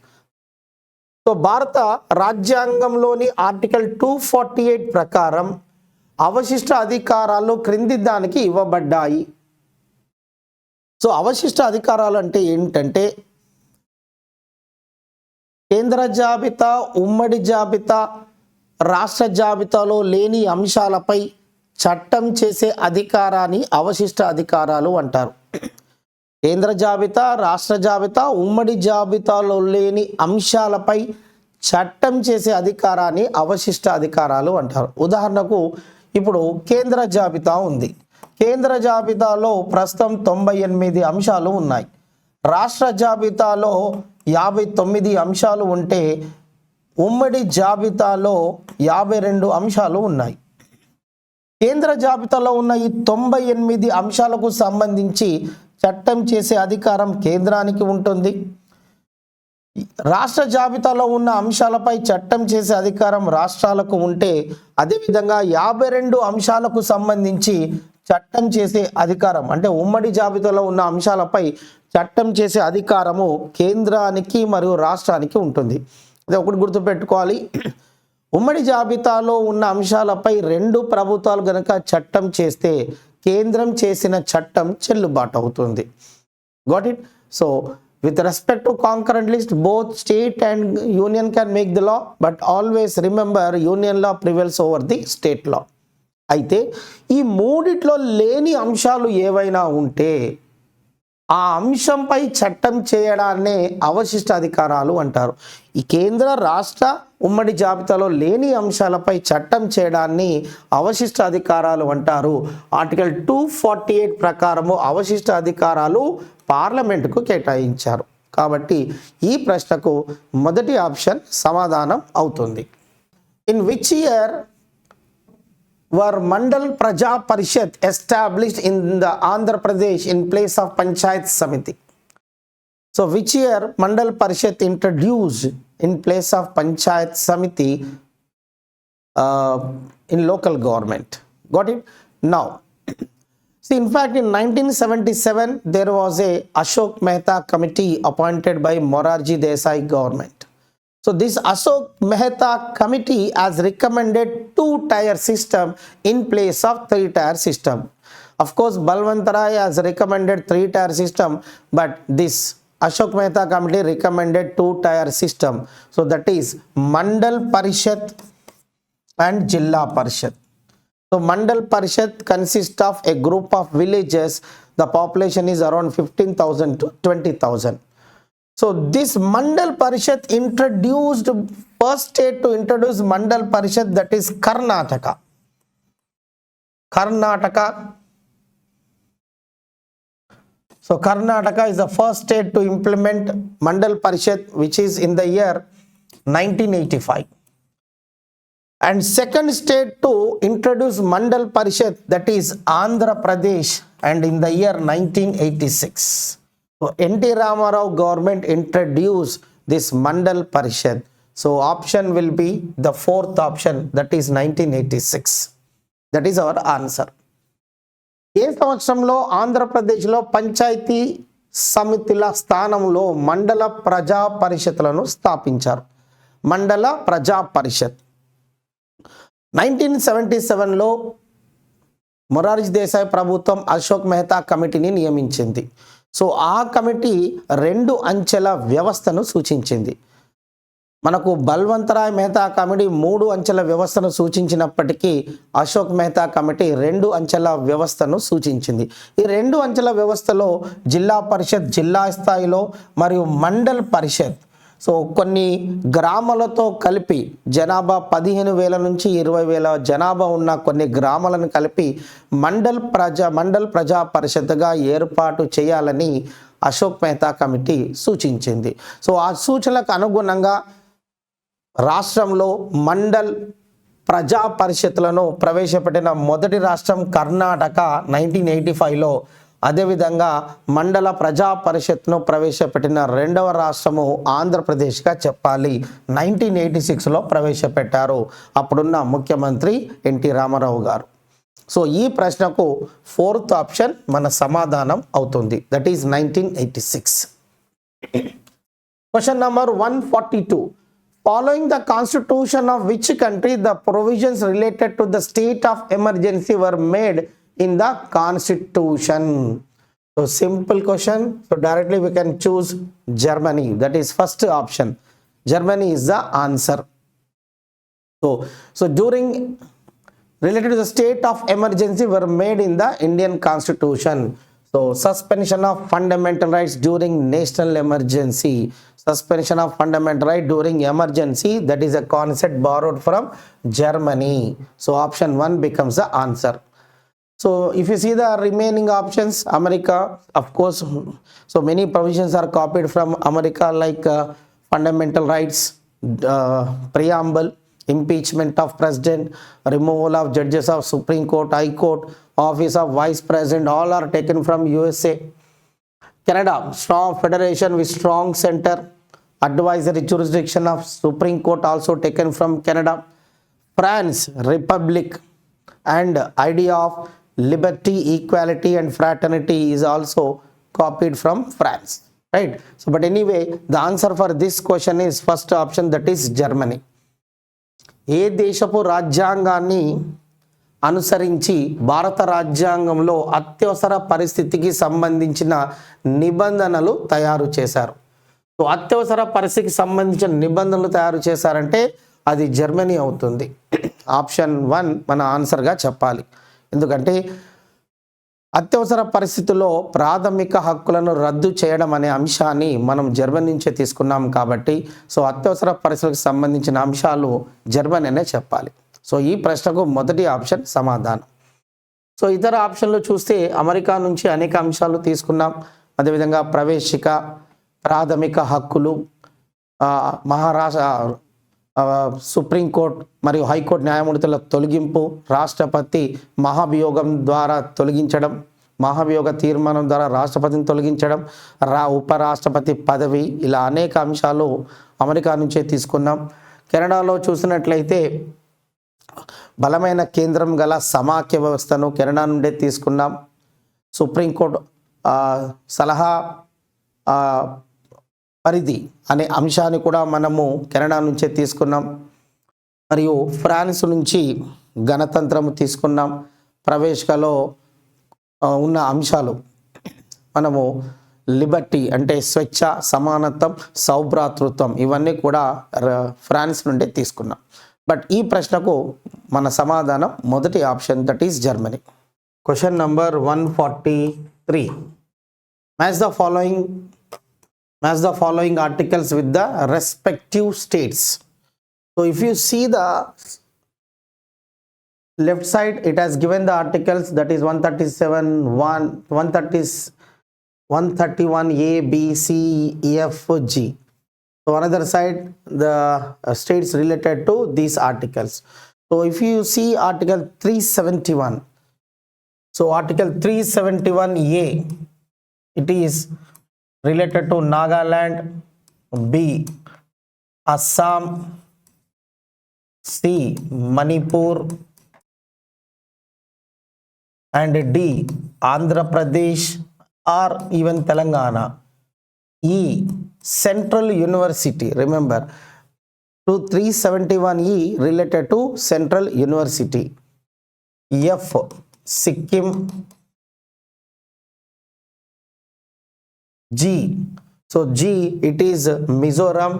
So భారత రాజ్యాంగంలోని ఆర్టికల్ 248 ప్రకారం అవశిష్ట అధికారాలు క్రింది దానికి ఇవ్వబడ్డాయి. సో అవశిష్ట అధికారాలు అంటే ఏంటంటే కేంద్ర జాబితా, ఉమ్మడి జాబితా, రాష్ట్ర జాబితాలో లేని అంశాలపై చట్టం చేసే అధికారాన్ని అవశిష్ట అధికారాలు అంటారు. కేంద్ర జాబితా, రాష్ట్ర జాబితా, ఉమ్మడి జాబితాలో లేని అంశాలపై చట్టం చేసే అధికారాన్ని అవశిష్ట అధికారాలు అంటారు. ఉదాహరణకు ఇప్పుడు కేంద్ర జాబితా ఉంది. కేంద్ర జాబితాలో ప్రస్తుతం 98 అంశాలు ఉన్నాయి. రాష్ట్ర జాబితాలో 59 అంశాలు ఉంటే ఉమ్మడి జాబితాలో 52 అంశాలు ఉన్నాయి. కేంద్ర జాబితాలో ఉన్న ఈ 98 అంశాలకు సంబంధించి చట్టం చేసే అధికారం కేంద్రానికి ఉంటుంది. రాష్ట్ర జాబితాలో ఉన్న అంశాలపై చట్టం చేసే అధికారం రాష్ట్రాలకు ఉంటే, అదేవిధంగా 52 అంశాలకు సంబంధించి చట్టం చేసే అధికారం అంటే ఉమ్మడి జాబితాలో ఉన్న అంశాలపై చట్టం చేసే అధికారము కేంద్రానికి మరియు రాష్ట్రానికి ఉంటుంది. అది ఒకటి గుర్తుపెట్టుకోవాలి. ఉమ్మడి జాబితాలో ఉన్న అంశాలపై 2 ప్రభుత్వాలు గనక చట్టం చేస్తే కేంద్రం చేసిన చట్టం చెల్లుబాటు అవుతుంది. Got it? So with respect to concurrent list, both state and union can make the law, but always remember union law prevails over the state law. అయితే ఈ మూడిట్లో లేని అంశాలు ఏవైనా ఉంటే ఆ అంశంపై చట్టం చేయడాన్నే అవశిష్ట అధికారాలు అంటారు. ఈ కేంద్ర, రాష్ట్ర, ఉమ్మడి జాబితాలో లేని అంశాలపై చట్టం చేయడాన్ని అవశిష్ట అధికారాలు అంటారు. ఆర్టికల్ 248 ప్రకారము అవశిష్ట అధికారాలు పార్లమెంటుకు కేటాయించారు. కాబట్టి ఈ ప్రశ్నకు మొదటి ఆప్షన్ సమాధానం అవుతుంది. In which year were Mandal Praja Parishad established in the Andhra Pradesh in place of Panchayat Samiti? So which year Mandal Parishad introduced in place of Panchayat Samiti in local government? Got it? Now, see, in fact, in 1977 there was a Ashok Mehta committee appointed by Morarji Desai government. So this Ashok Mehta committee has recommended 2-tier system in place of 3-tier system. Of course, Balwant Rai has recommended 3-tier system, but this Ashok Mehta committee recommended 2-tier system. So that is Mandal Parishad and Jilla Parishad. So Mandal Parishad consists of a group of villages. The population is around 15,000 to 20,000. So this Mandal Parishad introduced, first state to introduce Mandal Parishad, that is Karnataka. Karnataka. So Karnataka is the first state to implement Mandal Parishad, which is in the year 1985. And second state to introduce Mandal Parishad, that is Andhra Pradesh, and in the year 1986. So NT Ramarao government introduced this Mandal Parishad. So option will be the fourth option, that is 1986. That is our answer. ఏ సంవత్సరంలో ఆంధ్రప్రదేశ్లో పంచాయతీ సమితిల స్థానంలో మండల ప్రజా పరిషత్లను స్థాపించారు? మండల ప్రజా పరిషత్ 1977లో మొరార్జీ దేశాయ్ ప్రభుత్వం అశోక్ మెహతా కమిటీని నియమించింది. సో ఆ కమిటీ 2 అంచెల వ్యవస్థను సూచించింది. మనకు బల్వంతరాయ్ మెహతా కమిటీ 3 అంచెల వ్యవస్థను సూచించినప్పటికీ అశోక్ మెహతా కమిటీ 2 అంచెల వ్యవస్థను సూచించింది. ఈ 2 అంచెల వ్యవస్థలో జిల్లా పరిషత్ జిల్లా స్థాయిలో మరియు మండల్ పరిషత్ సో కొన్ని గ్రామాలతో కలిపి జనాభా 15,000 నుంచి 20,000 జనాభా ఉన్న కొన్ని గ్రామాలను కలిపి మండల్ ప్రజా పరిషత్గా ఏర్పాటు చేయాలని అశోక్ మెహతా కమిటీ సూచించింది. సో ఆ సూచనలకు అనుగుణంగా రాష్ట్రంలో మండల్ ప్రజా పరిషత్లను ప్రవేశపెట్టిన మొదటి రాష్ట్రం కర్ణాటక 1985లో, అదేవిధంగా మండల ప్రజా పరిషత్ను ప్రవేశపెట్టిన రెండవ రాష్ట్రము ఆంధ్రప్రదేశ్గా చెప్పాలి. 1986లో ప్రవేశపెట్టారు అప్పుడున్న ముఖ్యమంత్రి ఎన్టీ రామారావు గారు. సో ఈ ప్రశ్నకు 4th ఆప్షన్ మన సమాధానం అవుతుంది, that is 1986. Question number 142. Following the constitution of which country the provisions related to the state of emergency were made in the constitution? So simple question. So directly we can choose Germany. That is first option. Germany is the answer. So during related to the state of emergency were made in the Indian constitution. So suspension of fundamental rights during national emergency. Suspension of fundamental right during emergency, that is a concept borrowed from Germany. So option 1 becomes the answer. So if you see the remaining options, America, of course, so many provisions are copied from America, like fundamental rights, preamble, impeachment of president, removal of judges of Supreme Court, High Court, office of vice president, all are taken from USA. Canada, strong federation with strong center, advisory jurisdiction of Supreme Court also taken from Canada. France, republic, and idea of liberty, equality and fraternity is also copied from France, right? So but anyway, the answer for this question is first option, that is Germany. ఏ దేశపు రాజ్యాంగాన్ని అనుసరించి భారత రాజ్యాంగంలో అత్యవసర పరిస్థితికి సంబంధించిన నిబంధనలు తయారు చేశారు? సో అత్యవసర పరిస్థితికి సంబంధించిన నిబంధనలు తయారు చేశారంటే అది జర్మనీ అవుతుంది. ఆప్షన్ 1 మన ఆన్సర్గా చెప్పాలి. ఎందుకంటే అత్యవసర పరిస్థితుల్లో ప్రాథమిక హక్కులను రద్దు చేయడం అనే అంశాన్ని మనం జర్మనీ నుంచే తీసుకున్నాం కాబట్టి, సో అత్యవసర పరిస్థితులకు సంబంధించిన అంశాలు జర్మనీ అనే చెప్పాలి. సో ఈ ప్రశ్నకు మొదటి ఆప్షన్ సమాధానం. సో ఇతర ఆప్షన్లు చూస్తే అమెరికా నుంచి అనేక అంశాలు తీసుకున్నాం. అదేవిధంగా ప్రవేశిక, ప్రాథమిక హక్కులు, మహారాష్ట్ర సుప్రీంకోర్టు మరియు హైకోర్టు న్యాయమూర్తుల తొలగింపు, రాష్ట్రపతి మహాభియోగం ద్వారా తొలగించడం, మహాభియోగ తీర్మానం ద్వారా రాష్ట్రపతిని తొలగించడం, ఉపరాష్ట్రపతి పదవి, ఇలా అనేక అంశాలు అమెరికా నుంచే తీసుకున్నాం. కెనడాలో చూసినట్లయితే బలమైన కేంద్రం గల సమాఖ్య వ్యవస్థను కెనడా నుండే తీసుకున్నాం. సుప్రీంకోర్టు సలహా పరిధి అనే అంశాన్ని కూడా మనము కెనడా నుంచే తీసుకున్నాం. మరియు ఫ్రాన్స్ నుంచి గణతంత్రము తీసుకున్నాం. ప్రవేశికలో ఉన్న అంశాలు మనము లిబర్టీ అంటే స్వేచ్ఛ, సమానత్వం, సౌభ్రాతృత్వం, ఇవన్నీ కూడా ఫ్రాన్స్ నుండే తీసుకున్నాం. బట్ ఈ ప్రశ్నకు మన సమాధానం మొదటి option, that is Germany. Question number 143. Match the following articles with the respective states. So if you see the left side, it has given the articles, that is 131 A, B, C, E, F, G. So another side, the states related to these articles. So if you see article 371, so article 371 A, it is related to Nagaland, B, Assam, C, Manipur, and D, Andhra Pradesh or even Telangana. E, Central University. Remember, to 371E related to Central University. F, Sikkim. G, so G, it is Mizoram.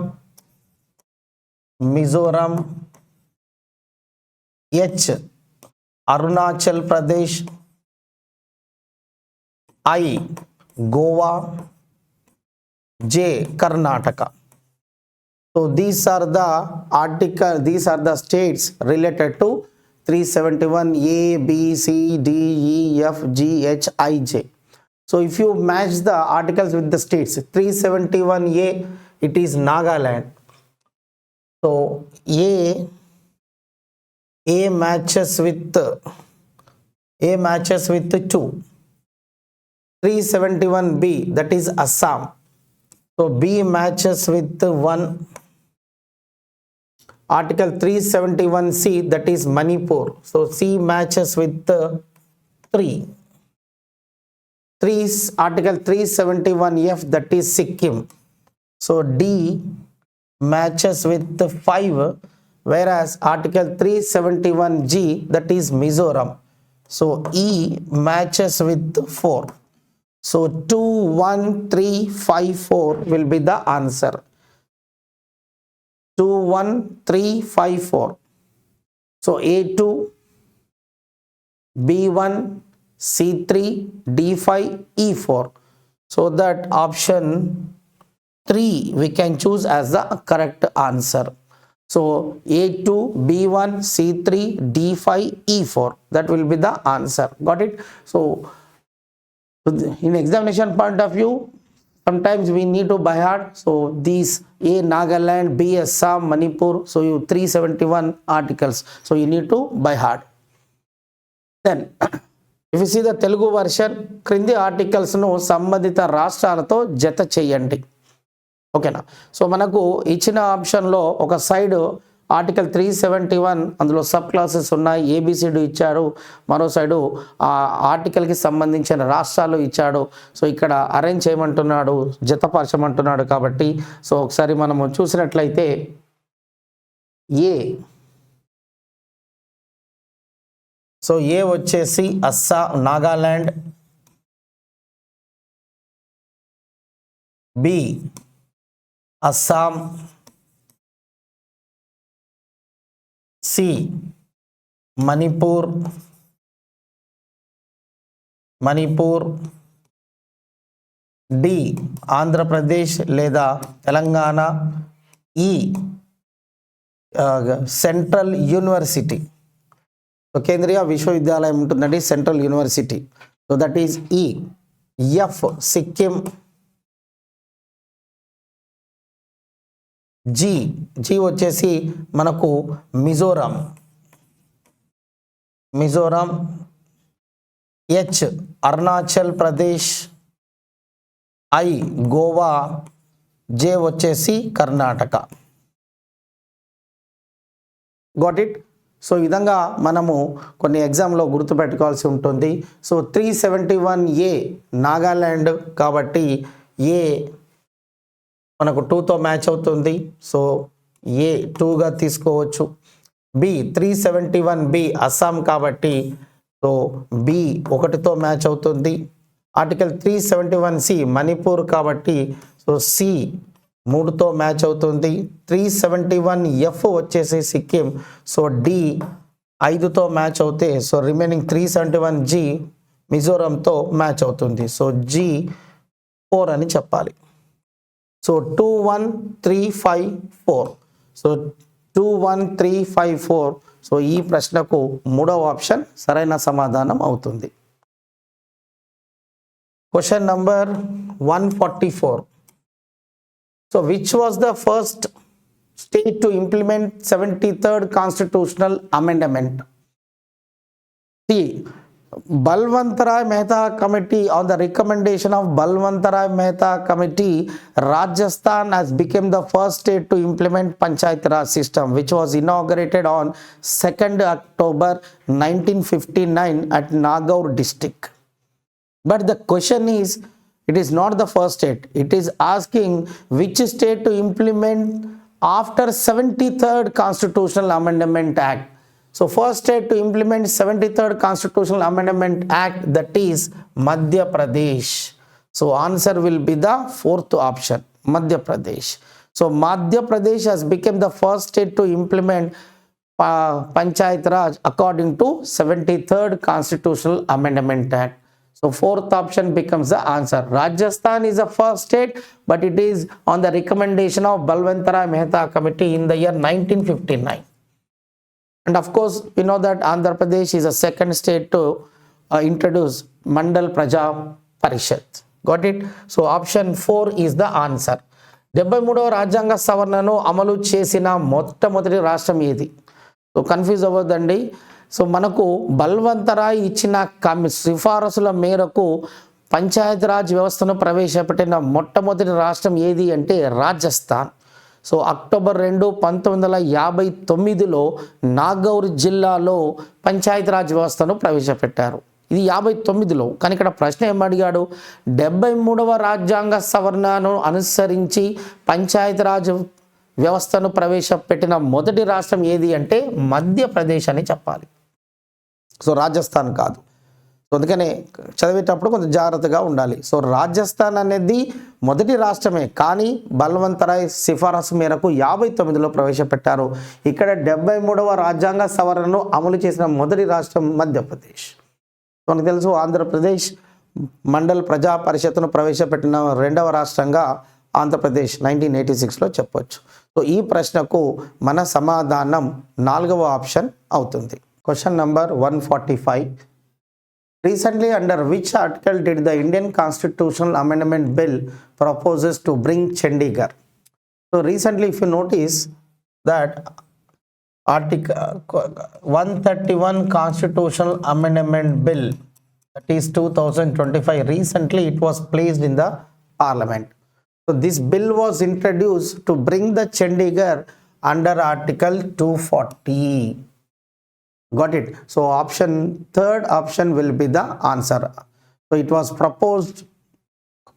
H, Arunachal Pradesh. I, Goa. J, Karnataka. So these are the states related to 371 A, B, C, D, E, F, G, H, I, J. So if you match the articles with the states, 371A, it is Nagaland. So A matches with 2. 371B, that is Assam. So B matches with 1. Article 371C, that is Manipur. So C matches with 3. Article 371F, that is Sikkim. So D matches with 5, whereas Article 371G, that is Mizoram. So E matches with 4. So 2, 1, 3, 5, 4 will be the answer. 2, 1, 3, 5, 4. So A2, B1, C3, D5, E4. So that option 3 we can choose as the correct answer. So A2, B1, C3, D5, E4. That will be the answer. Got it? So in examination point of view, sometimes we need to by heart. So these A Nagaland, B Assam, Manipur. So you 371 articles. So you need to by heart. Then if you see the Telugu version, క్రింది ఆర్టికల్స్ ను సంబంధిత రాష్ట్రాలతో జత చేయండి. ఓకేనా? సో మనకు ఇచ్చిన ఆప్షన్లో ఒక సైడ్ ఆర్టికల్ 371, అందులో సబ్ క్లాసెస్ ఉన్నాయి, ఏబిసిడి ఇచ్చారు. మరో సైడు ఆ ఆర్టికల్కి సంబంధించిన రాష్ట్రాలు ఇచ్చాడు. సో ఇక్కడ అరేంజ్ చేయమంటున్నాడు, జతపరచమంటున్నాడు. కాబట్టి సో ఒకసారి మనము చూసినట్లయితే ఏ, సో ఏ వచ్చేసి Nagaland, B Assam, C Manipur, D Andhra Pradesh లేదా Telangana, E central university. So కేంద్రీయ విశ్వవిద్యాలయం ఉంటుందండి, central university. So that is E. F Sikkim, G వచ్చేసి మనకు Mizoram, H Arunachal Pradesh, I Goa, J వచ్చేసి కర్ణాటక. Got it? సో ఈ విధంగా మనము కొన్ని ఎగ్జామ్లో గుర్తుపెట్టుకోవాల్సి ఉంటుంది. సో 371A నాగాలాండ్ కాబట్టి ఏ మనకు 2తో మ్యాచ్ అవుతుంది. సో ఏ 2గా తీసుకోవచ్చు. బి 371B అస్సాం కాబట్టి సో బి 1తో మ్యాచ్ అవుతుంది. ఆర్టికల్ 371C మణిపూర్ కాబట్టి సో సి 3తో మ్యాచ్ అవుతుంది. 371F వచ్చేసి సిక్కిం. సో డి 5తో మ్యాచ్ అవుతే సో రిమైనింగ్ 371G మిజోరంతో మ్యాచ్ అవుతుంది. సో జి 4 అని చెప్పాలి. సో 2, 1, 3, 5, 4. సో 2, 1, 3, 5, 4. సో ఈ ప్రశ్నకు 3వ ఆప్షన్ సరైన సమాధానం అవుతుంది. Question number 144. So which was the first state to implement 73rd constitutional amendment? Balwantarai Mehta Committee, on the recommendation of Balwantarai Mehta Committee, Rajasthan has become the first state to implement Panchayat Raj system, which was inaugurated on 2nd October 1959 at Nagaur district. But the question is, it is not the first state. It is asking which state to implement after 73rd Constitutional Amendment Act. So first state to implement 73rd Constitutional Amendment Act, that is Madhya Pradesh. So answer will be the 4th option, Madhya Pradesh. So Madhya Pradesh has become the first state to implement Panchayat Raj according to 73rd Constitutional Amendment Act. So fourth option becomes the answer. Rajasthan is the first state, but it is on the recommendation of Balwantara Mehta committee in the year 1959. And of course, we know that Andhra Pradesh is the second state to introduce Mandal Praja Parishad. Got it? So option 4 is the answer. 73వ రాజ్యాంగ సవరణను అమలు చేసిన మొట్టమొదటి రాష్ట్రం ఏది? So confuse అవ్వద్దండి. సో మనకు బల్వంతరాయ్ ఇచ్చిన సిఫారసుల మేరకు పంచాయతీరాజ్ వ్యవస్థను ప్రవేశపెట్టిన మొట్టమొదటి రాష్ట్రం ఏది అంటే రాజస్థాన్. సో అక్టోబర్ 2, 1959లో నాగౌర్ జిల్లాలో పంచాయతీరాజ్ వ్యవస్థను ప్రవేశపెట్టారు. ఇది 59లో. కానీ ఇక్కడ ప్రశ్న ఏమడిగాడు? 73వ రాజ్యాంగ సవరణను అనుసరించి పంచాయతీరాజ్ వ్యవస్థను ప్రవేశపెట్టిన మొదటి రాష్ట్రం ఏది అంటే మధ్యప్రదేశ్ అని చెప్పాలి. సో రాజస్థాన్ కాదు. సో అందుకనే చదివేటప్పుడు కొంచెం జాగ్రత్తగా ఉండాలి. సో రాజస్థాన్ అనేది మొదటి రాష్ట్రమే, కానీ బల్వంతరాయ్ సిఫారసు మేరకు 59లో ప్రవేశపెట్టారు. ఇక్కడ 73వ రాజ్యాంగ సవరణను అమలు చేసిన మొదటి రాష్ట్రం మధ్యప్రదేశ్. మనకు తెలుసు ఆంధ్రప్రదేశ్ మండల్ ప్రజా పరిషత్తును ప్రవేశపెట్టిన రెండవ రాష్ట్రంగా ఆంధ్రప్రదేశ్ 1986లో చెప్పొచ్చు. సో ఈ ప్రశ్నకు మన సమాధానం 4వ ఆప్షన్ అవుతుంది. Question number 145. Recently, under which article did the Indian Constitutional Amendment Bill proposes to bring Chandigarh? So recently, if you notice that Article 131 Constitutional Amendment Bill, that is 2025, recently it was placed in the Parliament. So this bill was introduced to bring the Chandigarh under Article 240. Got it? So third option will be the answer. So it was proposed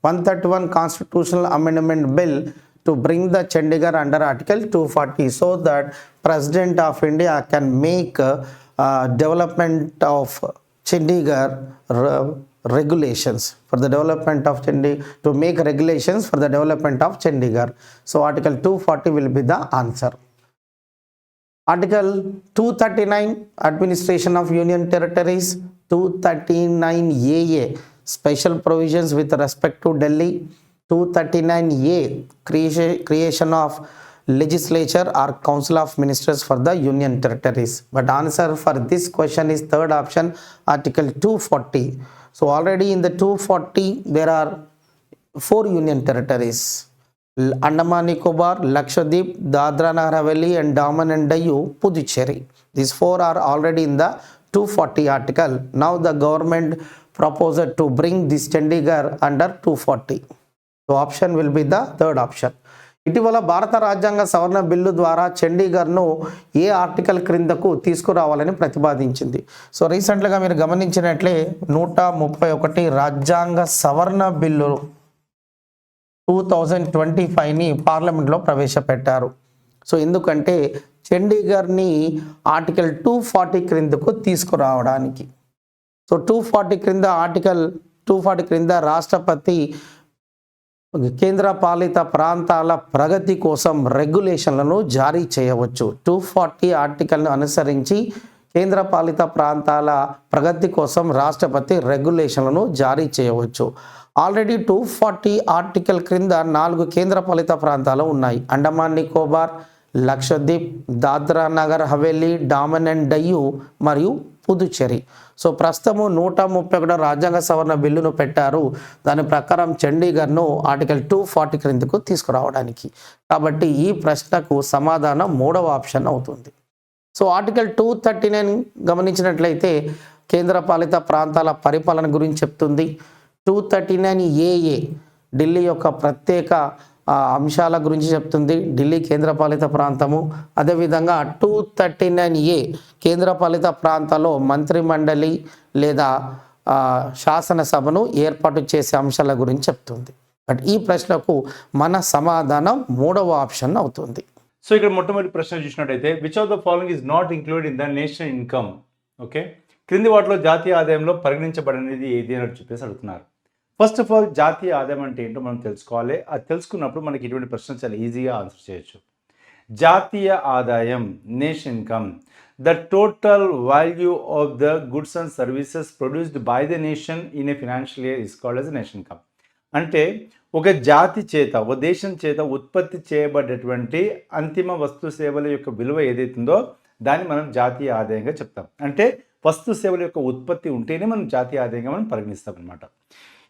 131 Constitutional Amendment Bill to bring the Chandigarh under Article 240 so that President of India can make development of Chandigarh regulations for the development of Chandigarh, to make regulations for the development of Chandigarh. So Article 240 will be the answer. Article 239 Administration of Union Territories, 239AA Special Provisions with respect to Delhi, 239A creation of Legislature or Council of Ministers for the Union Territories. But answer for this question is third option, Article 240. So already in the 240 there are 4 Union Territories: Andaman Nicobar, Lakshadweep, Dadra Nagar Haveli and Daman and Diu, Puducherry. These 4 are already in the 240 article. Now the government proposed to bring this Chandigarh under 240. So option will be the third option. ఇటీవల భారత రాజ్యాంగ సవరణ బిల్లు ద్వారా చండీగఢ్ను ఏ ఆర్టికల్ క్రిందకు తీసుకురావాలని ప్రతిపాదించింది. సో రీసెంట్గా మీరు గమనించినట్లే 131 రాజ్యాంగ సవరణ బిల్లు 2025ని పార్లమెంట్లో ప్రవేశపెట్టారు. సో ఎందుకంటే చండీగఢ్ని ఆర్టికల్ 240 క్రిందకు తీసుకురావడానికి. సో 240 క్రింద ఆర్టికల్ 240 క్రింద రాష్ట్రపతి కేంద్ర పాలిత ప్రాంతాల ప్రగతి కోసం రెగ్యులేషన్లను జారీ చేయవచ్చు. 240 ఆర్టికల్ను అనుసరించి కేంద్ర పాలిత ప్రాంతాల ప్రగతి కోసం రాష్ట్రపతి రెగ్యులేషన్లను జారీ చేయవచ్చు. ఆల్రెడీ 240 ఆర్టికల్ క్రింద 4 కేంద్ర పాలిత ప్రాంతాలు ఉన్నాయి: అండమాన్ నికోబార్, లక్షద్వీప్, దాద్రా నగర్ హవేలీ, డామన్ అండ్ డయ్యూ మరియు పుదుచ్చేరి. సో ప్రస్తుతము 131 రాజ్యాంగ సవరణ బిల్లును పెట్టారు. దాని ప్రకారం చండీగఢ్ను ఆర్టికల్ 240 క్రిందకు తీసుకురావడానికి. కాబట్టి ఈ ప్రశ్నకు సమాధానం 3వ ఆప్షన్ అవుతుంది. సో ఆర్టికల్ 239 గమనించినట్లయితే కేంద్ర పాలిత ప్రాంతాల పరిపాలన గురించి చెప్తుంది. 239AA ఢిల్లీ యొక్క ప్రత్యేక అంశాల గురించి చెప్తుంది, ఢిల్లీ కేంద్రపాలిత ప్రాంతము. అదేవిధంగా 239A కేంద్రపాలిత ప్రాంతాల్లో మంత్రిమండలి లేదా శాసనసభను ఏర్పాటు చేసే అంశాల గురించి చెప్తుంది. బట్ ఈ ప్రశ్నకు మన సమాధానం 3వ ఆప్షన్ అవుతుంది. సో ఇక్కడ మొట్టమొదటి ప్రశ్న చూసినట్టయితే which of the following is not include in the national income? Okay, క్రింది వాటిలో జాతీయ ఆదాయంలో పరిగణించబడినది ఏది అని చెప్పేసి అడుగుతున్నారు. ఫస్ట్ ఆఫ్ ఆల్ జాతీయ ఆదాయం అంటే ఏంటో మనం తెలుసుకోవాలి. అది తెలుసుకున్నప్పుడు మనకి ఇటువంటి ప్రశ్న చాలా ఈజీగా ఆన్సర్ చేయొచ్చు. జాతీయ ఆదాయం, nation income. The total value of the goods and services produced by the nation in a financial year is called as nation income. అంటే ఒక జాతి చేత, ఒక దేశం చేత ఉత్పత్తి చేయబడ్డటువంటి అంతిమ వస్తు సేవల యొక్క విలువ ఏదైతుందో దాన్ని మనం జాతీయ ఆదాయంగా చెప్తాం. అంటే వస్తు సేవల యొక్క ఉత్పత్తి ఉంటేనే మనం జాతీయ ఆదాయంగా మనం పరిగణిస్తాం అనమాట.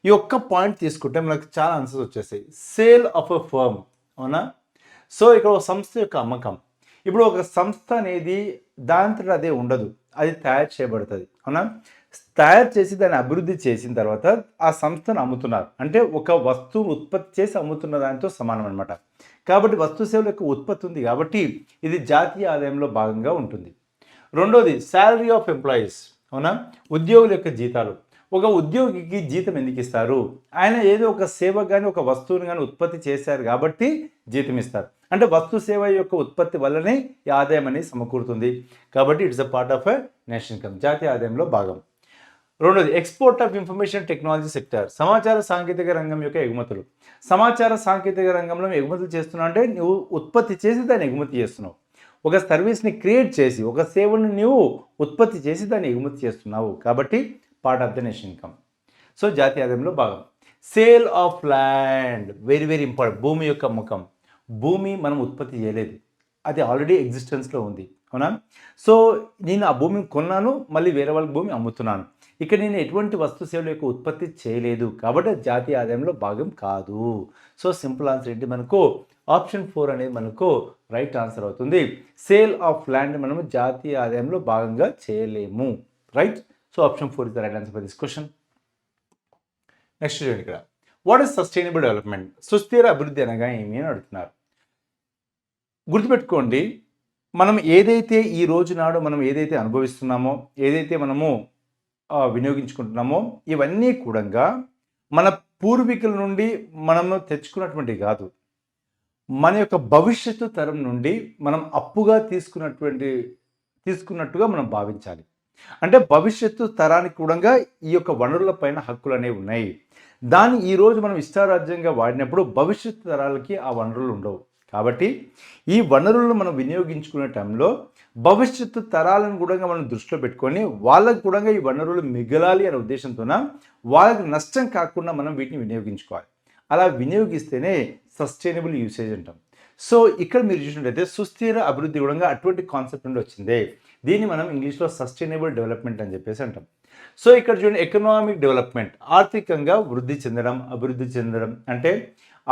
ఈ ఒక్క పాయింట్ తీసుకుంటే మనకు చాలా ఆన్సర్స్ వచ్చేసాయి. సేల్ ఆఫ్ ఎ ఫర్మ్, అవునా? సో ఇక్కడ ఒక సంస్థ యొక్క అమ్మకం. ఇప్పుడు ఒక సంస్థ అనేది దాంతో అదే ఉండదు, అది తయారు చేయబడుతుంది, అవునా? తయారు చేసి దాన్ని అభివృద్ధి చేసిన తర్వాత ఆ సంస్థను అమ్ముతున్నారు అంటే ఒక వస్తువు ఉత్పత్తి చేసి అమ్ముతున్న దానితో సమానం అనమాట. కాబట్టి వస్తు సేవల యొక్క ఉత్పత్తి ఉంది కాబట్టి ఇది జాతీయ ఆదాయంలో భాగంగా ఉంటుంది. రెండోది శాలరీ ఆఫ్ ఎంప్లాయీస్, అవునా? ఉద్యోగుల యొక్క జీతాలు. ఒక ఉద్యోగికి జీతం ఎందుకు ఇస్తారు? ఆయన ఏదో ఒక సేవ కానీ ఒక వస్తువుని కానీ ఉత్పత్తి చేశారు కాబట్టి జీతం ఇస్తారు. అంటే వస్తు సేవ యొక్క ఉత్పత్తి వల్లనే ఈ ఆదాయం అనేది సమకూరుతుంది. కాబట్టి it's a part of a national income, జాతీయ ఆదాయంలో భాగం. రెండోది export of information technology sector, సమాచార సాంకేతిక రంగం యొక్క ఎగుమతులు. సమాచార సాంకేతిక రంగంలో ఎగుమతులు చేస్తున్నావు అంటే నువ్వు ఉత్పత్తి చేసి దాన్ని ఎగుమతి చేస్తున్నావు. ఒక సర్వీస్ని క్రియేట్ చేసి, ఒక సేవను నువ్వు ఉత్పత్తి చేసి దాన్ని ఎగుమతి చేస్తున్నావు. కాబట్టి part of the nation income. So జాతీయ ఆదాయంలో భాగం. Sale of land, very very important. భూమి యొక్క అమ్మకం. భూమి మనం ఉత్పత్తి చేయలేదు, అది ఆల్రెడీ ఎగ్జిస్టెన్స్లో ఉంది, అవునా? సో నేను ఆ భూమిని కొన్నాను, మళ్ళీ వేరే వాళ్ళకి భూమి అమ్ముతున్నాను. ఇక్కడ నేను ఎటువంటి వస్తు సేవల యొక్క ఉత్పత్తి చేయలేదు కాబట్టి జాతీయ ఆదాయంలో భాగం కాదు. సో సింపుల్ ఆన్సర్ ఏంటి మనకు? ఆప్షన్ 4 అనేది మనకు రైట్ ఆన్సర్ అవుతుంది. సేల్ ఆఫ్ ల్యాండ్ మనము జాతీయ ఆదాయంలో భాగంగా చేయలేము, right? So option 4 is the right answer for this question. Next చూడండి ఇక్కడ, వాట్ ఇస్ సస్టైనబుల్ డెవలప్మెంట్? సుస్థిర అభివృద్ధి అనగా ఏమి అని అడుగుతున్నారు. గుర్తుపెట్టుకోండి, మనం ఏదైతే ఈ రోజు నాడు మనం ఏదైతే అనుభవిస్తున్నామో, ఏదైతే మనము వినియోగించుకుంటున్నామో ఇవన్నీ కూడా మన పూర్వీకుల నుండి మనము తెచ్చుకున్నటువంటి కాదు, మన యొక్క భవిష్యత్తు తరం నుండి మనం అప్పుగా తీసుకున్నట్టుగా మనం భావించాలి. అంటే భవిష్యత్తు తరానికి కూడా ఈ యొక్క వనరుల పైన హక్కులు అనేవి ఉన్నాయి. దాన్ని ఈరోజు మనం ఇష్టారాజ్యంగా వాడినప్పుడు భవిష్యత్తు తరాలకి ఆ వనరులు ఉండవు. కాబట్టి ఈ వనరులను మనం వినియోగించుకునే టైంలో భవిష్యత్తు తరాలను కూడా మనం దృష్టిలో పెట్టుకొని వాళ్ళకు కూడా ఈ వనరులు మిగలాలి అనే ఉద్దేశంతోన వాళ్ళకి నష్టం కాకుండా మనం వీటిని వినియోగించుకోవాలి. అలా వినియోగిస్తేనే సస్టైనబుల్ యూసేజ్ అంటాం. సో ఇక్కడ మీరు చూసినట్లయితే సుస్థిర అభివృద్ధి కూడా అటువంటి కాన్సెప్ట్ నుండి వచ్చిందే. దీన్ని మనం ఇంగ్లీష్లో సస్టైనబుల్ డెవలప్మెంట్ అని చెప్పేసి అంటాం. సో ఇక్కడ చూడండి, ఎకనామిక్ డెవలప్మెంట్, ఆర్థికంగా వృద్ధి చెందడం, అభివృద్ధి చెందడం అంటే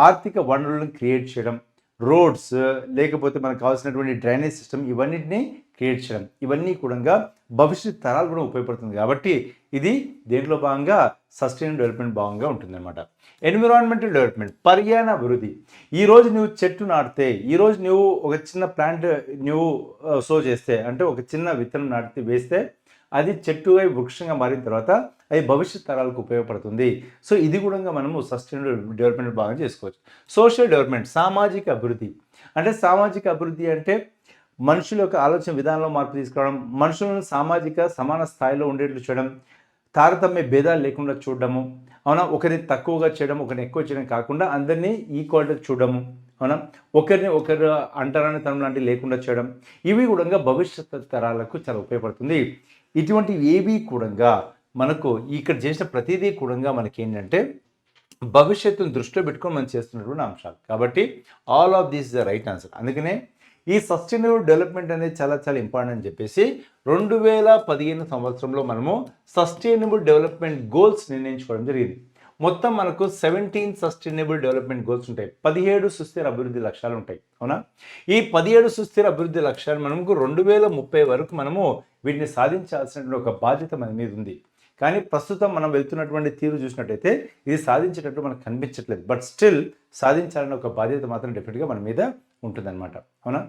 ఆర్థిక వనరులను క్రియేట్ చేయడం, రోడ్స్ లేకపోతే మనకు కావాల్సినటువంటి డ్రైనేజ్ సిస్టమ్ ఇవన్నిటిని క్రియేట్ చేయడం, ఇవన్నీ కూడా భవిష్యత్ తరాలు కూడా ఉపయోగపడుతుంది. కాబట్టి ఇది దేంట్లో భాగంగా సస్టైనబుల్ డెవలప్మెంట్ భాగంగా ఉంటుందన్నమాట. ఎన్విరాన్మెంటల్ డెవలప్మెంట్, పర్యావరణ అభివృద్ధి. ఈరోజు నువ్వు చెట్టు నాటితే, ఈరోజు నువ్వు ఒక చిన్న ప్లాంట్ నువ్వు సో చేస్తే, అంటే ఒక చిన్న విత్తనం నాటితే వేస్తే అది చెట్టుగా వృక్షంగా మారిన తర్వాత అది భవిష్యత్ తరాలకు ఉపయోగపడుతుంది. సో ఇది కూడా మనము సస్టైనబుల్ డెవలప్మెంట్ బాగా చేసుకోవచ్చు. సోషల్ డెవలప్మెంట్, సామాజిక అభివృద్ధి. అంటే సామాజిక అభివృద్ధి అంటే మనుషుల యొక్క ఆలోచన విధానంలో మార్పు తీసుకురావడం, మనుషులను సామాజిక సమాన స్థాయిలో ఉండేట్లు చేయడం, తారతమ్య భేదాలు లేకుండా చూడడము, అవునా? ఒకరిని తక్కువగా చేయడం, ఒకరిని ఎక్కువ చేయడం కాకుండా అందరినీ ఈక్వాలిటీగా చూడడము, అవునా? ఒకరు అంటరాని తనం లాంటివి లేకుండా చేయడం, ఇవి కూడా భవిష్యత్తు తరాలకు చాలా ఉపయోగపడుతుంది. ఇటువంటి ఏవి కూడా మనకు ఇక్కడ చేసిన ప్రతిదీ కూడా మనకి ఏంటంటే భవిష్యత్తును దృష్టిలో పెట్టుకొని మనం చేస్తున్నటువంటి అంశాలు. కాబట్టి all of these the right answer. అందుకనే ఈ సస్టైనబుల్ డెవలప్మెంట్ అనేది చాలా చాలా ఇంపార్టెంట్ అని చెప్పేసి 2015 సంవత్సరంలో మనము సస్టైనబుల్ డెవలప్మెంట్ గోల్స్ నిర్ణయించుకోవడం జరిగింది. మొత్తం మనకు 17 సస్టైనబుల్ డెవలప్మెంట్ గోల్స్ ఉంటాయి, 17 సుస్థిర అభివృద్ధి లక్ష్యాలు ఉంటాయి, అవునా? ఈ 17 సుస్థిర అభివృద్ధి లక్ష్యాలు మనకు 2030 వరకు మనము వీటిని సాధించాల్సిన ఒక బాధ్యత మన మీద ఉంది. కానీ ప్రస్తుతం మనం వెళ్తున్నటువంటి తీరు చూసినట్టయితే ఇది సాధించేటట్టు మనకు కనిపించట్లేదు. బట్ స్టిల్ సాధించాలన్న ఒక బాధ్యత మాత్రం డెఫినెట్గా మన మీద ఉంటుందన్నమాట, అవునా?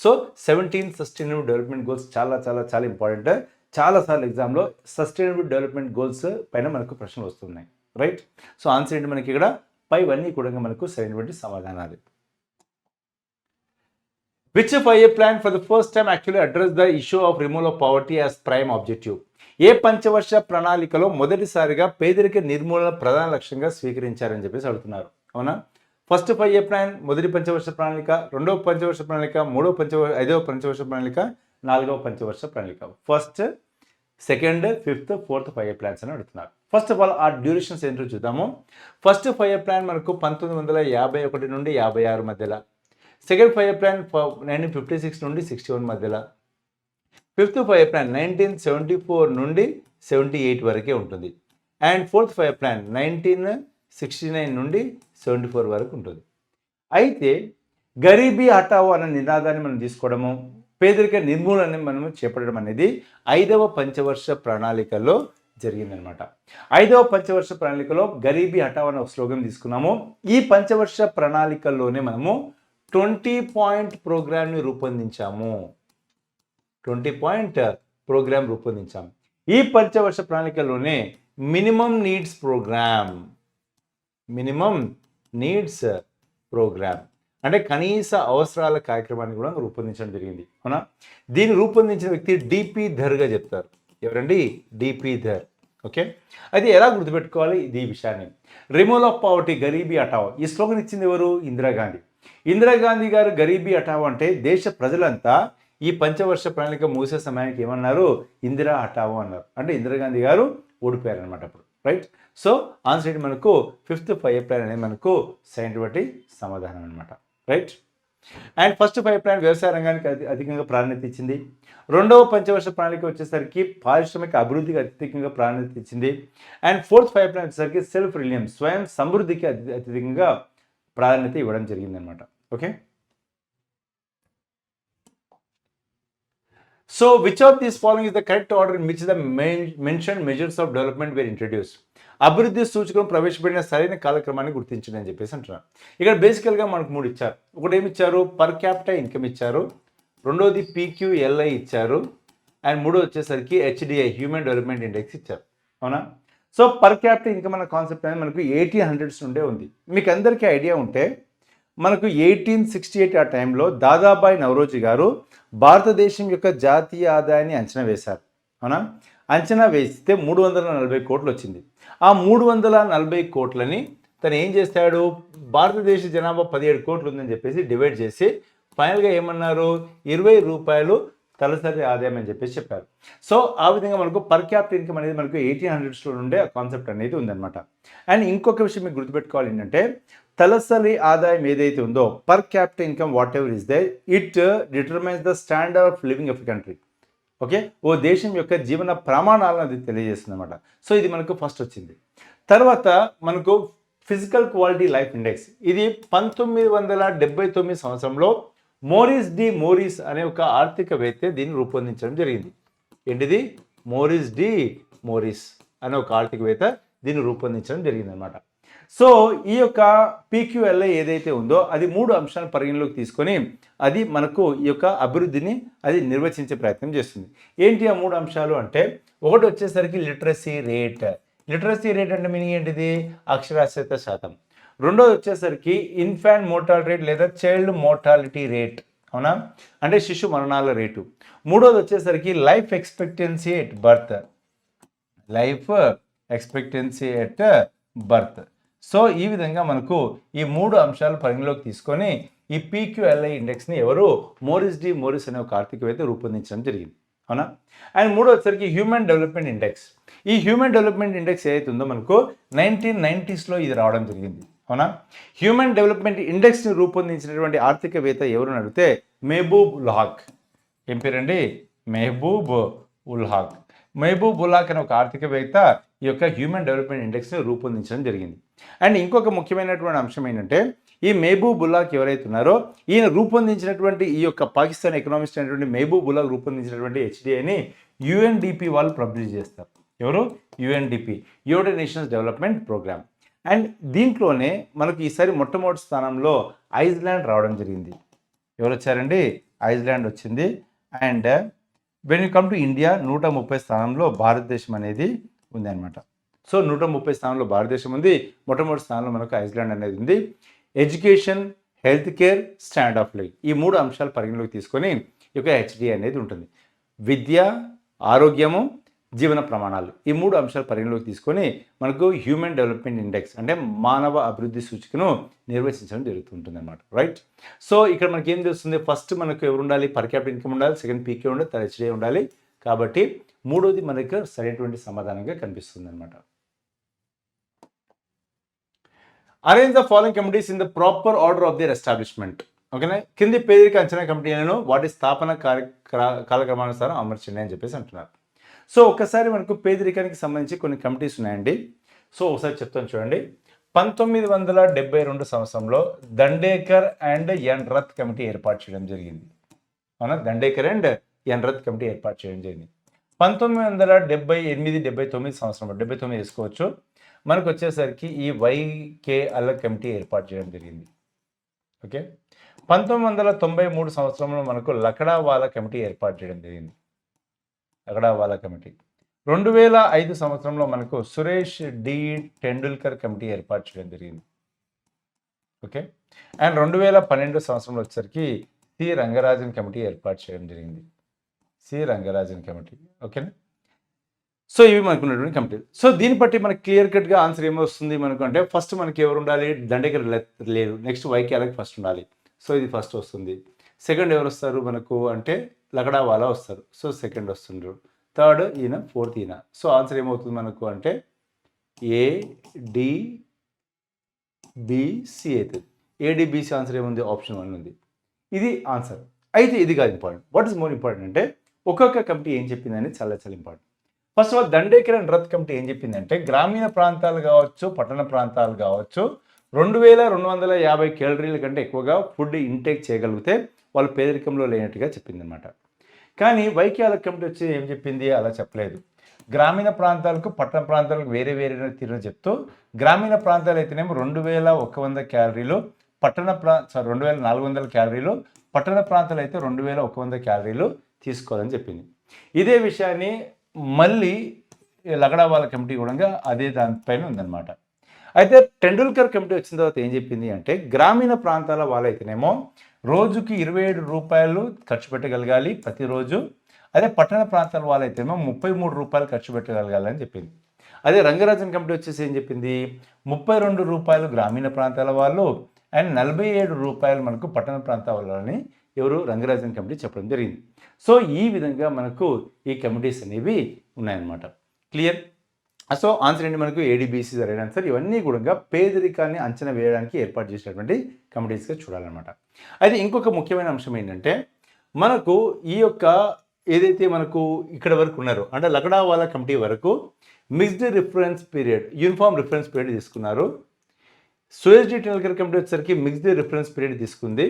సో 17 సస్టైనబుల్ డెవలప్మెంట్ గోల్స్ చాలా చాలా చాలా ఇంపార్టెంట్. చాలాసార్లు ఎగ్జామ్లో సస్టైనబుల్ డెవలప్మెంట్ గోల్స్ పైన మనకు ప్రశ్నలు వస్తున్నాయి, రైట్? సో ఆన్సర్ ఏంటి మనకి ఇక్కడ? పైవన్నీ కూడా మనకు సరైనటువంటి సమాధానాలు. Which FIA plan for the first time actually addressed the issue of removal of poverty as prime objective? ఏ పంచవర్ష ప్రణాళికలో మొదటిసారిగా పేదరిక నిర్మూలన ప్రధాన లక్ష్యంగా స్వీకరించారని చెప్పేసి అడుగుతున్నారు, అవునా? ఫస్ట్ 5 ఇయర్ ప్లాన్ మొదటి పంచవర్ష ప్రణాళిక, రెండవ పంచవర్ష ప్రణాళిక, ఐదవ పంచవర్ష ప్రణాళిక, నాలుగవ పంచవర్ష ప్రణాళిక. First, second, fifth, fourth 5 year plans అని అడుగుతున్నారు. ఫస్ట్ ఆఫ్ ఆల్ ఆ డ్యూరేషన్స్ ఏంటో చూద్దాము. ఫస్ట్ 5 ఇయర్ ప్లాన్ మనకు 1951 నుండి 56 మధ్యలో, సెకండ్ 5 ఇయర్ ప్లాన్ 1956 నుండి 61 మధ్యలో, ఫిఫ్త్ 5 ఇయర్ ప్లాన్ 1974 నుండి 78 వరకే ఉంటుంది. అండ్ ఫోర్త్ 5 ఇయర్ ప్లాన్ 1969 నుండి 74 వరకు ఉంటుంది. అయితే గరీబీ హఠావో అనే నినాదాన్ని మనం తీసుకోవడము, పేదరిక నిర్మూలన మనము చేపట్టడం అనేది 5వ పంచవర్ష ప్రణాళికలో జరిగిందనమాట. 5వ పంచవర్ష ప్రణాళికలో గరీబీ హఠావో అనే స్లోగన్ తీసుకున్నాము. ఈ పంచవర్ష ప్రణాళికల్లోనే మనము 20 పాయింట్ ప్రోగ్రామ్ని రూపొందించాము. 20 పాయింట్ ప్రోగ్రామ్ రూపొందించాము. ఈ పంచవర్ష ప్రణాళికలోనే మినిమం నీడ్స్ ప్రోగ్రామ్ అంటే కనీస అవసరాల కార్యక్రమాన్ని కూడా రూపొందించడం జరిగింది. అవునా? దీన్ని రూపొందించిన వ్యక్తి డిపి ధర్గా చెప్తారు. ఎవరండి? డిపి ధర్. ఓకే, అయితే ఎలా గుర్తుపెట్టుకోవాలి ఈ విషయాన్ని? రిమూవల్ ఆఫ్ పావర్టీ, గరీబీ హఠావో, ఈ స్లోగన్ ఇచ్చింది ఎవరు? ఇందిరాగాంధీ. ఇందిరాగాంధీ గారు గరీబీ హఠావో అంటే దేశ ప్రజలంతా ఈ పంచవర్ష ప్రణాళిక ముగిసే సమయానికి ఏమన్నారు? ఇందిరా హఠావో అన్నారు. అంటే ఇందిరాగాంధీ గారు ఓడిపోయారు అనమాట అప్పుడు. రైట్. సో ఆన్సర్ ఏంటి మనకు? ఫిఫ్త్ 5 ఇయర్ ప్లాన్ అనేది మనకు సరైనటువంటి సమాధానం అనమాట. Right. And first 5 year plan వ్యవసాయ రంగానికి అధికంగా ప్రాధాన్యత ఇచ్చింది. రెండవ పంచవర్ష ప్రణాళిక వచ్చేసరికి పారిశ్రామిక అభివృద్ధికి అత్యధికంగా ప్రాధాన్యత ఇచ్చింది. అండ్ ఫోర్త్ 5 ఇయర్ ప్లాన్ వచ్చేసరికి సెల్ఫ్ రిలయన్స్, స్వయం సమృద్ధికి అత్యధికంగా ప్రాధాన్యత ఇవ్వడం జరిగిందనమాట. Okay. So, which of these following is the correct order in which the mentioned measures of development were introduced? అభివృద్ధి సూచకం ప్రవేశపెట్టిన సరైన కాలక్రమాన్ని గుర్తించండి అని చెప్పేసి అంటున్నారు. ఇక్కడ బేసికల్గా మనకు 3 ఇచ్చారు. ఒకటి ఏమి ఇచ్చారు? పర్ క్యాపిటల్ ఇన్కమ్ ఇచ్చారు. రెండోది PQLI ఇచ్చారు. అండ్ మూడోది వచ్చేసరికి HDI, హ్యూమన్ డెవలప్మెంట్ ఇండెక్స్ ఇచ్చారు. అవునా? సో పర్ క్యాపిటల్ ఇన్కమ్ అన్న కాన్సెప్ట్ అనేది మనకు 1800s నుండే ఉంది. మీకు అందరికీ ఐడియా ఉంటే మనకు 1868 ఆ టైంలో దాదాబాయి నవరోజీ గారు భారతదేశం యొక్క జాతీయ ఆదాయాన్ని అంచనా వేశారు. అవునా? అంచనా వేస్తే 340 కోట్లు వచ్చింది. ఆ 340 కోట్లని తను ఏం చేస్తాడు? భారతదేశ జనాభా 17 కోట్లు ఉందని చెప్పేసి డివైడ్ చేసి ఫైనల్గా ఏమన్నారు? 20 రూపాయలు తలసరి ఆదాయం అని చెప్పేసి చెప్పారు. సో ఆ విధంగా మనకు పర్ క్యాపిటల్ ఇన్కమ్ అనేది మనకు 1800స్లో నుండే ఆ కాన్సెప్ట్ అనేది ఉందన్నమాట. అండ్ ఇంకొక విషయం మీకు గుర్తుపెట్టుకోవాలి ఏంటంటే, తలసరి ఆదాయం ఏదైతే ఉందో, per capital income whatever is they, it determines the standard of living of country. Okay, ఓ దేశం యొక్క జీవన ప్రమాణాలను అది తెలియజేస్తుంది అనమాట. సో ఇది మనకు ఫస్ట్ వచ్చింది. తర్వాత మనకు ఫిజికల్ క్వాలిటీ లైఫ్ ఇండెక్స్, ఇది 1979 సంవత్సరంలో మోరిస్ అనే ఒక ఆర్థికవేత్త దీన్ని రూపొందించడం జరిగింది. ఏంటిది? మోరిస్ అనే ఒక ఆర్థికవేత్త దీన్ని రూపొందించడం జరిగింది అనమాట. సో ఈ యొక్క PQLI ఏదైతే ఉందో అది 3 అంశాలను పరిగణలోకి తీసుకొని అది మనకు ఈ యొక్క అభివృద్ధిని అది నిర్వచించే ప్రయత్నం చేస్తుంది. ఏంటి ఆ 3 అంశాలు అంటే, ఒకటి వచ్చేసరికి లిటరసీ రేట్. లిటరసీ రేట్ అంటే మీనింగ్ ఏంటిది? అక్షరాస్యత శాతం. రెండోది వచ్చేసరికి ఇన్ఫాంట్ మోర్టాలిటీ రేట్ లేదా చైల్డ్ మోర్టాలిటీ రేట్. అవునా? అంటే శిశు మరణాల రేటు. మూడోది వచ్చేసరికి life expectancy at birth. So ఈ విధంగా మనకు ఈ 3 అంశాలు పరిగణలోకి తీసుకొని ఈ PQLI ఇండెక్స్ని ఎవరు? మోరిస్ అనే ఒక ఆర్థికవేత్త రూపొందించడం జరిగింది. అవునా? అండ్ మూడో వచ్చేసరికి హ్యూమన్ డెవలప్మెంట్ ఇండెక్స్. ఈ హ్యూమన్ డెవలప్మెంట్ ఇండెక్స్ ఏదైతే ఉందో మనకు 1990sలో ఇది రావడం జరిగింది. అవునా? హ్యూమన్ డెవలప్మెంట్ ఇండెక్స్ని రూపొందించినటువంటి ఆర్థికవేత్త ఎవరు అడిగితే మెహబూబ్ ఉల్ హక్. ఏం పేరండి? మెహబూబ్ ఉల్ హక్ అనే ఒక ఆర్థికవేత్త ఈ యొక్క హ్యూమన్ డెవలప్మెంట్ ఇండెక్స్ని రూపొందించడం జరిగింది. అండ్ ఇంకొక ముఖ్యమైనటువంటి అంశం ఏంటంటే, ఈ మెహబూబ్ ఉల్ హక్ ఎవరైతే ఉన్నారో ఈయన రూపొందించినటువంటి ఈ యొక్క పాకిస్తాన్ ఎకనామిస్ట్ అయినటువంటి మెహబూబ్ ఉల్ హక్ రూపొందించినటువంటి HDIని UNDP వాళ్ళు పబ్లిష్ చేస్తారు. ఎవరు? UNDP, united nations development programme. And దీంట్లోనే మనకు ఈసారి మొట్టమొదటి స్థానంలో ఐస్లాండ్ రావడం జరిగింది. ఎవరు వచ్చారండి? ఐస్లాండ్ వచ్చింది. And when you come to India 130 స్థానంలో భారతదేశం అనేది ఉంది అనమాట. సో 130 స్థానంలో భారతదేశం ఉంది, మొట్టమొదటి స్థానంలో మనకు ఐస్లాండ్ అనేది ఉంది. Education, health care, standard of living, ఈ 3 అంశాలు పరిగణలోకి తీసుకొని ఈ యొక్క HDI అనేది ఉంటుంది. విద్య, ఆరోగ్యము, జీవన ప్రమాణాలు, ఈ 3 అంశాలు పరిగణలోకి తీసుకొని మనకు హ్యూమన్ డెవలప్మెంట్ ఇండెక్స్ అంటే మానవ అభివృద్ధి సూచికను నిర్వచించడం జరుగుతుంటుంది అనమాట. రైట్. సో ఇక్కడ మనకి ఏం తెలుస్తుంది, ఫస్ట్ మనకు ఎవరు ఉండాలి, పర్ క్యాపిటల్ ఇన్కమ్ ఉండాలి, సెకండ్ పీకే ఉండాలి, థర్డ్ హెచ్డిఐ ఉండాలి. కాబట్టి మూడోది మనకు సరైనటువంటి సమాధానంగా కనిపిస్తుంది అనమాట. Arrange the following committees in the proper order of their establishment. ఓకేనా, కింది పేదరిక అంచనా కమిటీలను వాటి స్థాపన కాలక్రమానుసారం అమర్చండి అని చెప్పేసి అంటున్నారు. సో ఒక్కసారి మనకు పేదరికానికి సంబంధించి కొన్ని కమిటీస్ ఉన్నాయండి. సో ఒకసారి చెప్తాను చూడండి. 1972 సంవత్సరంలో Dandekar and N Rath committee ఏర్పాటు చేయడం జరిగింది. అవునా, Dandekar and N Rath committee ఏర్పాటు చేయడం జరిగింది. 1978-79 సంవత్సరంలో 79 వేసుకోవచ్చు, మనకు వచ్చేసరికి ఈ వైకేఎల్ కమిటీ ఏర్పాటు చేయడం జరిగింది. ఓకే, 1993 సంవత్సరంలో మనకు లకడావాలా కమిటీ ఏర్పాటు చేయడం జరిగింది. లకడావాలా కమిటీ. 2005 సంవత్సరంలో మనకు సురేష్ డి టెండూల్కర్ కమిటీ ఏర్పాటు చేయడం జరిగింది. ఓకే, అండ్ 2012 సంవత్సరంలో వచ్చేసరికి సి రంగరాజన్ కమిటీ ఏర్పాటు చేయడం జరిగింది. C Rangarajan committee. ఓకేనా, సో ఇవి మనకు ఉన్నటువంటి కమిటీలు. సో దీన్ని బట్టి మనకి క్లియర్ కట్గా ఆన్సర్ ఏమొస్తుంది మనకు అంటే, ఫస్ట్ మనకి ఎవరు ఉండాలి, దండేకర్ లేదు, నెక్స్ట్ వైకేఎల్కి ఫస్ట్ ఉండాలి. సో ఇది ఫస్ట్ వస్తుంది. సెకండ్ ఎవరు వస్తారు మనకు అంటే లకడావాలా వస్తారు. సో సెకండ్ వస్తుండ్రు. థర్డ్ ఈయన, ఫోర్త్ ఈయన. సో ఆన్సర్ ఏమవుతుంది మనకు అంటే ఏడిబిసి అవుతుంది. ఏడిబిసి ఆన్సర్ ఏముంది, ఆప్షన్ 1 ఉంది. ఇది ఆన్సర్. అయితే ఇది కాదు important. What is more important అంటే ఒక్కొక్క కమిటీ ఏం చెప్పిందని చాలా చాలా important. First of all Dandekar and Rath committee ఏం చెప్పిందంటే, గ్రామీణ ప్రాంతాలు కావచ్చు, పట్టణ ప్రాంతాలు కావచ్చు, 2250 క్యాలరీల కంటే ఎక్కువగా ఫుడ్ ఇంటేక్ చేయగలిగితే వాళ్ళు పేదరికంలో లేనట్టుగా చెప్పిందనమాట. కానీ వైకేఎల్ కమిటీ వచ్చి ఏం చెప్పింది, అలా చెప్పలేదు. గ్రామీణ ప్రాంతాలకు పట్టణ ప్రాంతాలకు వేరే వేరే తీరును చెప్తూ, గ్రామీణ ప్రాంతాలు అయితేనేమో 2100 క్యాలరీలు, 2400 క్యాలరీలు, పట్టణ ప్రాంతాలు అయితే 2100 క్యాలరీలు తీసుకోవాలని చెప్పింది. ఇదే విషయాన్ని మళ్ళీ లకడావాలా కమిటీ కూడా అదే దానిపైన ఉందన్నమాట. అయితే టెండూల్కర్ కమిటీ వచ్చిన తర్వాత ఏం చెప్పింది అంటే, గ్రామీణ ప్రాంతాల వాళ్ళైతేనేమో రోజుకి 27 రూపాయలు ఖర్చు పెట్టగలగాలి ప్రతిరోజు. అదే పట్టణ ప్రాంతాల వాళ్ళైతేనేమో 33 రూపాయలు ఖర్చు పెట్టగలగాలని చెప్పింది. అదే రంగరాజన్ కమిటీ వచ్చేసి ఏం చెప్పింది, 32 రూపాయలు గ్రామీణ ప్రాంతాల వాళ్ళు అండ్ 47 రూపాయలు మనకు పట్టణ ప్రాంతాల వాళ్ళని ఎవరు రంగరాజన్ కమిటీ చెప్పడం జరిగింది. సో ఈ విధంగా మనకు ఈ కమిటీస్ అనేవి ఉన్నాయన్నమాట. క్లియర్. సో ఆన్సర్ ఏంటి మనకు, ఏడిబిసి సరైన ఆన్సర్. ఇవన్నీ కూడా పేదరికాన్ని అంచనా వేయడానికి ఏర్పాటు చేసినటువంటి కమిటీస్గా చూడాలన్నమాట. అయితే ఇంకొక ముఖ్యమైన అంశం ఏంటంటే, మనకు ఈ యొక్క ఏదైతే మనకు ఇక్కడ వరకు ఉన్నారో అంటే లకడావాలా కమిటీ వరకు mixed reference period, uniform reference period తీసుకున్నారు. సురేష్ డి టెండూల్కర్ కమిటీ వచ్చేసరికి మిక్స్డ్ రిఫరెన్స్ పీరియడ్ తీసుకుంది.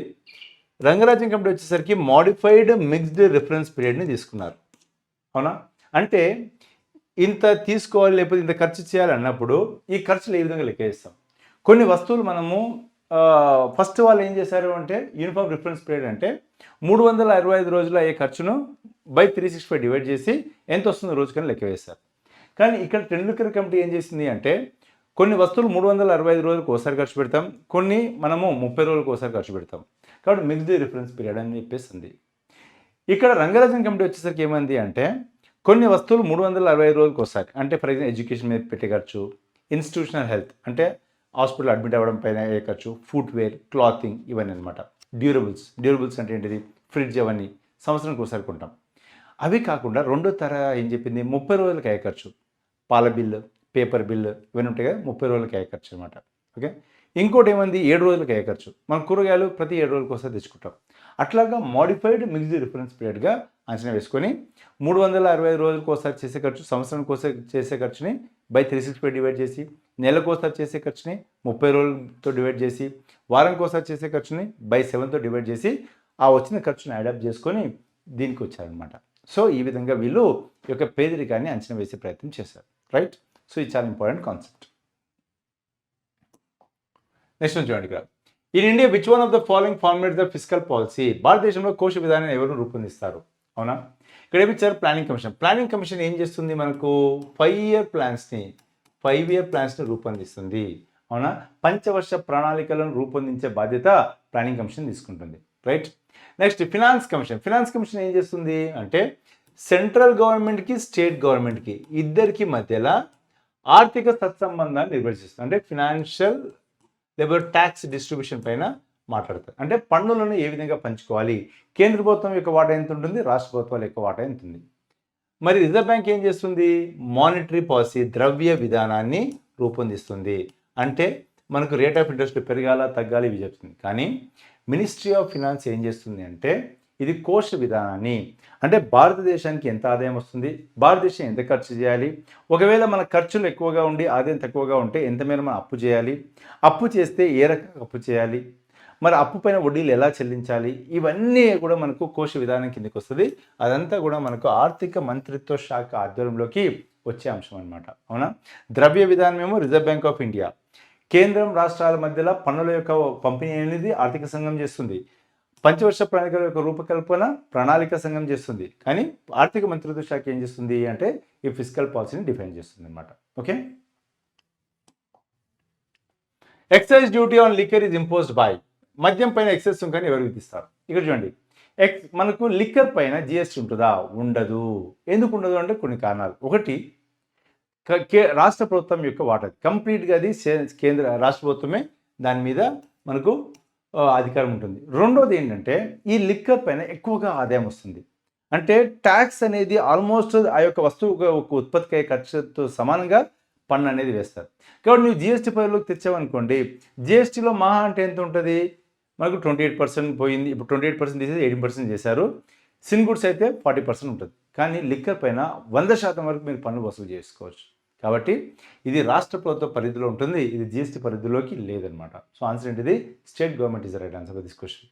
రంగరాజన్ కమిటీ వచ్చేసరికి మాడిఫైడ్ మిక్స్డ్ రిఫరెన్స్ పీరియడ్ని తీసుకున్నారు. అవునా, అంటే ఇంత తీసుకోవాలి లేకపోతే ఇంత ఖర్చు చేయాలి అన్నప్పుడు ఈ ఖర్చులు ఏ విధంగా లెక్క చేస్తాం. కొన్ని వస్తువులు మనము ఫస్ట్ వాళ్ళు ఏం చేశారు అంటే, యూనిఫామ్ రిఫరెన్స్ పీరియడ్ అంటే 365 రోజుల అయ్యే ఖర్చును బై 365 డివైడ్ చేసి ఎంత వస్తుందో రోజుకని లెక్క వేస్తారు. కానీ ఇక్కడ టెండూల్కర్ కమిటీ ఏం చేసింది అంటే, కొన్ని వస్తువులు 365 రోజులకు ఒకసారి ఖర్చు పెడతాం, కొన్ని మనము 30 రోజులకు ఒకసారి ఖర్చు పెడతాం. కాబట్టి మిక్స్డ్ రిఫరెన్స్ పీరియడ్ అని చెప్పేసింది. ఇక్కడ రంగరాజన్ కమిటీ వచ్చేసరికి ఏమైంది అంటే, కొన్ని వస్తువులు 365 రోజులకు ఒకసారి, అంటే ఫర్ ఎగ్జాంపుల్ ఎడ్యుకేషన్ మీద పెట్టే ఖర్చు, ఇన్స్టిట్యూషనల్ హెల్త్ అంటే హాస్పిటల్ అడ్మిట్ అవ్వడం పైన అయ్యే ఖర్చు, ఫుట్వేర్, క్లాతింగ్, ఇవన్నీ అనమాట. డ్యూరబుల్స్ అంటే ఏంటిది, ఫ్రిడ్జ్, అవన్నీ సంవత్సరానికి ఒకసారి కొంటాం. అవి కాకుండా రెండో తర ఏం చెప్పింది, 30 రోజులకి అయ్యే ఖర్చు, పాల బిల్లు, పేపర్ బిల్లు, ఇవన్నీ ఉంటాయి కదా, 30 రోజులకి అయ్యే ఖర్చు అనమాట. ఓకే, ఇంకోటి ఏమంది 7 రోజులకి అయ్యే ఖర్చు, మనం కూరగాయలు ప్రతి 7 రోజులకు ఒకసారి తెచ్చుకుంటాం. అట్లాగా మాడిఫైడ్ మిక్స్డ్ రిఫరెన్స్ పీరియడ్గా అంచనా వేసుకొని 365 రోజులకు ఒకసారి చేసే ఖర్చు, సంవత్సరానికి ఒకసారి చేసే ఖర్చుని బై 365 డివైడ్ చేసి, నెలకు ఒకసారి చేసే ఖర్చుని 30 రోజులతో డివైడ్ చేసి, వారానికి ఒకసారి చేసే ఖర్చుని బై 7తో డివైడ్ చేసి, ఆ వచ్చిన ఖర్చుని యాడప్ చేసుకొని దీనికి వచ్చారనమాట. సో ఈ విధంగా వీళ్ళు ఈ యొక్క పేదరికాన్ని అంచనా వేసే ప్రయత్నం చేశారు. రైట్. సో ఇది చాలా ఇంపార్టెంట్ కాన్సెప్ట్. నెక్స్ట్ చూడండి ఇక్కడ, in India which one of the following format the fiscal policy, భారతదేశంలో కోశ విధానాన్ని ఎవరు రూపొందిస్తారు. అవునా, ఇక్కడ ఏమిచ్చారు, ప్లానింగ్ కమిషన్. ప్లానింగ్ కమిషన్ ఏం చేస్తుంది, మనకు 5 ఇయర్ ప్లాన్స్ని రూపొందిస్తుంది. అవునా, పంచవర్ష ప్రణాళికలను రూపొందించే బాధ్యత ప్లానింగ్ కమిషన్ తీసుకుంటుంది. Right. Next finance commission. Finance commission ఏం చేస్తుంది అంటే, సెంట్రల్ గవర్నమెంట్కి స్టేట్ గవర్నమెంట్కి ఇద్దరికి మధ్యలో ఆర్థిక సత్సంబంధాన్ని నిర్వచిస్తుంది. అంటే ఫినాన్షియల్ లేబర్ ట్యాక్స్ డిస్ట్రిబ్యూషన్ పైన మాట్లాడతారు. అంటే పన్నులను ఏ విధంగా పంచుకోవాలి, కేంద్ర ప్రభుత్వం యొక్క వాటా ఎంత ఉంటుంది, రాష్ట్ర ప్రభుత్వాల యొక్క వాటా ఎంత ఉంది. మరి రిజర్వ్ బ్యాంక్ ఏం చేస్తుంది, మానిటరీ పాలసీ ద్రవ్య విధానాన్ని రూపొందిస్తుంది. అంటే మనకు రేట్ ఆఫ్ ఇంట్రెస్ట్ పెరగాల తగ్గాలి ఇవి చెప్తుంది. కానీ మినిస్ట్రీ ఆఫ్ ఫినాన్స్ ఏం చేస్తుంది అంటే ఇది కోశ విధానాన్ని, అంటే భారతదేశానికి ఎంత ఆదాయం వస్తుంది, భారతదేశం ఎంత ఖర్చు చేయాలి, ఒకవేళ మన ఖర్చులు ఎక్కువగా ఉండి ఆదాయం తక్కువగా ఉంటే ఎంత మేర మనం అప్పు చేయాలి, అప్పు చేస్తే ఏ రకంగా అప్పు చేయాలి, మరి అప్పు పైన వడ్డీలు ఎలా చెల్లించాలి, ఇవన్నీ కూడా మనకు కోశ విధానం కిందకి వస్తుంది. అదంతా కూడా మనకు ఆర్థిక మంత్రిత్వ శాఖ ఆధ్వర్యంలోకి వచ్చే అంశం అనమాట. అవునా. ద్రవ్య విధానం ఏమో రిజర్వ్ బ్యాంక్ ఆఫ్ ఇండియా, కేంద్రం రాష్ట్రాల మధ్యలో పన్నుల యొక్క పంపిణీ అనేది ఆర్థిక సంఘం చేస్తుంది, పంచవర్ష ప్రణాళికల యొక్క రూపకల్పన ప్రణాళిక సంఘం చేస్తుంది. కానీ ఆర్థిక మంత్రిత్వ శాఖ ఏం చేస్తుంది అంటే ఈ ఫిస్కల్ పాలసీని డిఫైన్ చేస్తుంది అనమాట. Okay. Excise duty on liquor is imposed by, మద్యం పైన ఎక్సైజ్ సుంకాన్ని ఎవరు విధిస్తారు. ఇక్కడ చూడండి, మనకు లిక్కర్ పైన జిఎస్టీ ఉంటుందా, ఉండదు. ఎందుకు ఉండదు అంటే కొన్ని కారణాలు. ఒకటి, రాష్ట్ర ప్రభుత్వం యొక్క వాటా కంప్లీట్గా అది కేంద్ర రాష్ట్ర ప్రభుత్వమే దాని మీద మనకు అధికారం ఉంటుంది. రెండోది ఏంటంటే ఈ లిక్కర్ పైన ఎక్కువగా ఆదాయం వస్తుంది. అంటే ట్యాక్స్ అనేది ఆల్మోస్ట్ ఆ యొక్క వస్తువు ఒక ఉత్పత్తికి అయ్యే ఖర్చుతో సమానంగా పన్ను అనేది వేస్తారు. కాబట్టి నువ్వు జిఎస్టీ పరిధిలోకి తెచ్చావనుకోండి, జిఎస్టీలో మహా అంటే ఎంత ఉంటుంది, మనకు 28% పోయింది. ఇప్పుడు 28% తీసేసి 18% చేశారు. సిన్ గుడ్స్ అయితే 40% ఉంటుంది. కానీ లిక్కర్ పైన 100% వరకు మీరు పన్ను వసూలు చేసుకోవచ్చు. కాబట్టి ఇది రాష్ట్ర ప్రభుత్వ పరిధిలో ఉంటుంది, ఇది జిఎస్టీ పరిధిలోకి లేదనమాట. సో ఆన్సర్ ఏంటిది, state government is the right answer for this question.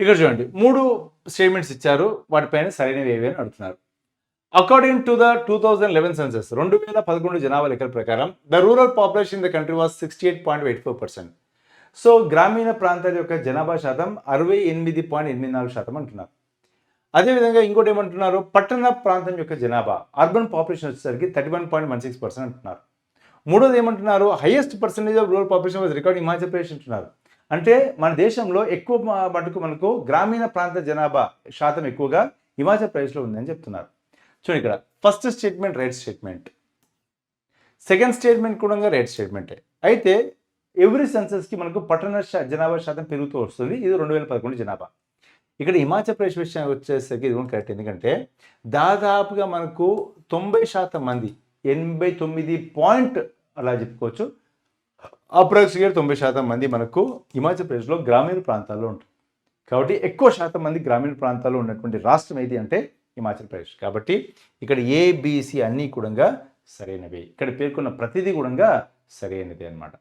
ఇక్కడ చూడండి, 3 స్టేట్మెంట్స్ ఇచ్చారు, వాటిపైన సరైనవి ఏవి అని అడుగుతున్నారు. అకార్డింగ్ టు ద 2011 సెన్సస్ 2011 జనాభా లెక్కల ప్రకారం the rural population in the country was 68.84%. So గ్రామీణ ప్రాంతాల యొక్క జనాభా శాతం 68.84% అంటున్నారు. అదేవిధంగా ఇంకోటి ఏమంటున్నారు, పట్టణ ప్రాంతం యొక్క జనాభా అర్బన్ పాపులేషన్ వచ్చేసరికి 31.16% అంటున్నారు. మూడోది ఏమంటున్నారు, highest percentage of rural population was record Himachal Pradesh అంటున్నారు. అంటే మన దేశంలో ఎక్కువ మటుకు మనకు గ్రామీణ ప్రాంత జనాభా శాతం ఎక్కువగా హిమాచల్ ప్రదేశ్లో ఉందని చెప్తున్నారు. చూడండి, ఇక్కడ first statement right statement, second statement కూడా రైట్ స్టేట్మెంటే. అయితే ఎవ్రీ సెన్సస్కి మనకు పట్టణ జనాభా శాతం పెరుగుతూ వస్తుంది. ఇది 2011 జనాభా. ఇక్కడ హిమాచల్ ప్రదేశ్ విషయం వచ్చేసరికి ఇది కూడా కరెక్ట్. ఎందుకంటే దాదాపుగా మనకు 90% మంది 89 అలా చెప్పుకోవచ్చు, అప్రాక్సిమేట్గా 90% మంది మనకు హిమాచల్ ప్రదేశ్లో గ్రామీణ ప్రాంతాల్లో ఉంటుంది. కాబట్టి ఎక్కువ శాతం మంది గ్రామీణ ప్రాంతాల్లో ఉన్నటువంటి రాష్ట్రం ఏది అంటే హిమాచల్ ప్రదేశ్. కాబట్టి ఇక్కడ ఏబిసి అన్నీ కూడా సరైనవి, ఇక్కడ పేర్కొన్న ప్రతిదీ కూడా సరైనది అన్నమాట.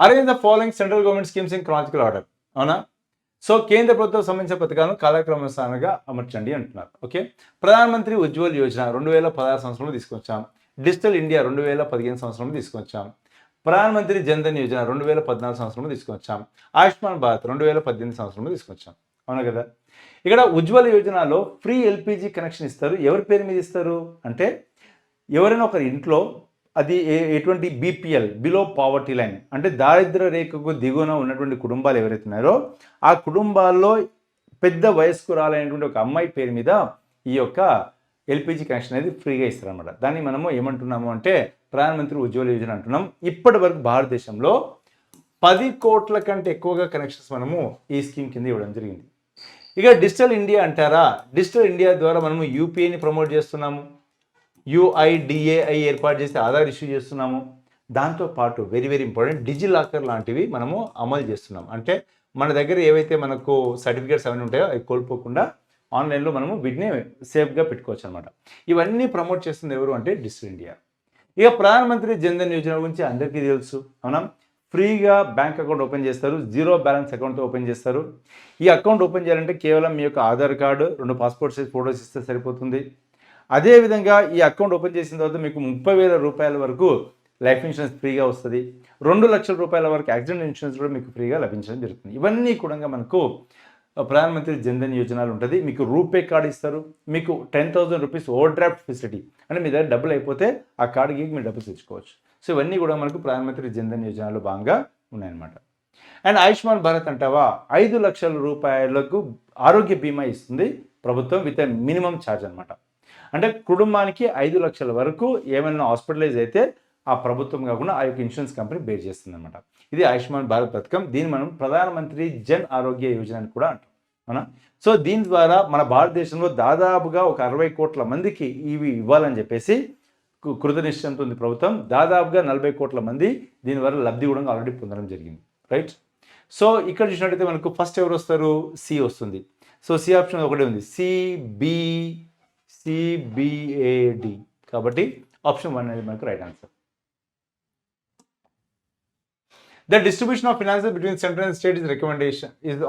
Arrange the following central government schemes in Chronicle order. అవునా. సో కేంద్ర ప్రభుత్వం సంబంధించిన పథకాలను కాలక్రమానుసారంగా అమర్చండి అంటున్నారు. ఓకే. ప్రధానమంత్రి ఉజ్వల్ యోజన 2016 సంవత్సరంలో తీసుకొచ్చాం. డిజిటల్ ఇండియా 2015 సంవత్సరంలో తీసుకొచ్చాం. ప్రధానమంత్రి జన్ధన్ యోజన 2014 సంవత్సరంలో తీసుకొచ్చాం. ఆయుష్మాన్ భారత్ 2018 సంవత్సరంలో తీసుకొచ్చాం. అవునా కదా. ఇక్కడ ఉజ్వల్ యోజనలో ఫ్రీ ఎల్పిజి కనెక్షన్ ఇస్తారు. ఎవరి పేరు మీద ఇస్తారు అంటే ఎవరైనా ఒకరి ఇంట్లో అది ఎటువంటి బీపీఎల్ బిలో పావర్టీ లైన్ అంటే దారిద్ర్య రేఖకు దిగువన ఉన్నటువంటి కుటుంబాలు ఎవరైతే ఉన్నారో ఆ కుటుంబాల్లో పెద్ద వయస్కురాలైనటువంటి ఒక అమ్మాయి పేరు మీద ఈ యొక్క ఎల్పిజి కనెక్షన్ అనేది ఫ్రీగా ఇస్తారనమాట. దాన్ని మనము ఏమంటున్నాము అంటే ప్రధానమంత్రి ఉజ్వల యోజన అంటున్నాం. ఇప్పటి వరకు భారతదేశంలో 10 కోట్ల కంటే ఎక్కువగా కనెక్షన్స్ మనము ఈ స్కీమ్ కింద ఇవ్వడం జరిగింది. ఇక డిజిటల్ ఇండియా అంటారా, డిజిటల్ ఇండియా ద్వారా మనము యూపీఐని ప్రమోట్ చేస్తున్నాము, UIDAI ఏర్పాటు చేసి ఆధార్ ఇష్యూ చేస్తున్నాము. దాంతోపాటు వెరీ వెరీ ఇంపార్టెంట్ డిజిలాకర్ లాంటివి మనము అమలు చేస్తున్నాం. అంటే మన దగ్గర ఏవైతే మనకు సర్టిఫికేట్స్ అవన్నీ ఉంటాయో అవి కోల్పోకుండా ఆన్లైన్లో మనము వీటిని సేఫ్గా పెట్టుకోవచ్చు అనమాట. ఇవన్నీ ప్రమోట్ చేస్తుంది ఎవరు అంటే డిజిటల్ ఇండియా. ఇక ప్రధానమంత్రి జన్ధన్ యోజన గురించి అందరికీ తెలుసు. అవునా. ఫ్రీగా బ్యాంక్ అకౌంట్ ఓపెన్ చేస్తారు, 0 బ్యాలెన్స్ అకౌంట్తో ఓపెన్ చేస్తారు. ఈ అకౌంట్ ఓపెన్ చేయాలంటే కేవలం మీ యొక్క Aadhaar card, 2 passport size photos ఇస్తే సరిపోతుంది. అదేవిధంగా ఈ అకౌంట్ ఓపెన్ చేసిన తర్వాత మీకు 30,000 రూపాయల వరకు లైఫ్ ఇన్సూరెన్స్ ఫ్రీగా వస్తుంది. 2 లక్షల రూపాయల వరకు యాక్సిడెంట్ ఇన్సూరెన్స్ కూడా మీకు ఫ్రీగా లభించడం జరుగుతుంది. ఇవన్నీ కూడా మనకు ప్రధానమంత్రి జన్ధన్ యోజనలు ఉంటుంది. మీకు రూపే కార్డు ఇస్తారు, మీకు 10,000 రూపీస్ ఓవర్ డ్రాఫ్ట్ ఫెసిలిటీ అంటే మీ దగ్గర డబ్బులు అయిపోతే ఆ కార్డుకి మీరు డబ్బులు తెచ్చుకోవచ్చు. సో ఇవన్నీ కూడా మనకు ప్రధానమంత్రి జన్ధన్ యోజనలో భాగంగా ఉన్నాయన్నమాట. అండ్ ఆయుష్మాన్ భారత్ అంటావా 5 లక్షల రూపాయలకు ఆరోగ్య బీమా ఇస్తుంది ప్రభుత్వం విత్ మినిమం ఛార్జ్ అనమాట. అంటే కుటుంబానికి 5 లక్షల వరకు ఏమైనా హాస్పిటలైజ్ అయితే ఆ ప్రభుత్వం కాకుండా ఆ యొక్క ఇన్సూరెన్స్ కంపెనీ బేర్ చేస్తుంది అనమాట. ఇది ఆయుష్మాన్ భారత్ పథకం. దీన్ని మనం ప్రధానమంత్రి జన్ ఆరోగ్య యోజన అని కూడా అంటాం అవునా. సో దీని ద్వారా మన భారతదేశంలో దాదాపుగా ఒక 60 కోట్ల మందికి ఇవి ఇవ్వాలని చెప్పేసి కృతనిశ్చయంతో ఉంది ప్రభుత్వం. దాదాపుగా 40 కోట్ల మంది దీనివల్ల లబ్ధి కూడా ఆల్రెడీ పొందడం జరిగింది, రైట్. సో ఇక్కడ చూసినట్టయితే మనకు ఫస్ట్ ఎవరు వస్తారు, సి వస్తుంది. సో సి ఆప్షన్ ఒకటే ఉంది, సిబిఏడి. కాబట్టి ఆప్షన్ 1 అనేది మనకు right answer. The distribution of finances between central and state is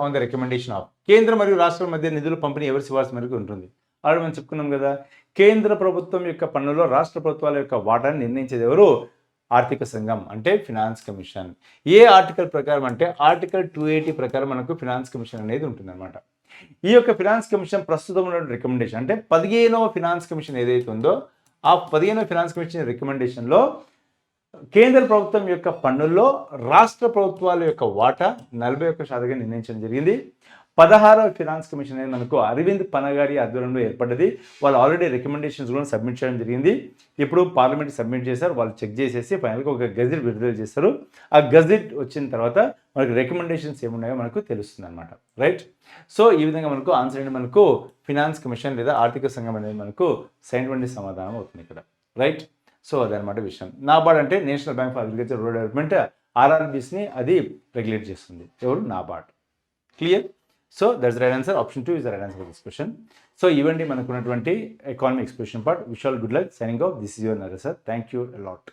on the recommendation of. కేంద్ర మరియు రాష్ట్రాల మధ్య నిధుల పంపిణీ ఎవరి సిఫార్సు మేరకు ఉంటుంది. ఆల్రెడీ మనం చెప్పుకున్నాం కదా, కేంద్ర ప్రభుత్వం యొక్క పన్నులో రాష్ట్ర ప్రభుత్వాల యొక్క వాటాను నిర్ణయించేది ఎవరు, ఆర్థిక సంఘం అంటే ఫినాన్స్ కమిషన్. ఏ ఆర్టికల్ ప్రకారం అంటే ఆర్టికల్ 280 ప్రకారం మనకు ఫినాన్స్ కమిషన్ అనేది ఉంటుందన్నమాట. ఈ యొక్క ఫినాన్స్ కమిషన్ ప్రస్తుతం ఉన్న రికమెండేషన్ అంటే 15వ ఫినాన్స్ కమిషన్ ఏదైతే ఉందో ఆ 15వ ఫినాన్స్ కమిషన్ రికమెండేషన్లో కేంద్ర ప్రభుత్వం యొక్క పన్నుల్లో రాష్ట్ర ప్రభుత్వాల యొక్క వాటా 41% నిర్ణయించడం జరిగింది. 16వ ఫినాన్స్ కమిషన్ అనేది మనకు అరవింద్ పనగారి ఆధ్వర్యంలో ఏర్పడ్డది. వాళ్ళు ఆల్రెడీ రికమెండేషన్స్ కూడా సబ్మిట్ చేయడం జరిగింది. ఇప్పుడు పార్లమెంట్ సబ్మిట్ చేశారు, వాళ్ళు చెక్ చేసేసి ఫైనల్గా ఒక గజెట్ విడుదల చేస్తారు. ఆ గజెట్ వచ్చిన తర్వాత మనకు రికమెండేషన్స్ ఏమున్నాయో మనకు తెలుస్తుంది అనమాట, రైట్. సో ఈ విధంగా మనకు ఆన్సర్ అనేది మనకు ఫినాన్స్ కమిషన్ లేదా ఆర్థిక సంఘం అనేది మనకు సైనటువంటి సమాధానం అవుతుంది ఇక్కడ, రైట్. సో అదనమాట విషయం. నాబార్డ్ అంటే national bank for agriculture rural development, ఆర్ఆర్బీస్ని అది రెగ్యులేట్ చేస్తుంది. ఎవరు, NABARD. Clear. So that's right answer. Option 2 is the right answer for this question. So ఇవ్వండి మనకున్నటువంటి economy expression part. Wish all good luck. Signing off. This is your Naresh sir. Thank you allot.